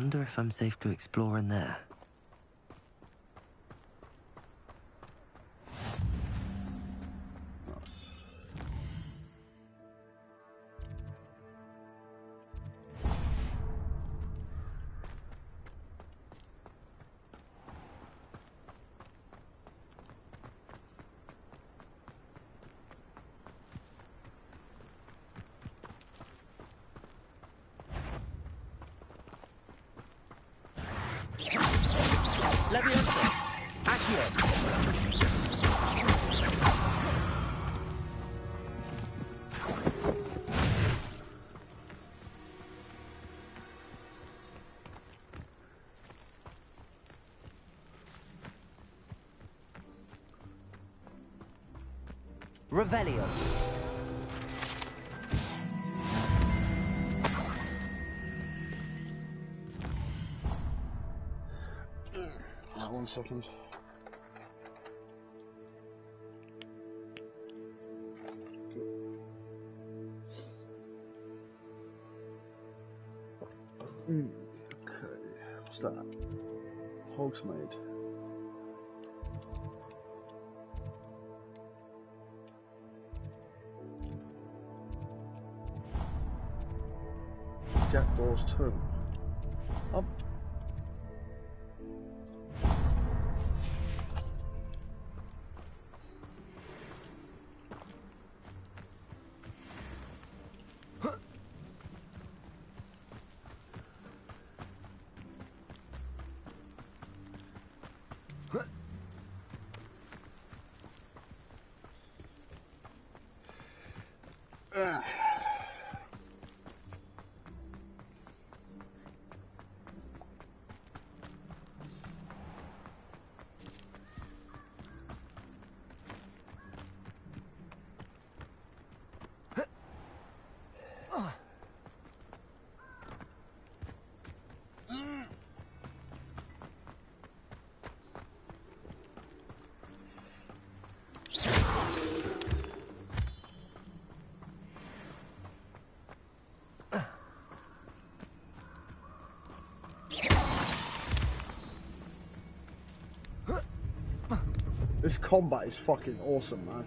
Wonder if I'm safe to explore in there. Revelio. Right, 1 second. Okay, what's that? Hogsmeade. Jackdaw's tomb. Oh. This combat is fucking awesome, man.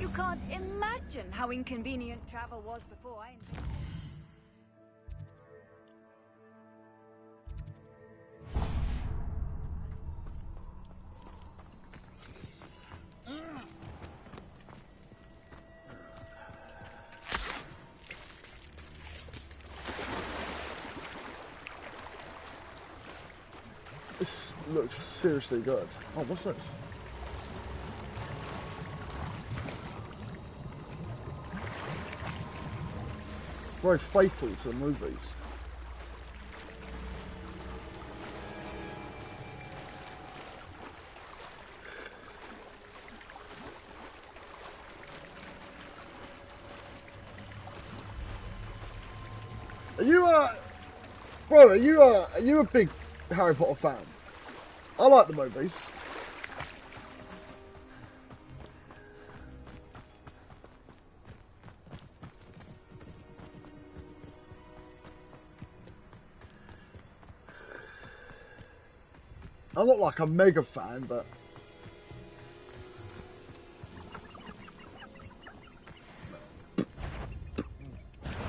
You can't imagine how inconvenient travel was before I... This looks seriously good. Oh, what's this? Very faithful to the movies. Are you bro? Are you a big Harry Potter fan? I like the movies. I'm not like a mega fan, but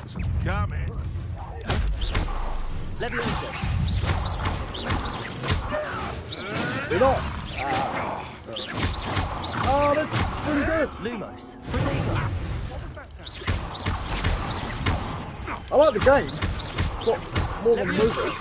it's coming. Leviosa. You're not. Oh, that's pretty good. Lumos. Protego. I like the game. It's got more than the movie.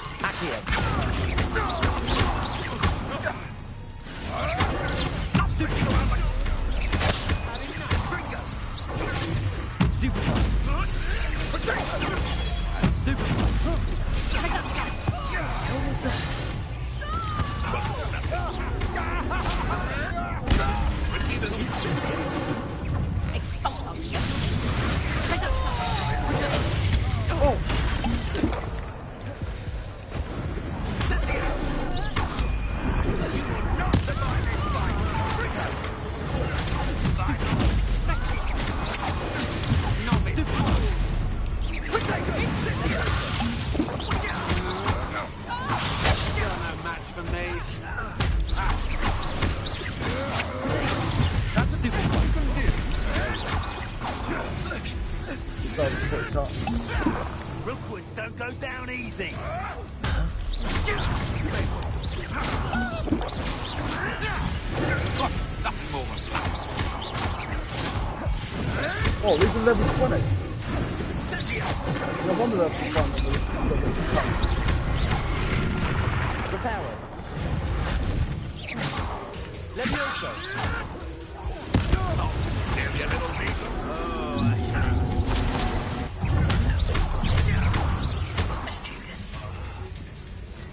Rookwoods don't go down easy. Oh, these are level 20. No wonder that's the fun. Reparo. Levioso.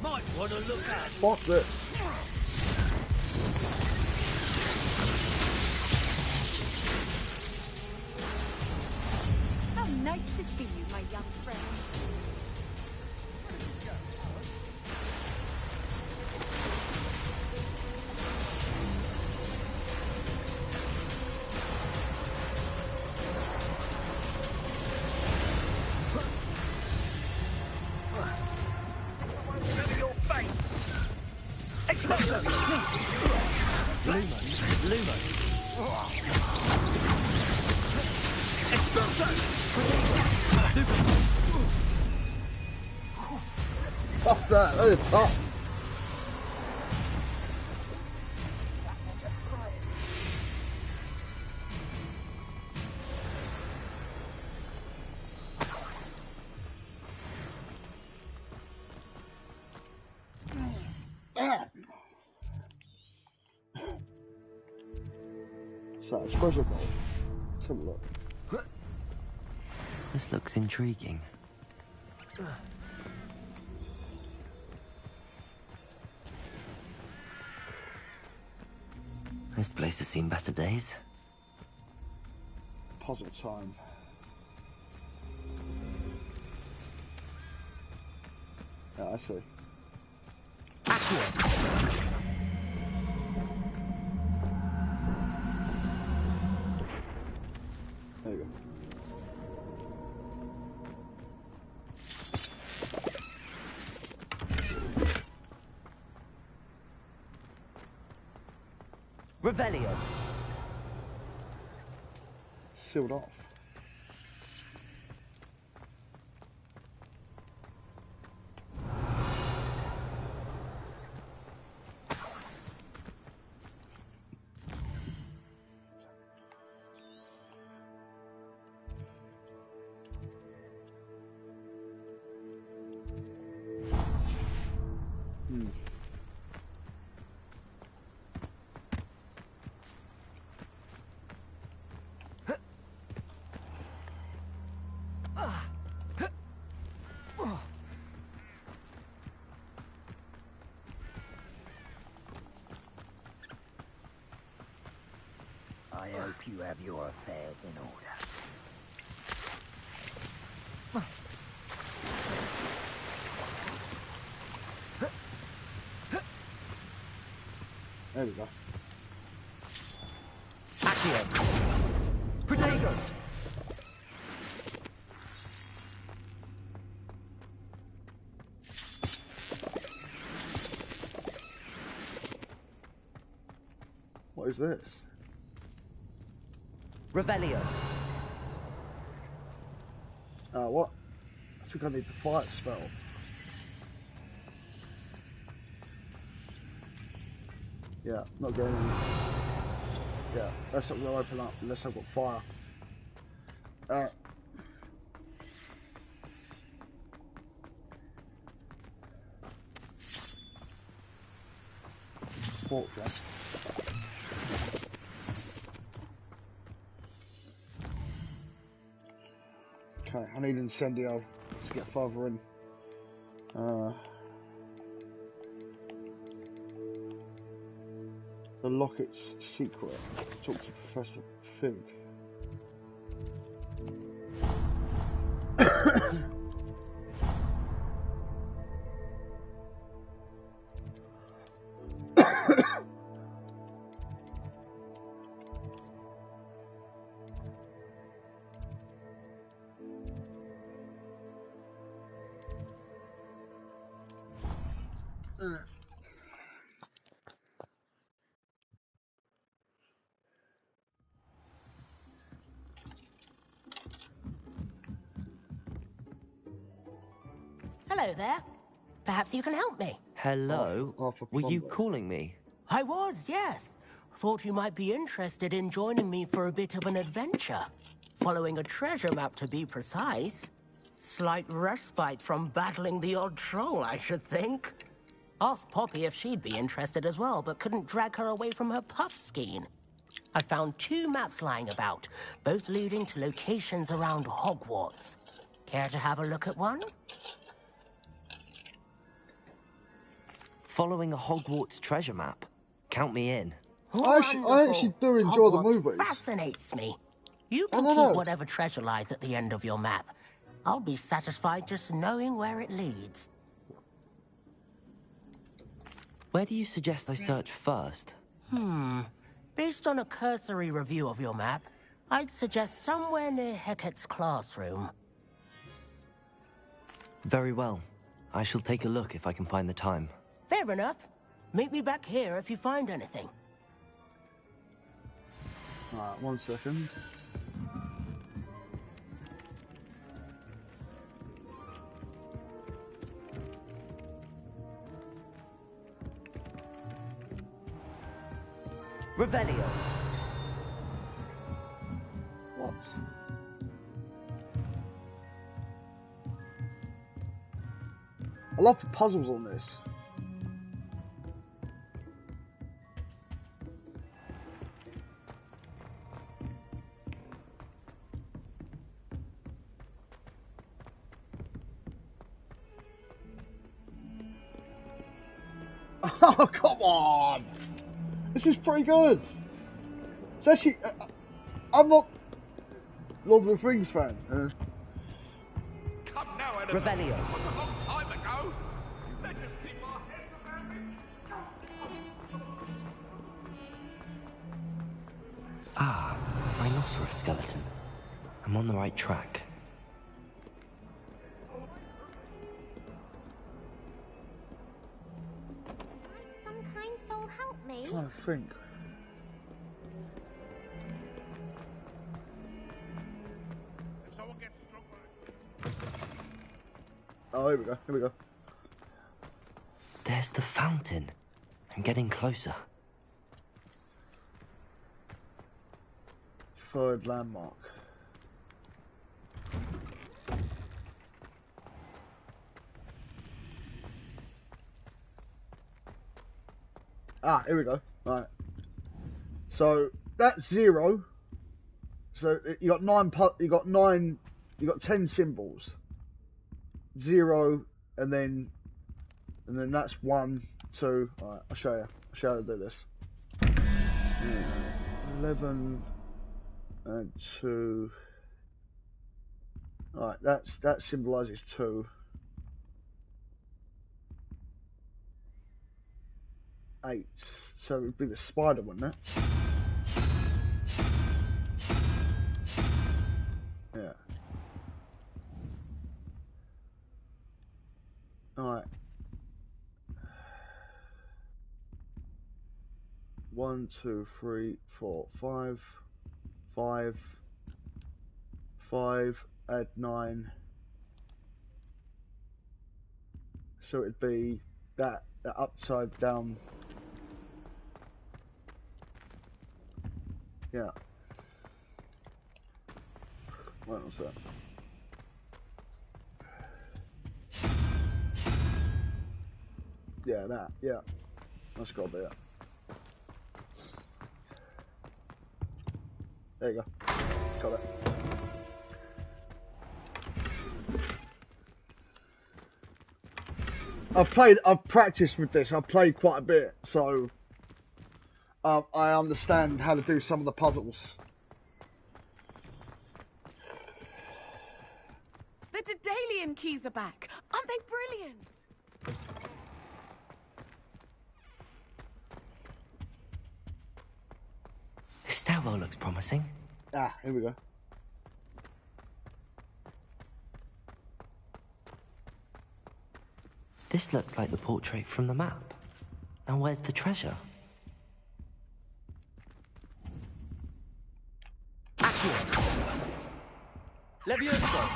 Might want to look at. Fuck this. How nice to see you, my young friend. Fuck that, that is tough. So, it's treasure gold. Let's have a look. This looks intriguing. This place has seen better days. Puzzle time. Yeah, I see. There you go. Revelio. Sealed off. I hope you have your affairs in order. There we go. Accio. Protagos. What is this? Revelio. What? I think I need to fight spell. Yeah, not getting any. Yeah, that's not going to open up unless I've got fire. support flag. Okay, I need incendio to get further in. The locket's secret. Talk to Professor Fig. Hello there. Perhaps you can help me. Hello? Were you calling me? I was, yes. Thought you might be interested in joining me for a bit of an adventure. Following a treasure map, to be precise. Slight respite from battling the odd troll, I should think. Asked Poppy if she'd be interested as well, but couldn't drag her away from her puff skein. I found 2 maps lying about, both leading to locations around Hogwarts. Care to have a look at one? Following a Hogwarts treasure map? Count me in. I actually do enjoy the movies. Fascinates me. You can keep whatever treasure lies at the end of your map. I'll be satisfied just knowing where it leads. Where do you suggest I search first? Based on a cursory review of your map, I'd suggest somewhere near Hecat's classroom. Very well. I shall take a look if I can find the time. Fair enough. Meet me back here if you find anything. Alright, 1 second. Revelio. What? I love the puzzles on this. Oh, come on! This is pretty good. It's actually, I'm not Lord of the Rings fan. Come now, Annabelle. Revelio. It was a long time ago. Let us keep our heads around it. Ah, rhinoceros skeleton. I'm on the right track. Some kind soul help me? I think. If someone gets struck by... Oh, here we go. Here we go. There's the fountain. I'm getting closer. 3rd landmark. Ah, here we go. Right. So that's 0. So you got 9. You got 9. You got 10 symbols. 0, and then that's 1, 2. All right, I'll show you. I'll show you how to do this. 11 and 2. All right, that symbolises 2. 8. So it would be the spider, wouldn't it? Yeah. Alright. 1, 2, 3, 4, 5. 5. 5. Add 9. So it'd be that upside down. Yeah. What was that? Yeah, that. Yeah. That's got to be it. There you go. Got it. I've practiced with this. I've played quite a bit, so I understand how to do some of the puzzles. The Daedalian keys are back. Aren't they brilliant? The stairwell looks promising. Ah, here we go. This looks like the portrait from the map. Now where's the treasure? Levioso.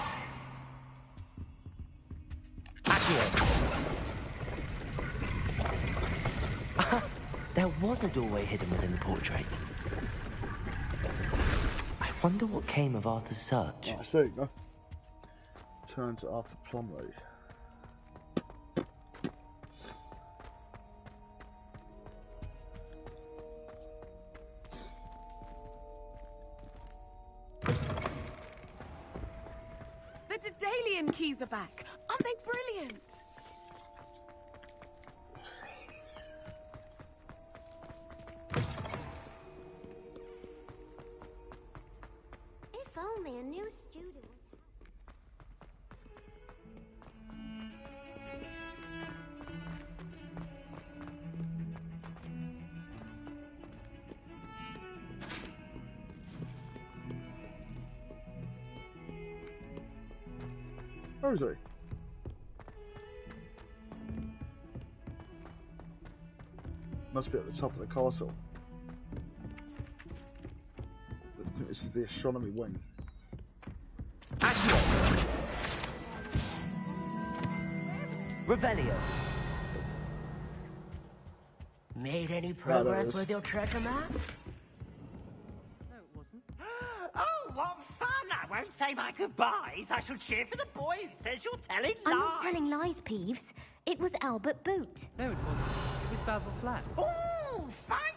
There was a doorway hidden within the portrait. I wonder what came of Arthur's search. Nice, there you go. Turn to Arthur Plumley. The Daedalian keys are back. Aren't they brilliant? If only a new student. Where is he? Must be at the top of the castle. I think this is the astronomy wing. Revelio. Made any progress with your treasure map? Oh, what fun! I won't say my goodbyes. I shall cheer for the boy who says you're telling lies. I'm not telling lies, Peeves. It was Albert Boot. No, it wasn't. It was Basil Flack. Ooh, fight!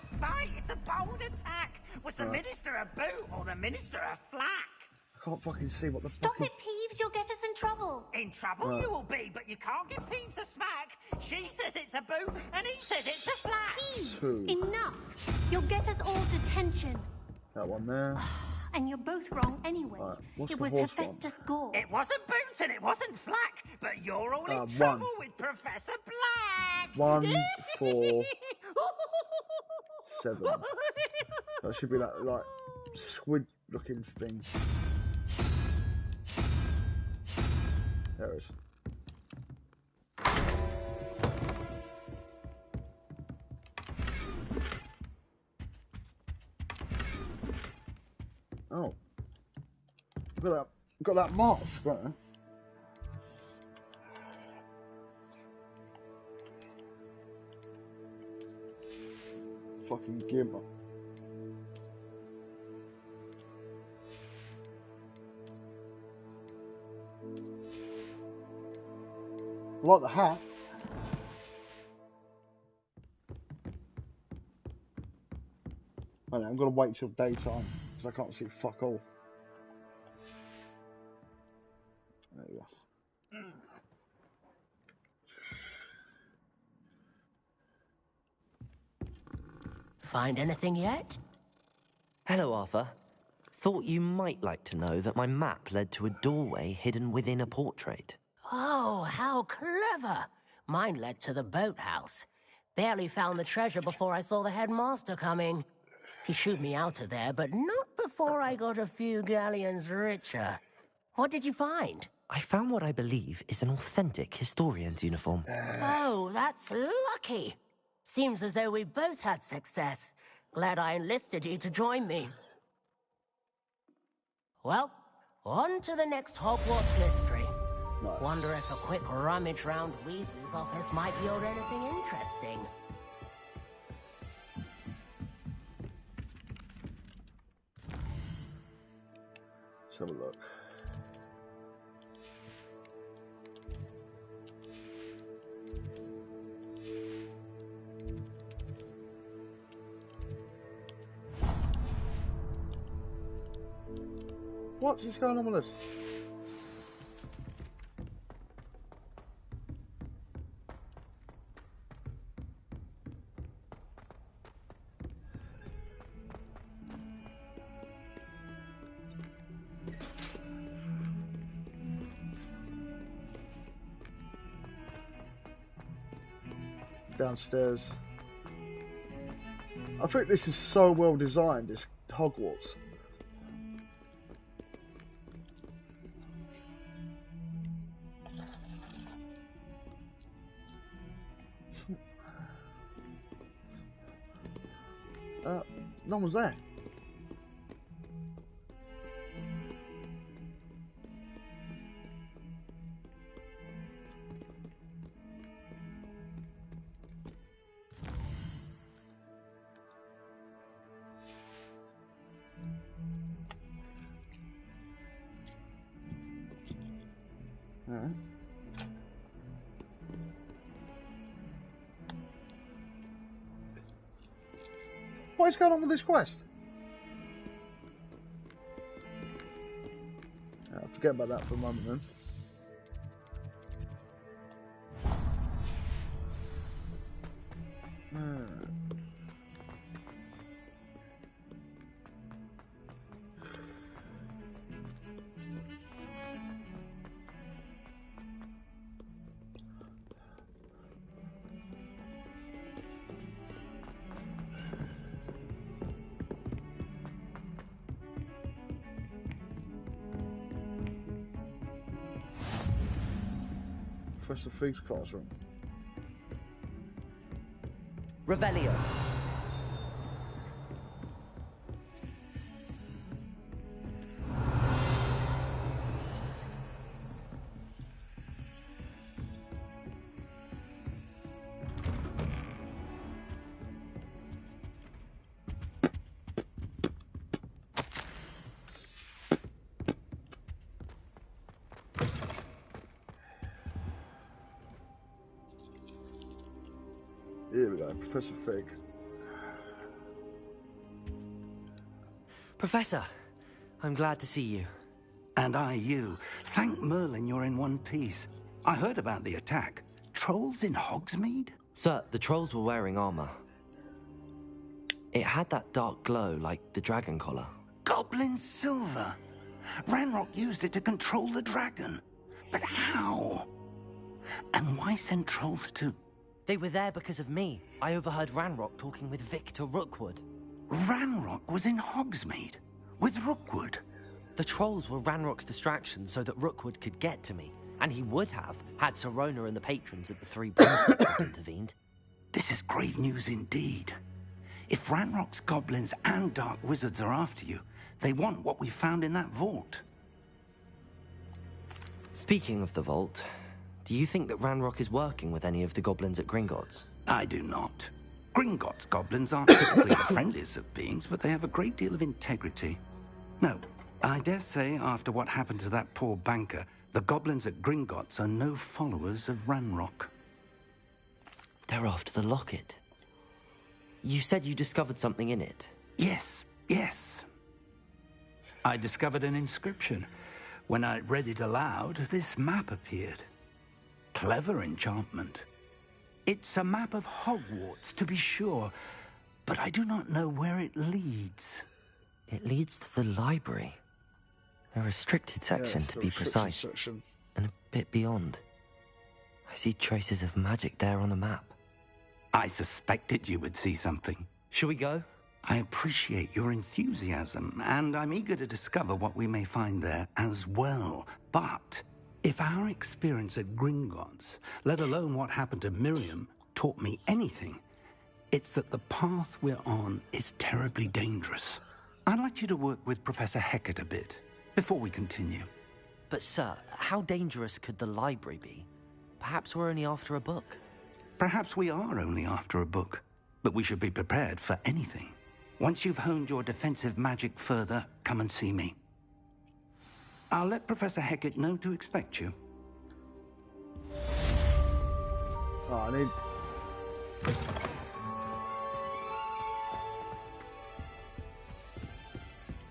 It's a bold attack. Was the minister a boot or the minister a flack? I can't fucking see what the Stop fuck it, Peeves. You'll get us in trouble. In trouble you will be, but you can't give Peeves a smack. She says it's a boot, and he says it's a flack. Peeves, enough. You'll get us all detention. That one there. And you're both wrong anyway. Right, what's it the was horse Hephaestus Gore. It wasn't boot and it wasn't flack, but you're all in one. trouble with Professor Black. 1, 4, 7. That should be like squid looking thing. There it is. Oh. Got that mask, right? Fucking gimmer. I like the hat. Right, I'm gonna wait till daytime because I can't see fuck all. There you go. Find anything yet? Hello, Arthur. Thought you might like to know that my map led to a doorway hidden within a portrait. Oh, how clever! Mine led to the boathouse. Barely found the treasure before I saw the headmaster coming. He shooed me out of there, but not before I got a few galleons richer. What did you find? I found what I believe is an authentic historian's uniform. Oh, that's lucky. Seems as though we both had success. Glad I enlisted you to join me. Well, on to the next Hogwarts mystery. Nice. Wonder if a quick rummage round Weasley's office might yield anything interesting. Let's have a look. What is going on with this? Downstairs. I think this is so well designed, this Hogwarts. No one's there. Alright. What is going on with this quest? Forget about that for a moment then. Professor Fig's classroom. Revelio. Here we go, Professor Fig. Professor, I'm glad to see you. And I you. Thank Merlin you're in one piece. I heard about the attack. Trolls in Hogsmeade? Sir, the trolls were wearing armor. It had that dark glow like the dragon collar. Goblin silver. Ranrock used it to control the dragon. But how? And why send trolls to... They were there because of me. I overheard Ranrock talking with Victor Rookwood. Ranrock was in Hogsmeade? With Rookwood? The trolls were Ranrock's distraction so that Rookwood could get to me. And he would have, had Sirona and the patrons at the Three Broomsticks not intervened. This is grave news indeed. If Ranrock's goblins and dark wizards are after you, they want what we found in that vault. Speaking of the vault, do you think that Ranrock is working with any of the goblins at Gringotts? I do not. Gringotts goblins aren't typically the friendliest of beings, but they have a great deal of integrity. No, I dare say after what happened to that poor banker, the goblins at Gringotts are no followers of Ranrock. They're after the locket. You said you discovered something in it. Yes, yes. I discovered an inscription. When I read it aloud, this map appeared. Clever enchantment. It's a map of Hogwarts, to be sure, but I do not know where it leads. It leads to the library. A restricted section, to be precise, section. And a bit beyond. I see traces of magic there on the map. I suspected you would see something. Shall we go? I appreciate your enthusiasm, and I'm eager to discover what we may find there as well. But if our experience at Gringotts, let alone what happened to Miriam, taught me anything, it's that the path we're on is terribly dangerous. I'd like you to work with Professor Hecat a bit before we continue. But sir, how dangerous could the library be? Perhaps we're only after a book. Perhaps we are only after a book, but we should be prepared for anything. Once you've honed your defensive magic further, come and see me. I'll let Professor Hecat know to expect you. Oh, I need...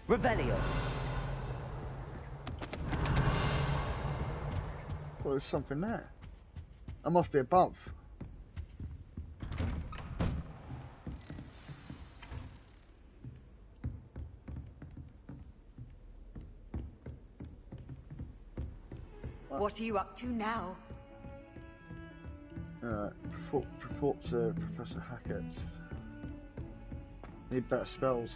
Revelio. Well, there's something there. That must be above. What are you up to now? Report to Professor Hackett. Need better spells.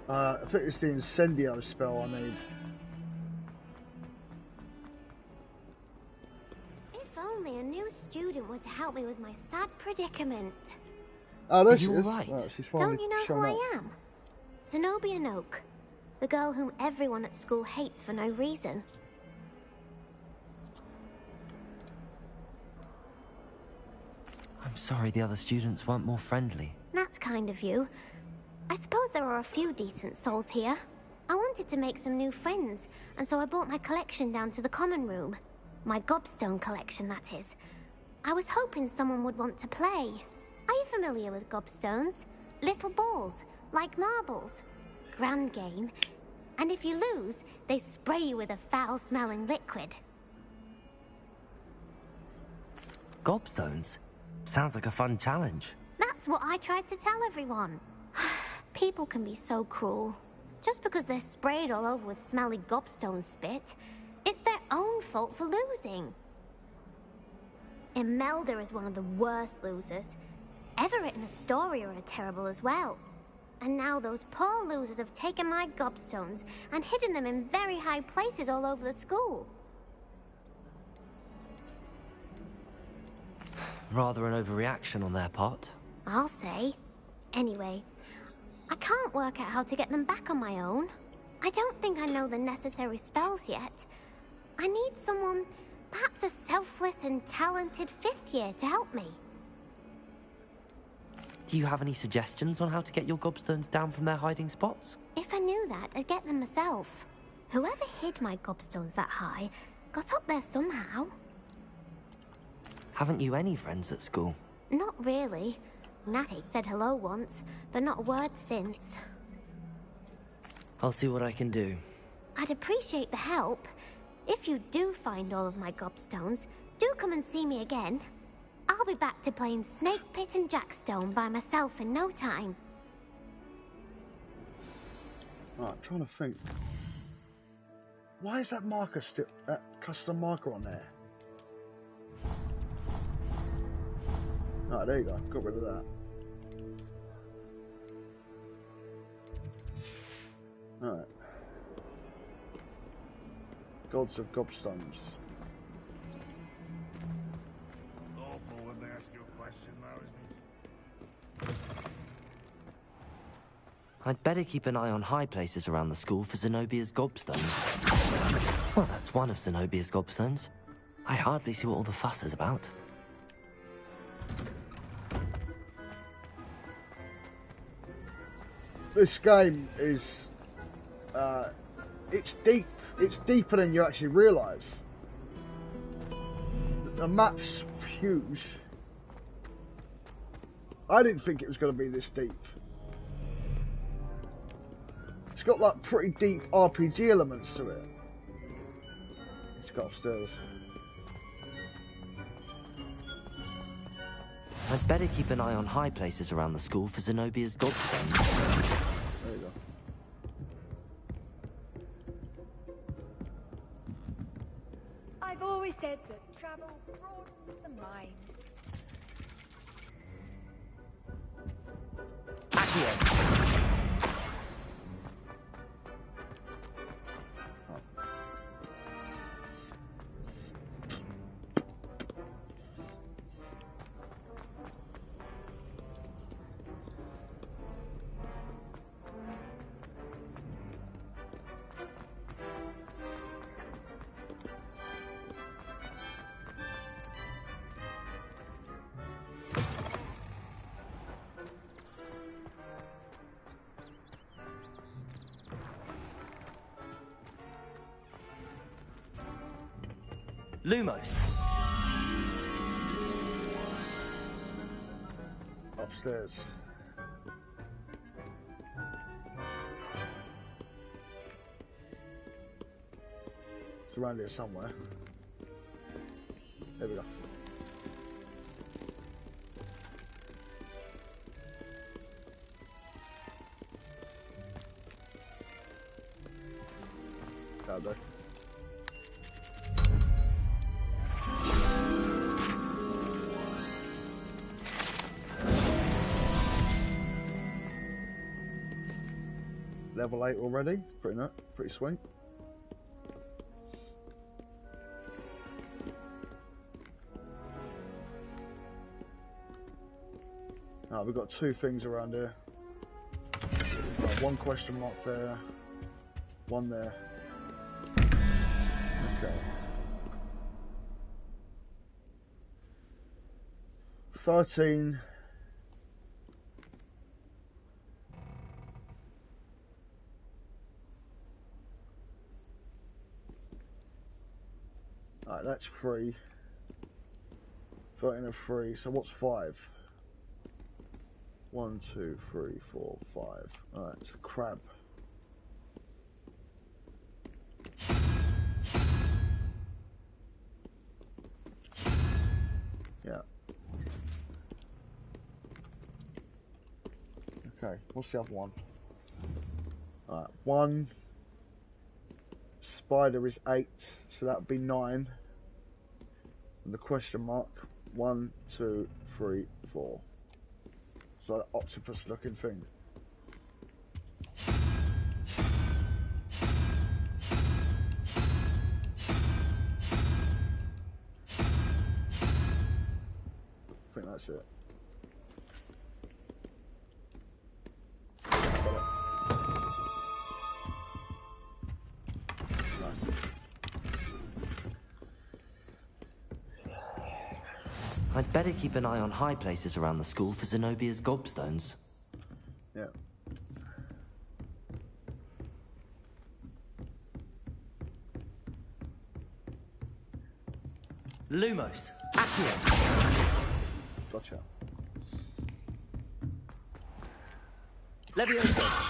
I think it's the Incendio spell I need. If only a new student were to help me with my sad predicament. Oh, there she you is. all right? Oh, she's finally Don't you know who shown up. I am? Zenobia Noak, the girl whom everyone at school hates for no reason. I'm sorry the other students weren't more friendly. That's kind of you. I suppose there are a few decent souls here. I wanted to make some new friends, and so I brought my collection down to the common room. My gobstone collection, that is. I was hoping someone would want to play. Are you familiar with gobstones? Little balls, like marbles. Grand game. And if you lose, they spray you with a foul-smelling liquid. Gobstones? Sounds like a fun challenge. That's what I tried to tell everyone. People can be so cruel. Just because they're sprayed all over with smelly gobstone spit, it's their own fault for losing. Imelda is one of the worst losers. Everett and Astoria are terrible as well. And now those poor losers have taken my gobstones and hidden them in very high places all over the school. Rather an overreaction on their part. I'll say. Anyway, I can't work out how to get them back on my own. I don't think I know the necessary spells yet. I need someone, perhaps a selfless and talented 5th year to help me. Do you have any suggestions on how to get your gobstones down from their hiding spots? If I knew that, I'd get them myself. Whoever hid my gobstones that high got up there somehow. Haven't you any friends at school? Not really. Natty said hello once, but not a word since. I'll see what I can do. I'd appreciate the help. If you do find all of my gobstones, do come and see me again. I'll be back to playing Snake Pit and Jackstone by myself in no time. Right, I'm trying to think. Why is that marker still, that custom marker on there? Right, there you go. Got rid of that. Alright. Gods of Gobstones. Awful when they ask you a question now, isn't it? I'd better keep an eye on high places around the school for Zenobia's gobstones. Well, that's one of Zenobia's gobstones. I hardly see what all the fuss is about. This game is, it's deep. It's deeper than you actually realise. The map's huge. I didn't think it was going to be this deep. It's got like pretty deep RPG elements to it. Let's go upstairs. I'd better keep an eye on high places around the school for Zenobia's gobstones. There you go. I've always said that travel broadens the mind. Lumos. Upstairs. around here somewhere. There we go. That'll do. Level 8 already, pretty sweet. Right, we've got 2 things around here. Right, 1 question mark there, 1 there. Okay. 13. Alright, that's 3. 13 and 3, so what's 5? 1, 2, 3, 4, 5. Alright, it's a crab. Yeah. Okay, what's the other one? Alright, 1. Spider is 8, so that would be 9. And the question mark, 1, 2, 3, 4. So that octopus looking thing. I think that's it. I'd better keep an eye on high places around the school for Zenobia's gobstones. Yeah. Lumos, Accio. Gotcha. Levioso.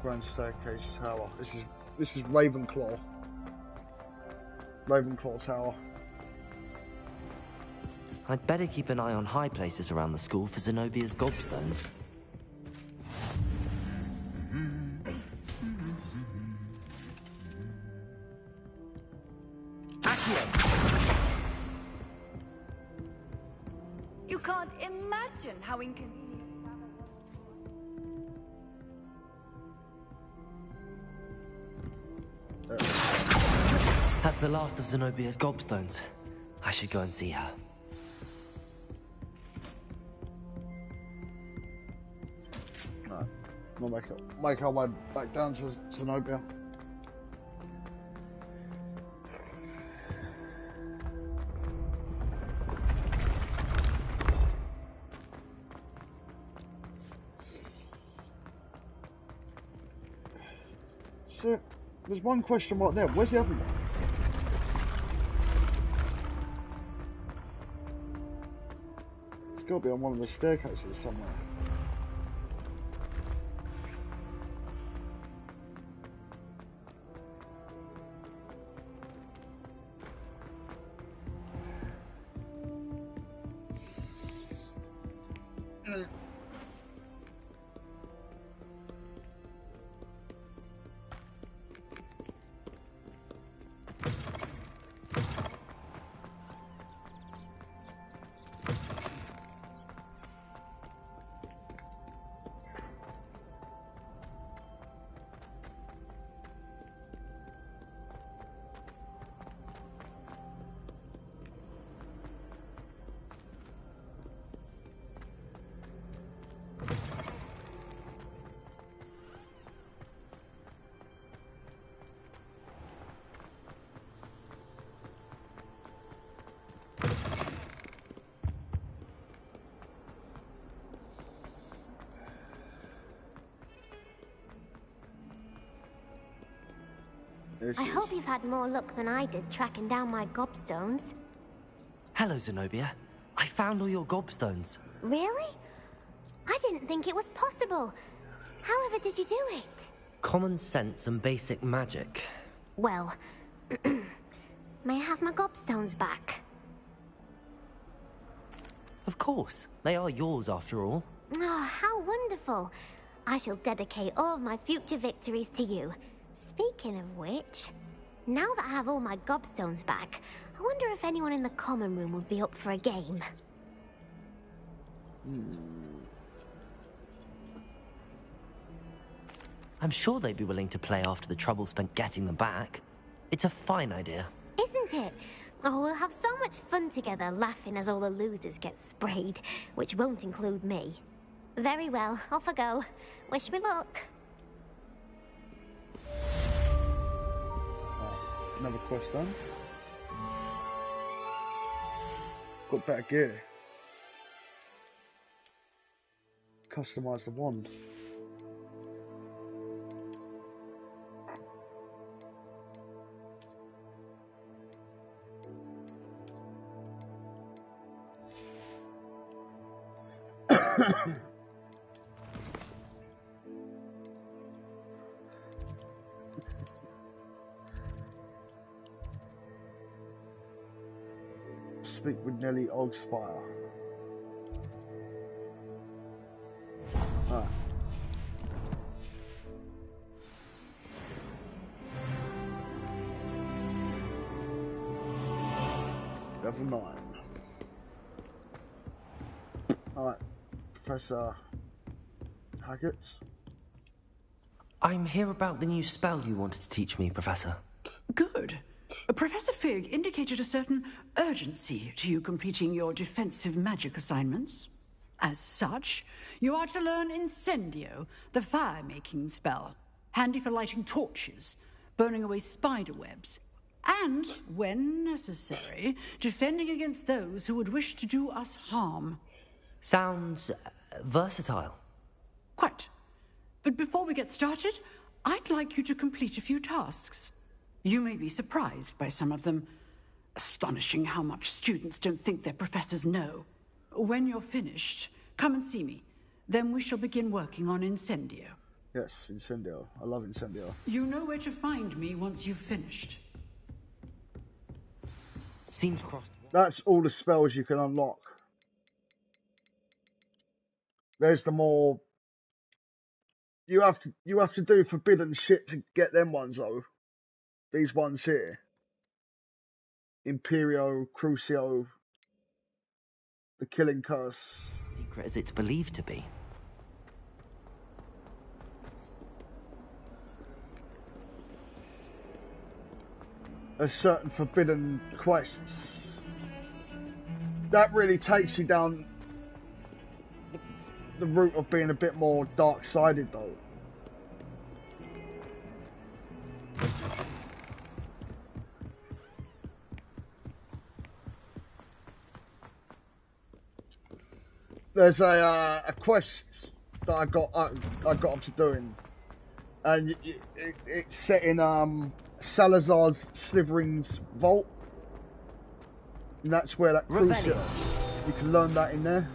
Grand staircase tower. This is Ravenclaw. Ravenclaw tower. I'd better keep an eye on high places around the school for Zenobia's gobstones. You can't imagine how inconvenient. That's the last of Zenobia's gobstones. I should go and see her. Right. We'll make our way back down to Zenobia. So, there's 1 question mark there. Where's the other one? It's got to be on one of the staircases somewhere. I hope you've had more luck than I did tracking down my gobstones. Hello, Zenobia. I found all your gobstones. Really? I didn't think it was possible. However did you do it? Common sense and basic magic. Well, may I have my gobstones back? Of course. They are yours, after all. Oh, how wonderful. I shall dedicate all of my future victories to you. Speaking of which, now that I have all my gobstones back, I wonder if anyone in the common room would be up for a game. I'm sure they'd be willing to play after the trouble spent getting them back. It's a fine idea. Isn't it? Oh, we'll have so much fun together, laughing as all the losers get sprayed, which won't include me. Very well, off I go. Wish me luck. Another quest done. Got better gear. Customize the wand. Speak with Nelly Ogspire. Level 9. Alright, Professor Haggett. I'm here about the new spell you wanted to teach me, Professor. Good. Professor Fig indicated a certain urgency to you completing your defensive magic assignments. As such, you are to learn Incendio, the fire-making spell, handy for lighting torches, burning away spider webs, and, when necessary, defending against those who would wish to do us harm. Sounds versatile. Quite. But before we get started, I'd like you to complete a few tasks. You may be surprised by some of them. Astonishing how much students don't think their professors know. When you're finished, come and see me. Then we shall begin working on Incendio. Yes, Incendio. I love Incendio. You know where to find me once you've finished. Seems crossed. That's all the spells you can unlock. There's the more you have to do forbidden shit to get them ones though. These ones here. Imperio, Crucio, the Killing Curse. Secret as it's believed to be. There's certain forbidden quests. That really takes you down the route of being a bit more dark-sided though. There's a quest that I got up to doing, and it's set in Salazar's Slytherin's vault, and that's where that crucial. You can learn that in there.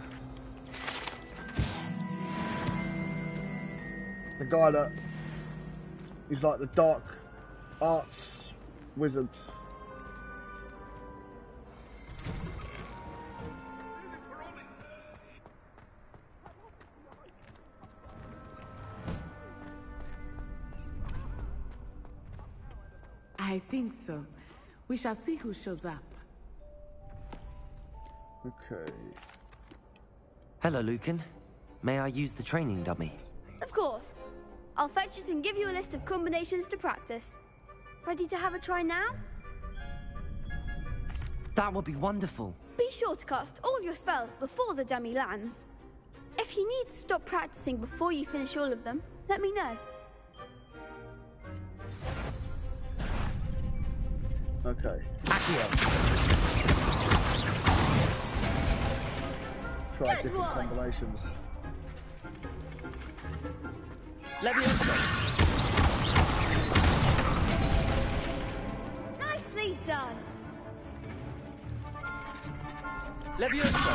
The guy that is like the dark arts wizard. I think so. We shall see who shows up. Okay. Hello, Lucan. May I use the training dummy? Of course. I'll fetch it and give you a list of combinations to practice. Ready to have a try now? That would be wonderful. Be sure to cast all your spells before the dummy lands. If you need to stop practicing before you finish all of them, let me know. Okay. Try different combinations. Nicely done. Levioso.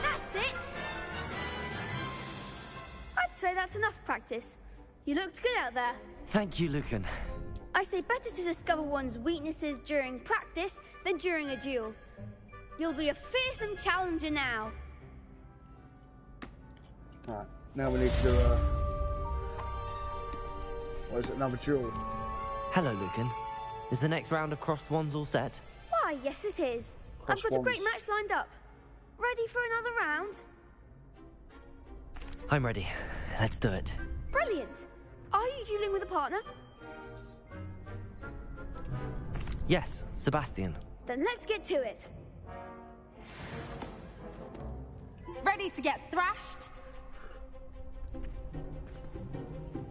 That's it. I'd say that's enough practice. You looked good out there. Thank you, Lucan. I say better to discover one's weaknesses during practice than during a duel. You'll be a fearsome challenger now. Right, now we need to do what is it, another duel? Hello, Lucan. Is the next round of Crossed Wands all set? Why, yes it is. I've got a great match lined up. Ready for another round? I'm ready. Let's do it. Brilliant. Are you dueling with a partner? Yes, Sebastian. Then let's get to it. Ready to get thrashed?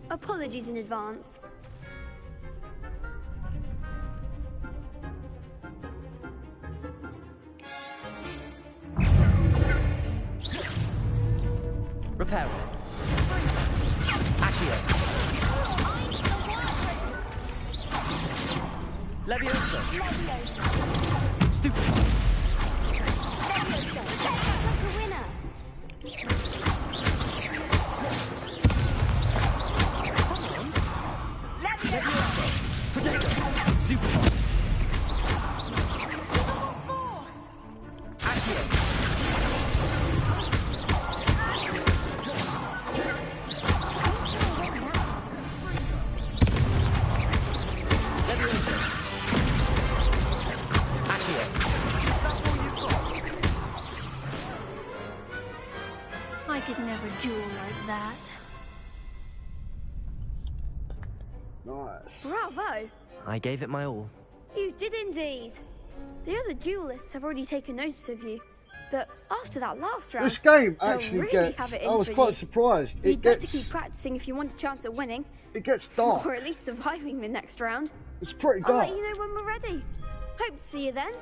Apologies in advance. Repair. Accio. Levioso. Stupefy. Potato. Stupefy. I could never duel like that. Nice. Bravo! I gave it my all. You did indeed. The other duelists have already taken notice of you, but after that last round, This game they'll actually really gets. have it in I was for quite you. surprised. You'd better keep practicing if you want a chance at winning. It gets dark. Or at least surviving the next round. It's pretty I'll dark. let you know when we're ready. Hope to see you then.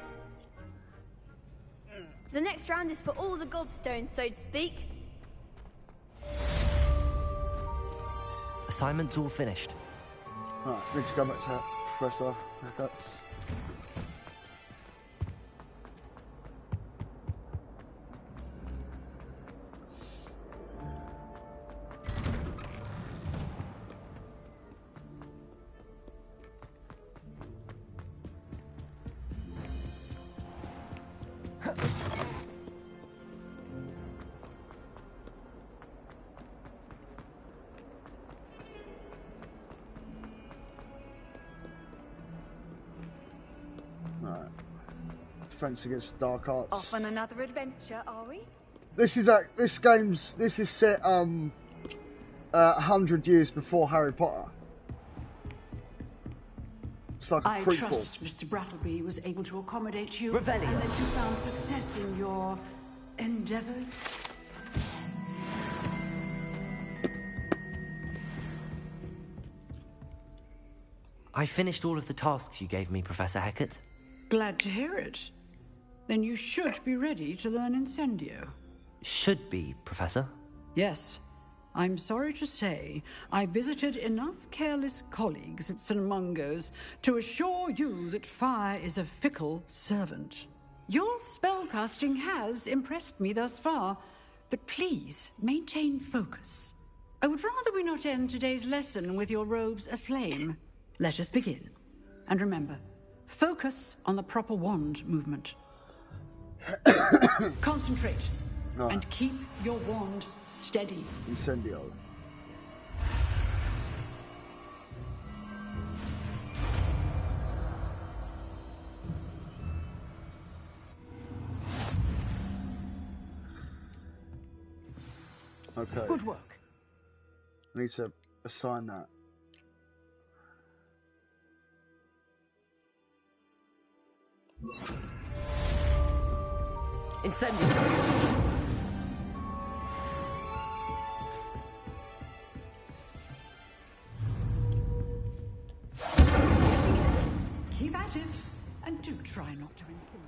The next round is for all the gobstones, so to speak. Assignment's all finished. Right, need to go back to Professor Hackett. Right. Defense against dark arts. Off on another adventure, are we? This is set 100 years before Harry Potter. It's like a I prequel. trust Mr. Brattleby was able to accommodate you Revelio. and that you found success in your endeavors. I finished all of the tasks you gave me, Professor Hackett. Glad to hear it. Then you should be ready to learn Incendio. Should be, Professor. Yes. I'm sorry to say, I visited enough careless colleagues at St. Mungo's to assure you that fire is a fickle servant. Your spellcasting has impressed me thus far, but please maintain focus. I would rather we not end today's lesson with your robes aflame. Let us begin. And remember, focus on the proper wand movement. Concentrate. No. And keep your wand steady. Incendio. Okay. Good work. Need to assign that. Incendio. Keep at it, and do try not to impinge.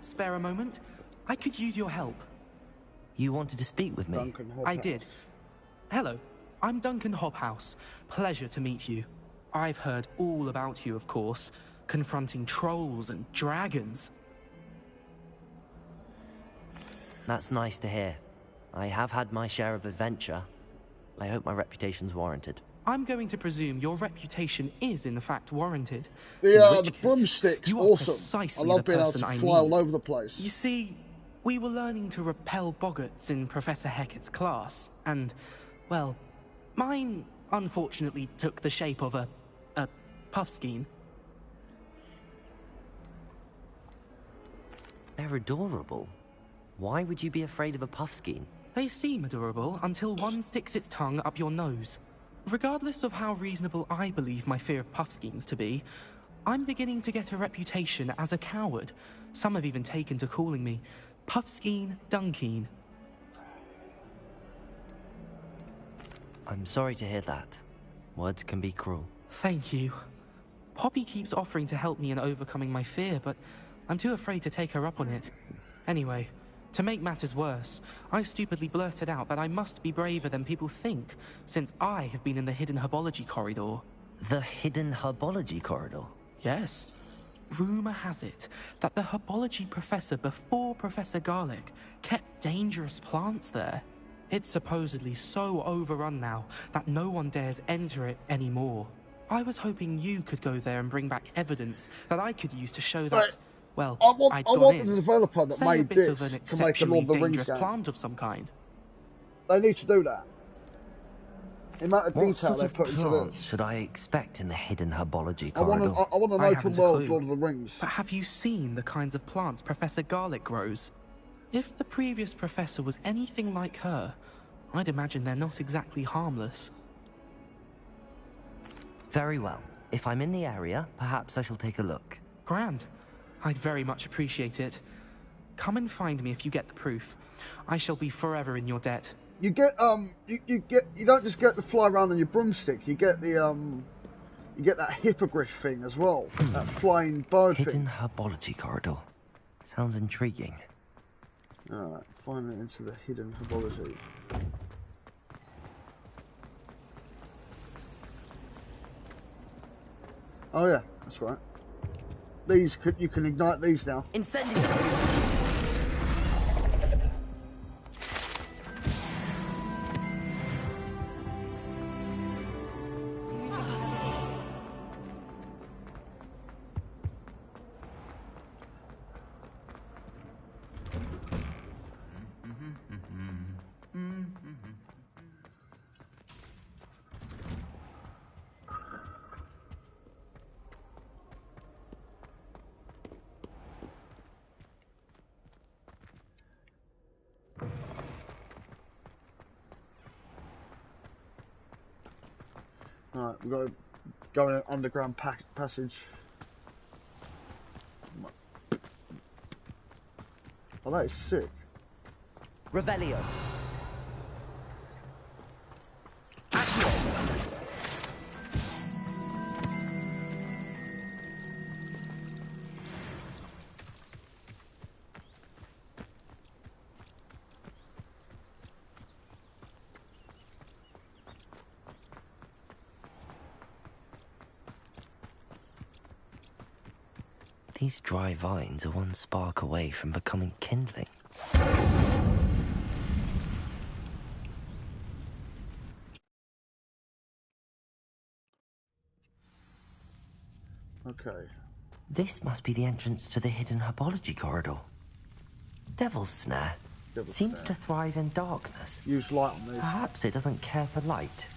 spare a moment? I could use your help. You wanted to speak with me? Duncan Hobhouse. I did. Hello, I'm Duncan Hobhouse. Pleasure to meet you. I've heard all about you, of course, confronting trolls and dragons. That's nice to hear. I have had my share of adventure. I hope my reputation's warranted. I'm going to presume your reputation is in fact warranted. The broomstick's you are awesome. precisely I love the being able person to I fly need. all over the place. You see, we were learning to repel boggarts in Professor Hecat's class, and, well, mine unfortunately took the shape of a puffskein. They're adorable. Why would you be afraid of a puffskein? They seem adorable until one sticks its tongue up your nose. Regardless of how reasonable I believe my fear of puffskeins to be, I'm beginning to get a reputation as a coward. Some have even taken to calling me Puffskein Dunkeen. I'm sorry to hear that. Words can be cruel. Thank you. Poppy keeps offering to help me in overcoming my fear, but I'm too afraid to take her up on it. Anyway, to make matters worse, I stupidly blurted out that I must be braver than people think, since I have been in the hidden herbology corridor. The hidden herbology corridor? Yes. Rumor has it that the herbology professor before Professor Garlic kept dangerous plants there. It's supposedly so overrun now that no one dares enter it anymore. I was hoping you could go there and bring back evidence that I could use to show that, well, I'd gone in. The developer that Say made a bit this of an to make a exceptionally Lord of the Rings dangerous game. plant of some kind. They need to do that. The amount of What detail sort they of put into plants this. should I expect in the hidden herbology I want corridor? an I open haven't a world clue. Lord of the Rings. But have you seen the kinds of plants Professor Garlic grows? If the previous professor was anything like her, I'd imagine they're not exactly harmless. Very well. If I'm in the area, perhaps I shall take a look. Grand. I'd very much appreciate it. Come and find me if you get the proof. I shall be forever in your debt. You get you don't just get to fly around on your broomstick. You get the you get that hippogriff thing as well. That flying bird Hidden thing. herbology corridor. Sounds intriguing. Alright, finally into the hidden herbology. Oh yeah, that's right. These you can ignite these now. Incendio! Alright, we've got to go in an underground passage. Oh, that is sick. Revelio. These dry vines are one spark away from becoming kindling. Okay. This must be the entrance to the hidden herbology corridor. Devil's Snare. Seems to thrive in darkness. Use light on these. Perhaps it doesn't care for light.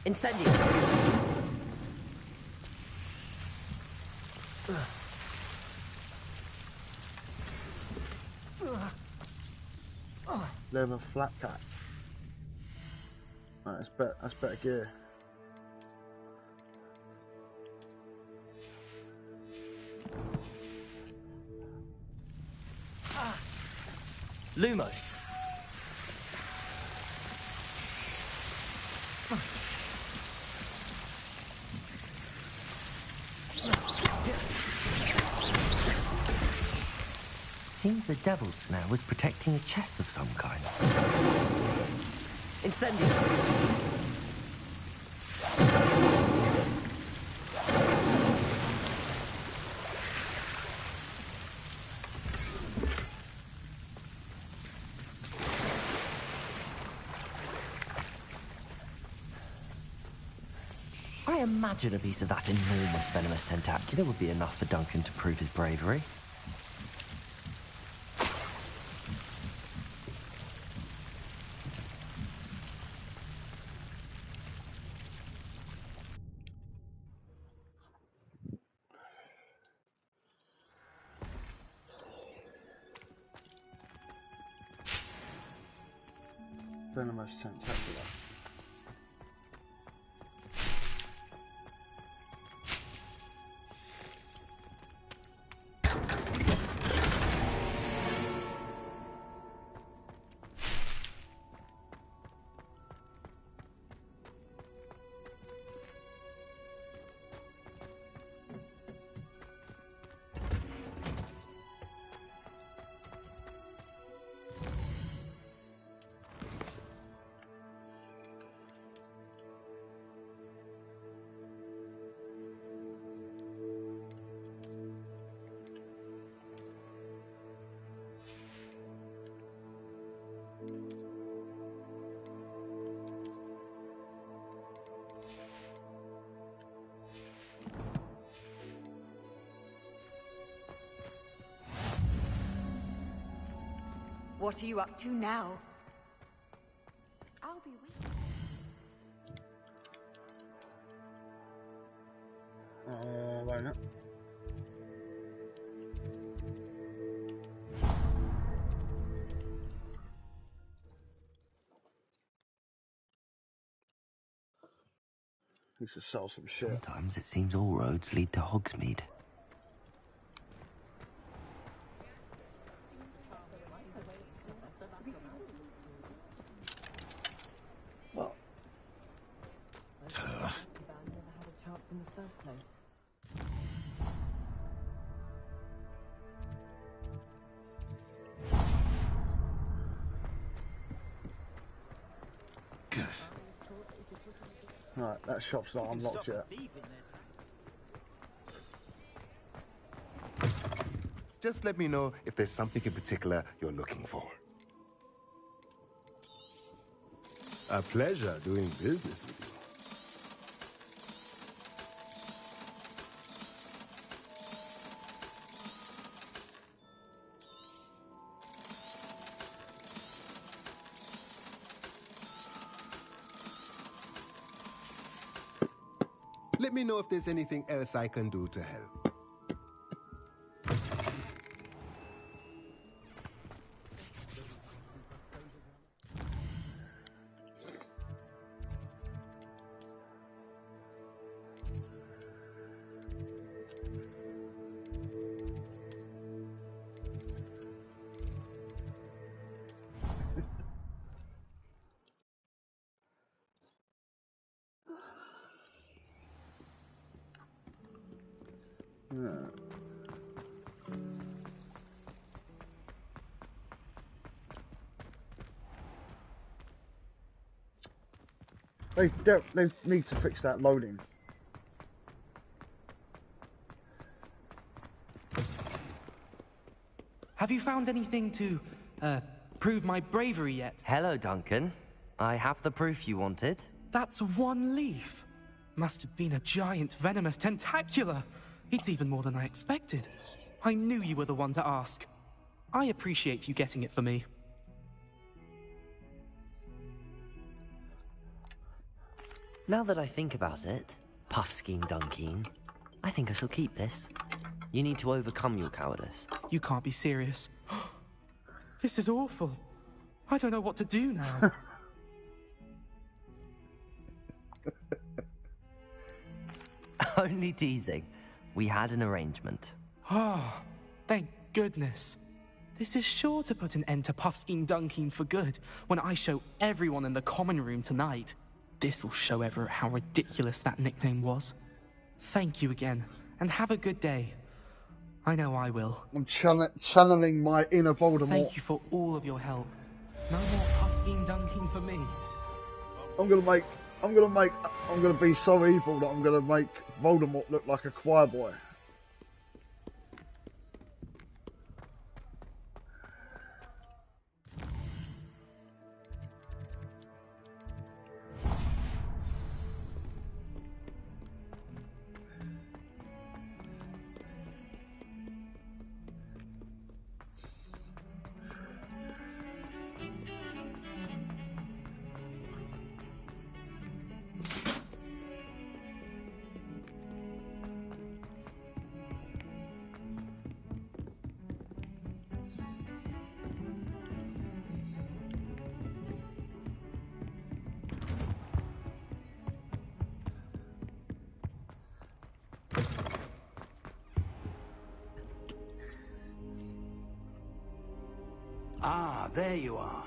Incendio! Leather flat cap. Right, that's better gear. Lumos. Seems the devil's snare was protecting a chest of some kind. Incendio! I imagine a piece of that enormous venomous tentacular would be enough for Duncan to prove his bravery. Venomous tentacular. What are you up to now? I'll be waiting. Why not? Needs to sell some shit. Sometimes it seems all roads lead to Hogsmeade. Well. Right, that shop's not unlocked yet. Just let me know if there's something in particular you're looking for. A pleasure doing business with you. Let me know if there's anything else I can do to help. They need to fix that loading. Have you found anything to, prove my bravery yet? Hello, Duncan. I have the proof you wanted. That's one leaf. Must have been a giant venomous tentacular. It's even more than I expected. I knew you were the one to ask. I appreciate you getting it for me. Now that I think about it, Puffskein Dunkeen, I think I shall keep this. You need to overcome your cowardice. You can't be serious. This is awful. I don't know what to do now. Only teasing. We had an arrangement. Oh, thank goodness. This is sure to put an end to Puffskein Dunking for good when I show everyone in the common room tonight. This'll show Everett how ridiculous that nickname was. Thank you again, and have a good day. I know I will. I'm channeling my inner Voldemort. Thank you for all of your help. No more Puffskein Dunking for me. I'm gonna be so evil that I'm gonna make Voldemort look like a choir boy. Ah, there you are.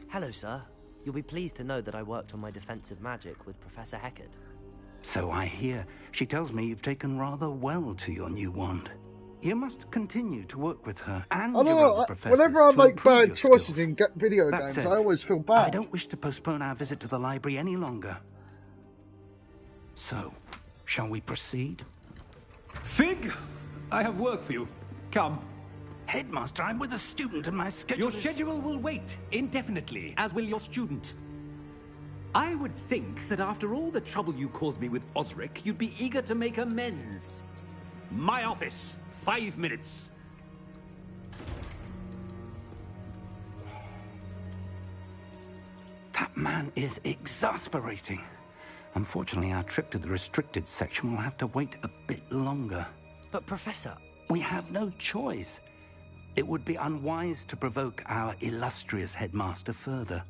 Hello, sir. You'll be pleased to know that I worked on my defensive magic with Professor Hecat. So I hear. She tells me you've taken rather well to your new wand. You must continue to work with her and I don't your know, other professors whenever I to make improve bad your choices skills. in video That games, said, I always feel bad. I don't wish to postpone our visit to the library any longer. So, shall we proceed? Fig, I have work for you. Come. Headmaster, I'm with a student and my schedule Your schedule will wait indefinitely, as will your student. I would think that after all the trouble you caused me with Osric, you'd be eager to make amends. My office, 5 minutes. That man is exasperating. Unfortunately, our trip to the restricted section will have to wait a bit longer. But, Professor... We have no choice. It would be unwise to provoke our illustrious headmaster further.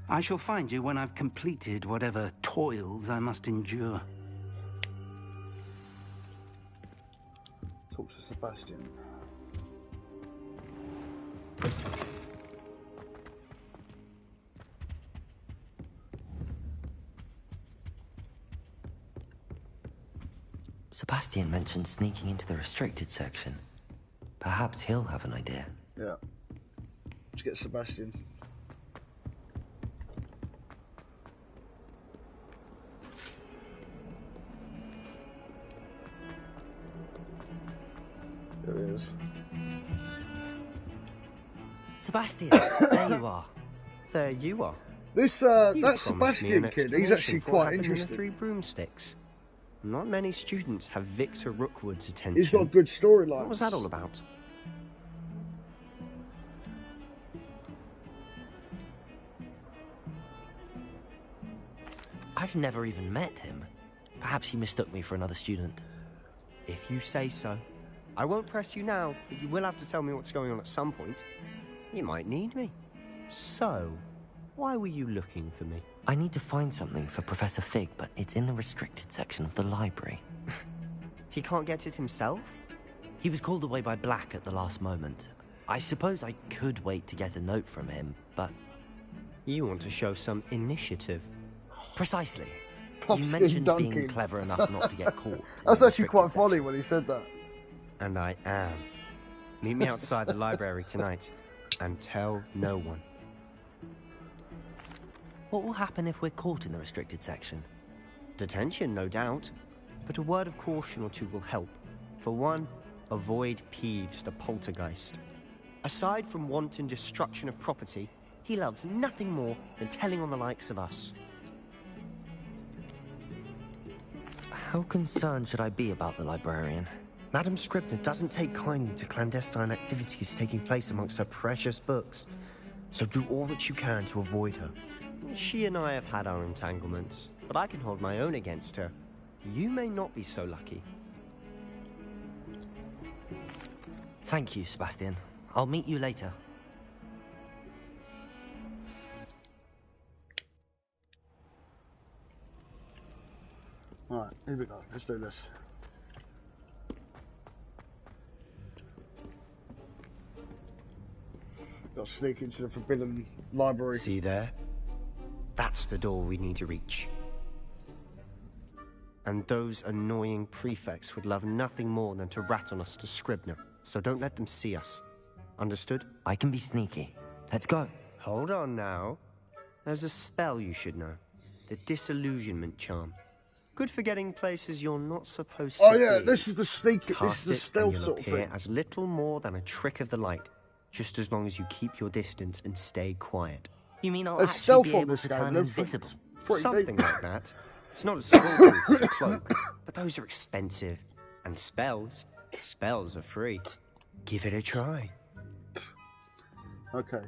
I shall find you when I've completed whatever toils I must endure. Talk to Sebastian. Sebastian mentioned sneaking into the restricted section. Perhaps he'll have an idea. Yeah. Let's get Sebastian. There he is. Sebastian, there you are. There you are. This, You that promised me Sebastian an kid, he's explanation actually for what quite happened in the interesting. Three Broomsticks. Not many students have Victor Rookwood's attention. He's got good storylines. What was that all about? I've never even met him. Perhaps he mistook me for another student. If you say so. I won't press you now, but you will have to tell me what's going on at some point. You might need me. So, why were you looking for me? I need to find something for Professor Fig, but it's in the restricted section of the library. He can't get it himself? He was called away by Black at the last moment. I suppose I could wait to get a note from him, but... You want to show some initiative. Precisely. Puffskein You mentioned being Dunking. clever enough not to get caught. That's actually quite funny when he said that. And I am. Meet me outside the library tonight, and tell no one. What will happen if we're caught in the restricted section? Detention, no doubt. But a word of caution or two will help. For one, avoid Peeves the poltergeist. Aside from wanton destruction of property, he loves nothing more than telling on the likes of us. How concerned should I be about the librarian? Madam Scribner doesn't take kindly to clandestine activities taking place amongst her precious books. So do all that you can to avoid her. She and I have had our entanglements, but I can hold my own against her. You may not be so lucky. Thank you, Sebastian. I'll meet you later. Right, here we go. Let's do this. Got to sneak into the forbidden library. See there? That's the door we need to reach. And those annoying prefects would love nothing more than to rat on us to Scribner. So don't let them see us. Understood? I can be sneaky. Let's go. Hold on now. There's a spell you should know. The Disillusionment Charm. Good for getting places you're not supposed to be. Oh yeah, this is the sneaky, Cast this is the it stealth and you'll sort of appear thing. as little more than a trick of the light. Just as long as you keep your distance and stay quiet. You mean I'll There's actually stealth be on able this to game, turn everything's invisible? pretty Something deep. like that. It's not as foolproof as a cloak, but those are expensive. And spells are free. Give it a try. Okay,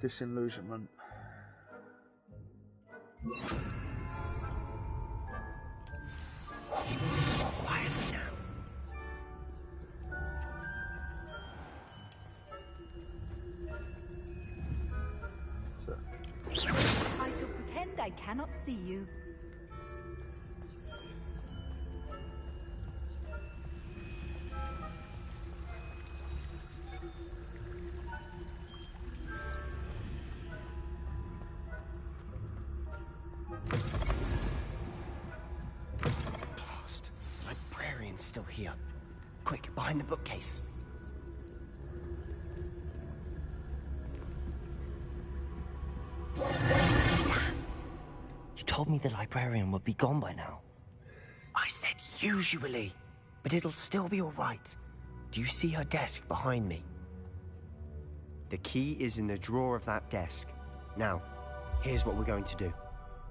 Disillusionment. Quietly now. I shall pretend I cannot see you. Blast. Librarian's still here. Quick, behind the bookcase. You told me the librarian would be gone by now. I said usually, but it'll still be all right. Do you see her desk behind me? The key is in the drawer of that desk. Now, here's what we're going to do.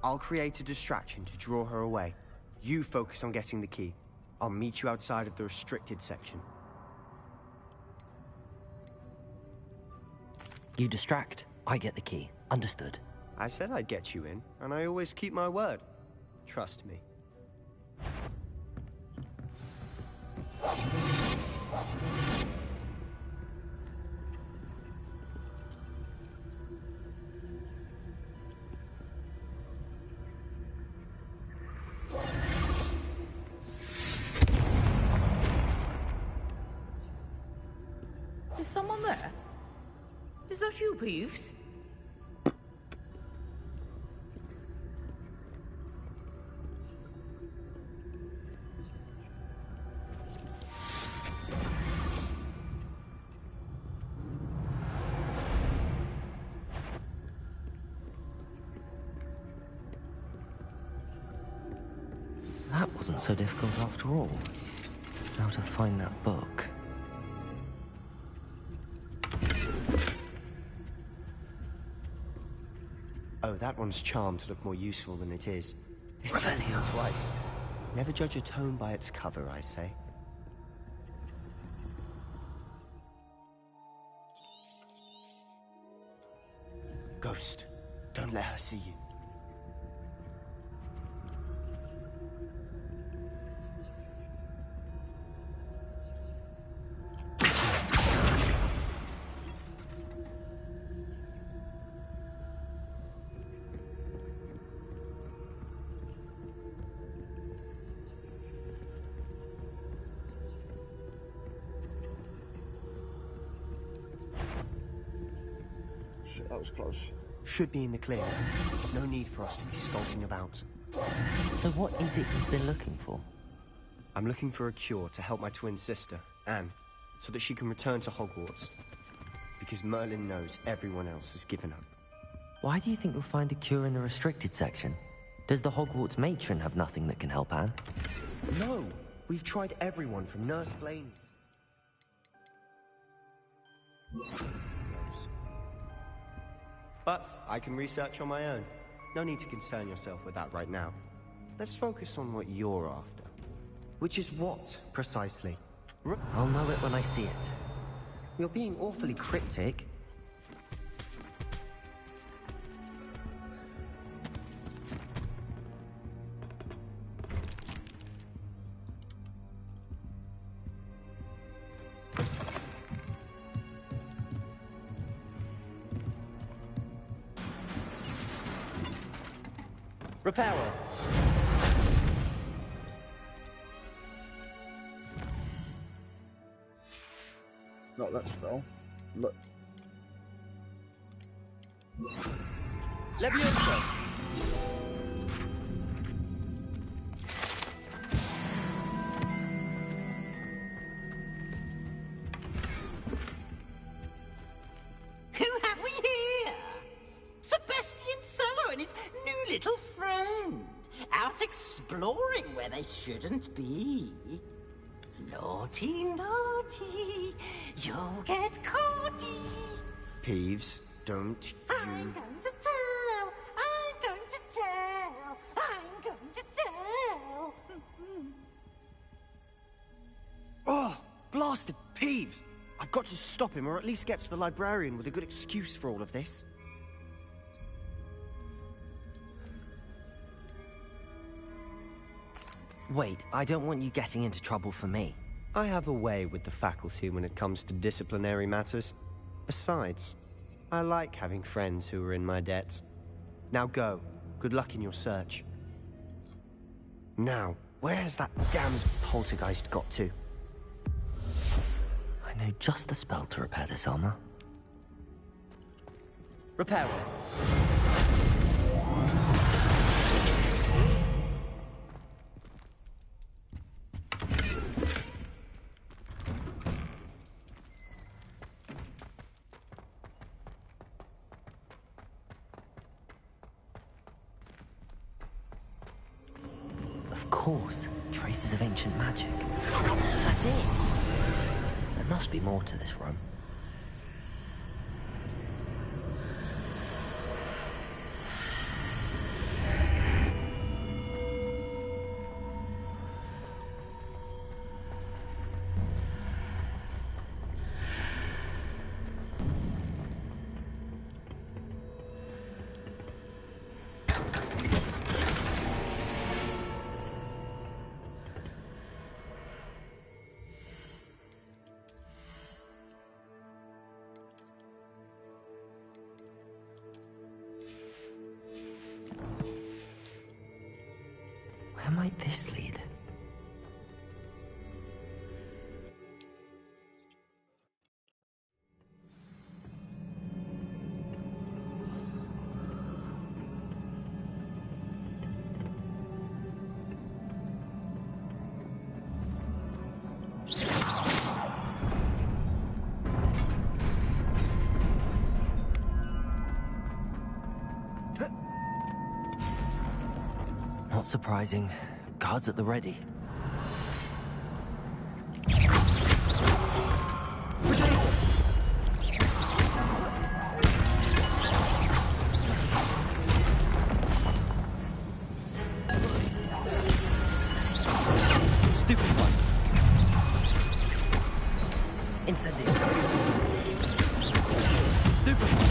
I'll create a distraction to draw her away. You focus on getting the key. I'll meet you outside of the restricted section. You distract, I get the key. Understood. I said I'd get you in, and I always keep my word. Trust me. Is someone there? Is that you, Peeves? That wasn't so difficult after all. How to find that book. Oh, that one's charmed to look more useful than it is. It's funny twice. Never judge a tome by its cover, I say. Ghost, don't let her see you. Shit, that was close. Should be in the clear. There's no need for us to be skulking about. So what is it you've been looking for? I'm looking for a cure to help my twin sister, Anne, so that she can return to Hogwarts. Because Merlin knows everyone else has given up. Why do you think you'll find a cure in the restricted section? Does the Hogwarts matron have nothing that can help Anne? No! We've tried everyone from Nurse Blaine. But I can research on my own. No need to concern yourself with that right now. Let's focus on what you're after. Which is what, precisely? I'll know it when I see it. You're being awfully cryptic. Reparo. Not that spell. Look. Levioso. Who have we here? Sebastian Solo and his new little friend. Out exploring where they shouldn't be. Naughty, naughty. You'll get caughty. Peeves, don't I'm going to tell. I'm going to tell. I'm going to tell. Oh, blasted Peeves! I've got to stop him, or at least get to the librarian with a good excuse for all of this. Wait, I don't want you getting into trouble for me. I have a way with the faculty when it comes to disciplinary matters. Besides, I like having friends who are in my debt. Now go. Good luck in your search. Now, where's that damned poltergeist got to? I know just the spell to repair this armor. Reparo. Of course, traces of ancient magic. That's it! There must be more to this room. Where might this lead? Not surprising. Guards at the ready. Stupid one. Incendio. Stupid one.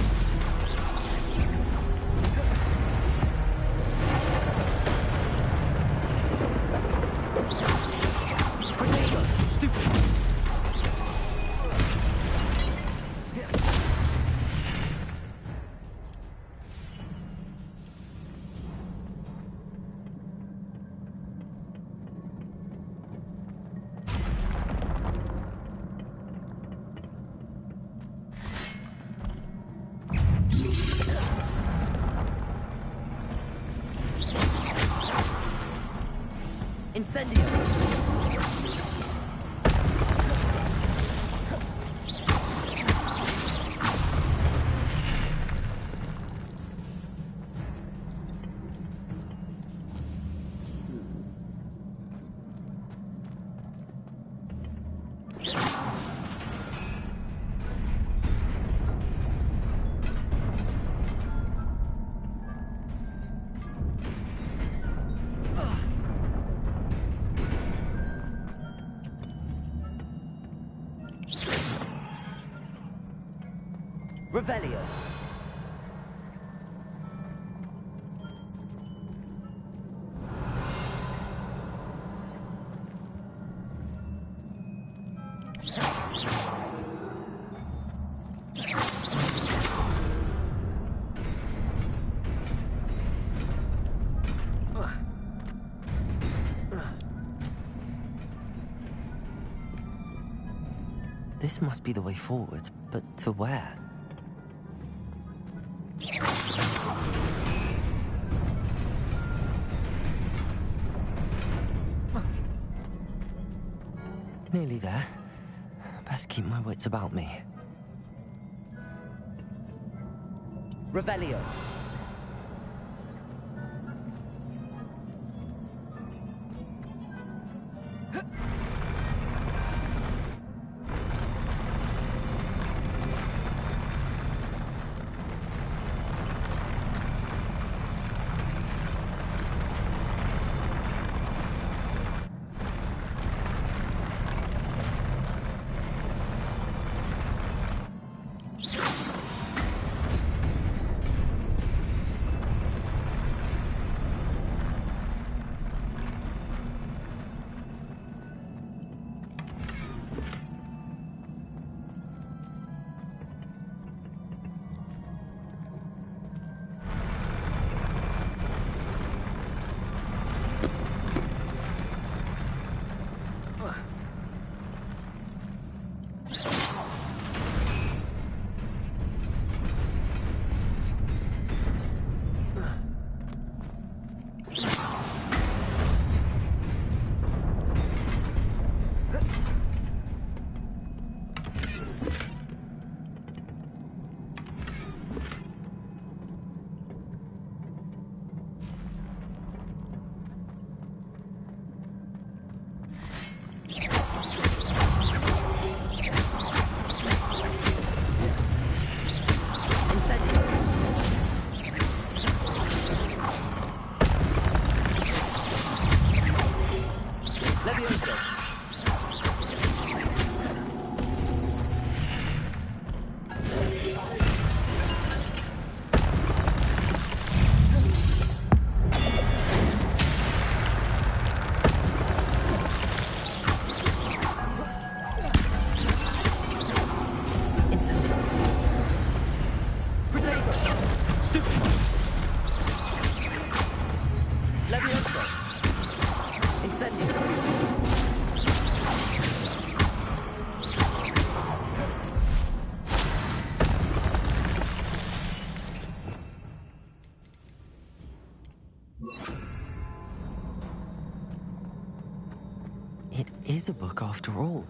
Incendio! Revelio. This must be the way forward, but to where? Nearly there. Best keep my wits about me. Revelio. It is a book after all.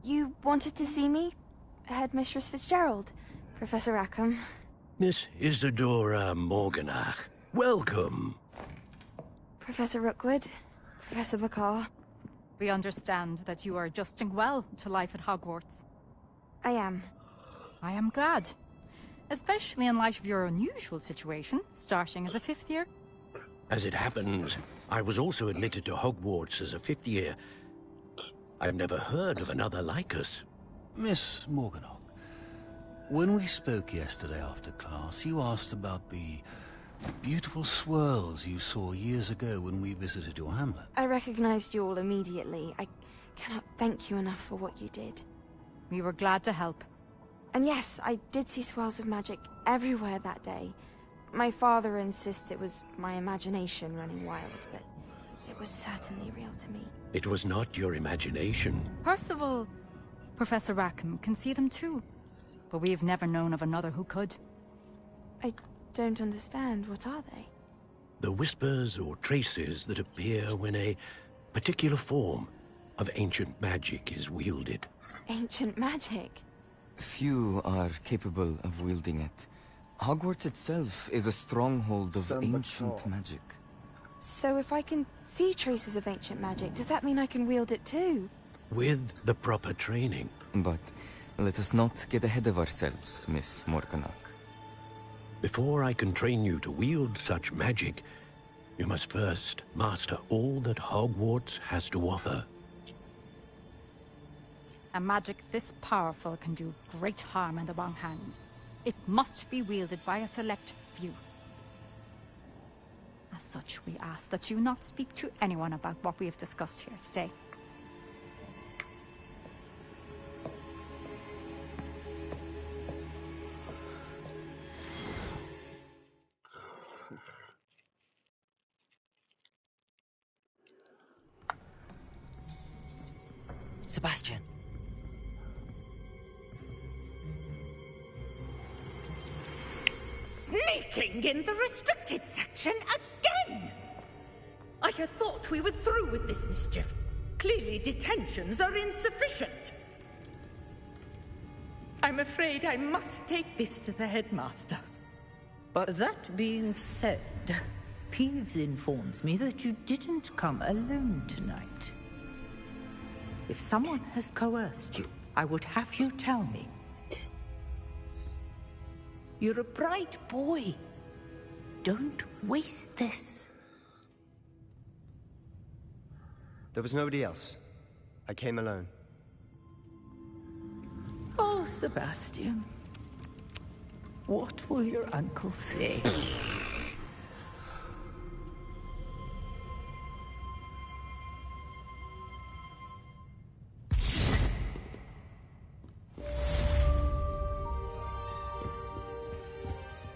You wanted to see me? Headmistress Fitzgerald, Professor Rackham. Miss Isadora Morganach, welcome. Professor Rookwood, Professor Bakar. We understand that you are adjusting well to life at Hogwarts. I am. I am glad. Especially in light of your unusual situation, starting as a 5th year. As it happens, I was also admitted to Hogwarts as a 5th year. I've never heard of another like us. Miss Morganach, when we spoke yesterday after class, you asked about the beautiful swirls you saw years ago when we visited your hamlet. I recognized you all immediately. I cannot thank you enough for what you did. We were glad to help. And yes, I did see swirls of magic everywhere that day. My father insists it was my imagination running wild, but it was certainly real to me. It was not your imagination. Percival, Professor Rackham can see them too. But we have never known of another who could. I don't understand. What are they? The whispers or traces that appear when a particular form of ancient magic is wielded. Ancient magic? Few are capable of wielding it. Hogwarts itself is a stronghold of ancient magic. So if I can see traces of ancient magic, does that mean I can wield it too? With the proper training. But let us not get ahead of ourselves, Miss Morganach. Before I can train you to wield such magic, you must first master all that Hogwarts has to offer. A magic this powerful can do great harm in the wrong hands. It must be wielded by a select few. As such, we ask that you not speak to anyone about what we have discussed here today. Sebastian. Sneaking in the restricted section again! I had thought we were through with this mischief. Clearly detentions are insufficient. I'm afraid I must take this to the headmaster. But that being said, Peeves informs me that you didn't come alone tonight. If someone has coerced you, I would have you tell me. You're a bright boy. Don't waste this. There was nobody else. I came alone. Oh, Sebastian. What will your uncle say?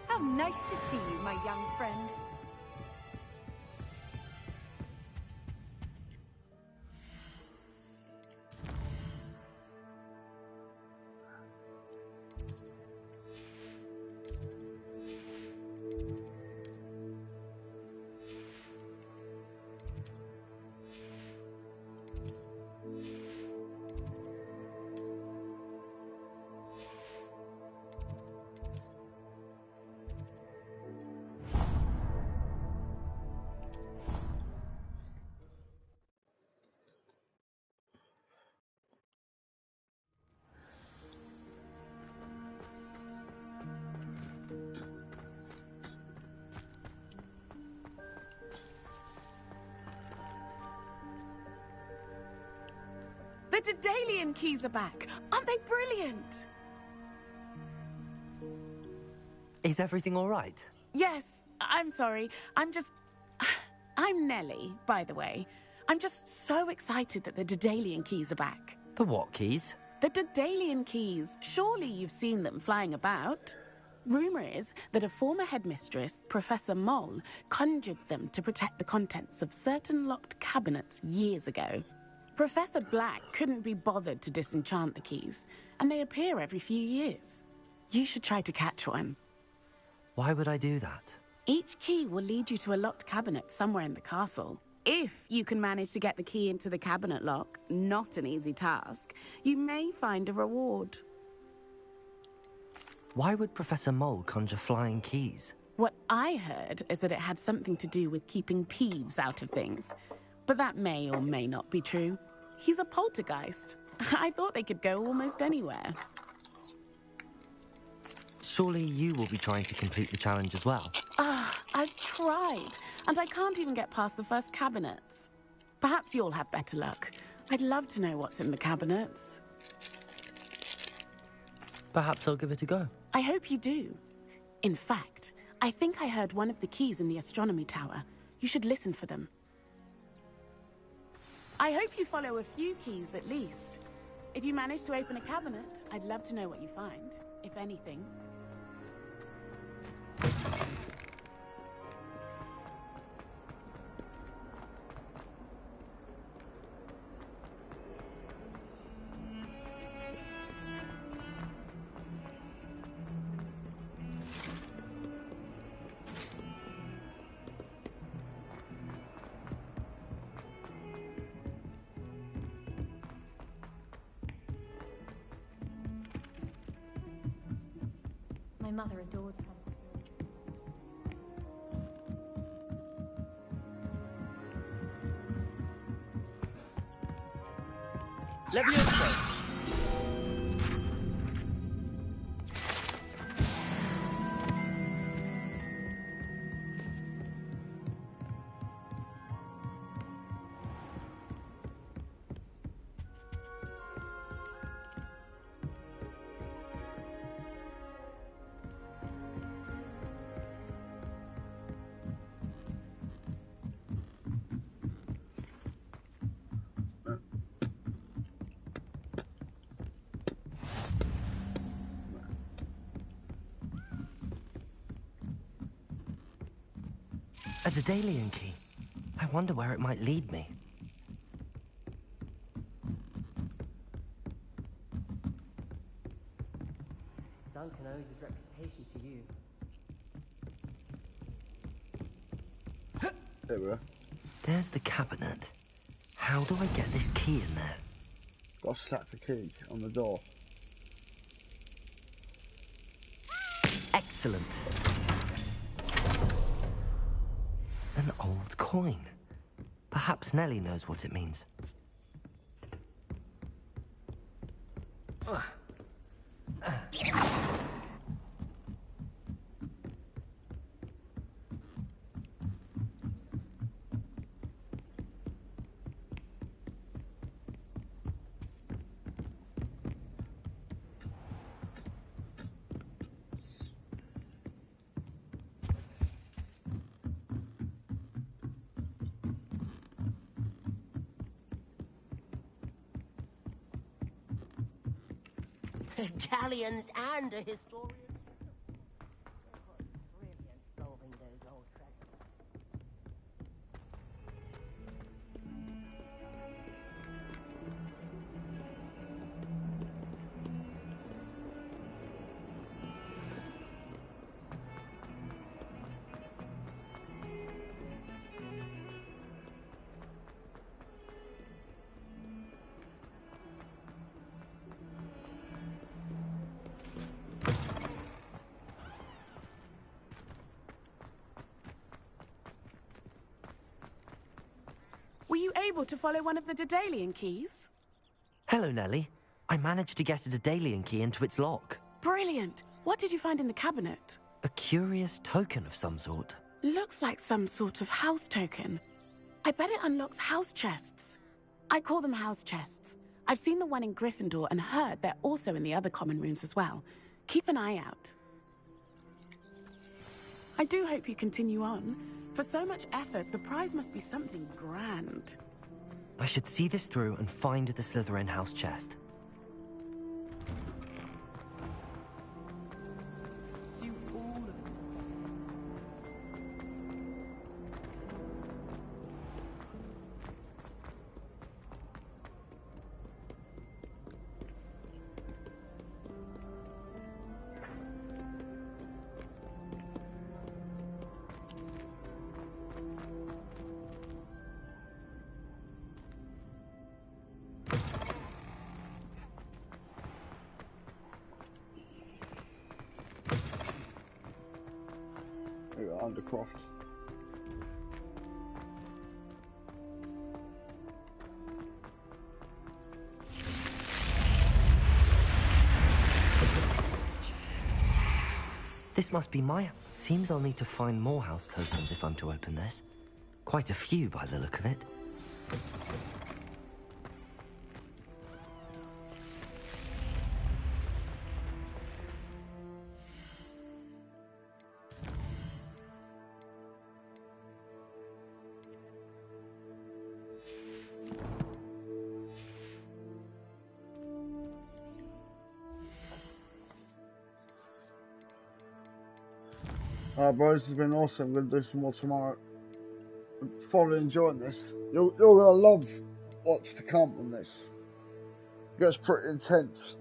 How nice to see you, my young friend. The Daedalian keys are back. Aren't they brilliant? Is everything all right? Yes, I'm sorry. I'm Nellie, by the way. I'm just so excited that the Daedalian keys are back. The what keys? The Daedalian keys. Surely you've seen them flying about. Rumour is that a former headmistress, Professor Moll, conjured them to protect the contents of certain locked cabinets years ago. Professor Black couldn't be bothered to disenchant the keys, and they appear every few years. You should try to catch one. Why would I do that? Each key will lead you to a locked cabinet somewhere in the castle. If you can manage to get the key into the cabinet lock, not an easy task, you may find a reward. Why would Professor Mole conjure flying keys? What I heard is that it had something to do with keeping Peeves out of things. But that may or may not be true. He's a poltergeist. I thought they could go almost anywhere. Surely you will be trying to complete the challenge as well. I've tried, and I can't even get past the first cabinets. Perhaps you'll have better luck. I'd love to know what's in the cabinets. Perhaps I'll give it a go. I hope you do. In fact, I think I heard one of the keys in the astronomy tower. You should listen for them. I hope you follow a few keys at least. If you manage to open a cabinet, I'd love to know what you find, if anything. My mother adored him. Levioso! A Daedalian key. I wonder where it might lead me. Duncan owes his reputation to you. There we are. There's the cabinet. How do I get this key in there? Got to slap the key on the door. Excellent. An old coin. Perhaps Nellie knows what it means. Galleons and a historian. Brilliant solving those old treasures. Were you able to follow one of the Daedalian keys? Hello, Nellie. I managed to get a Daedalian key into its lock. Brilliant! What did you find in the cabinet? A curious token of some sort. Looks like some sort of house token. I bet it unlocks house chests. I call them house chests. I've seen the one in Gryffindor and heard they're also in the other common rooms as well. Keep an eye out. I do hope you continue on. For so much effort, the prize must be something grand. I should see this through and find the Slytherin house chest. Undercroft. This must be my... Seems I'll need to find more house tokens if I'm to open this. Quite a few by the look of it. Alright, boys, this has been awesome. I'm going to do some more tomorrow. I'm thoroughly enjoying this. You're going to love what's to come on this. It gets pretty intense.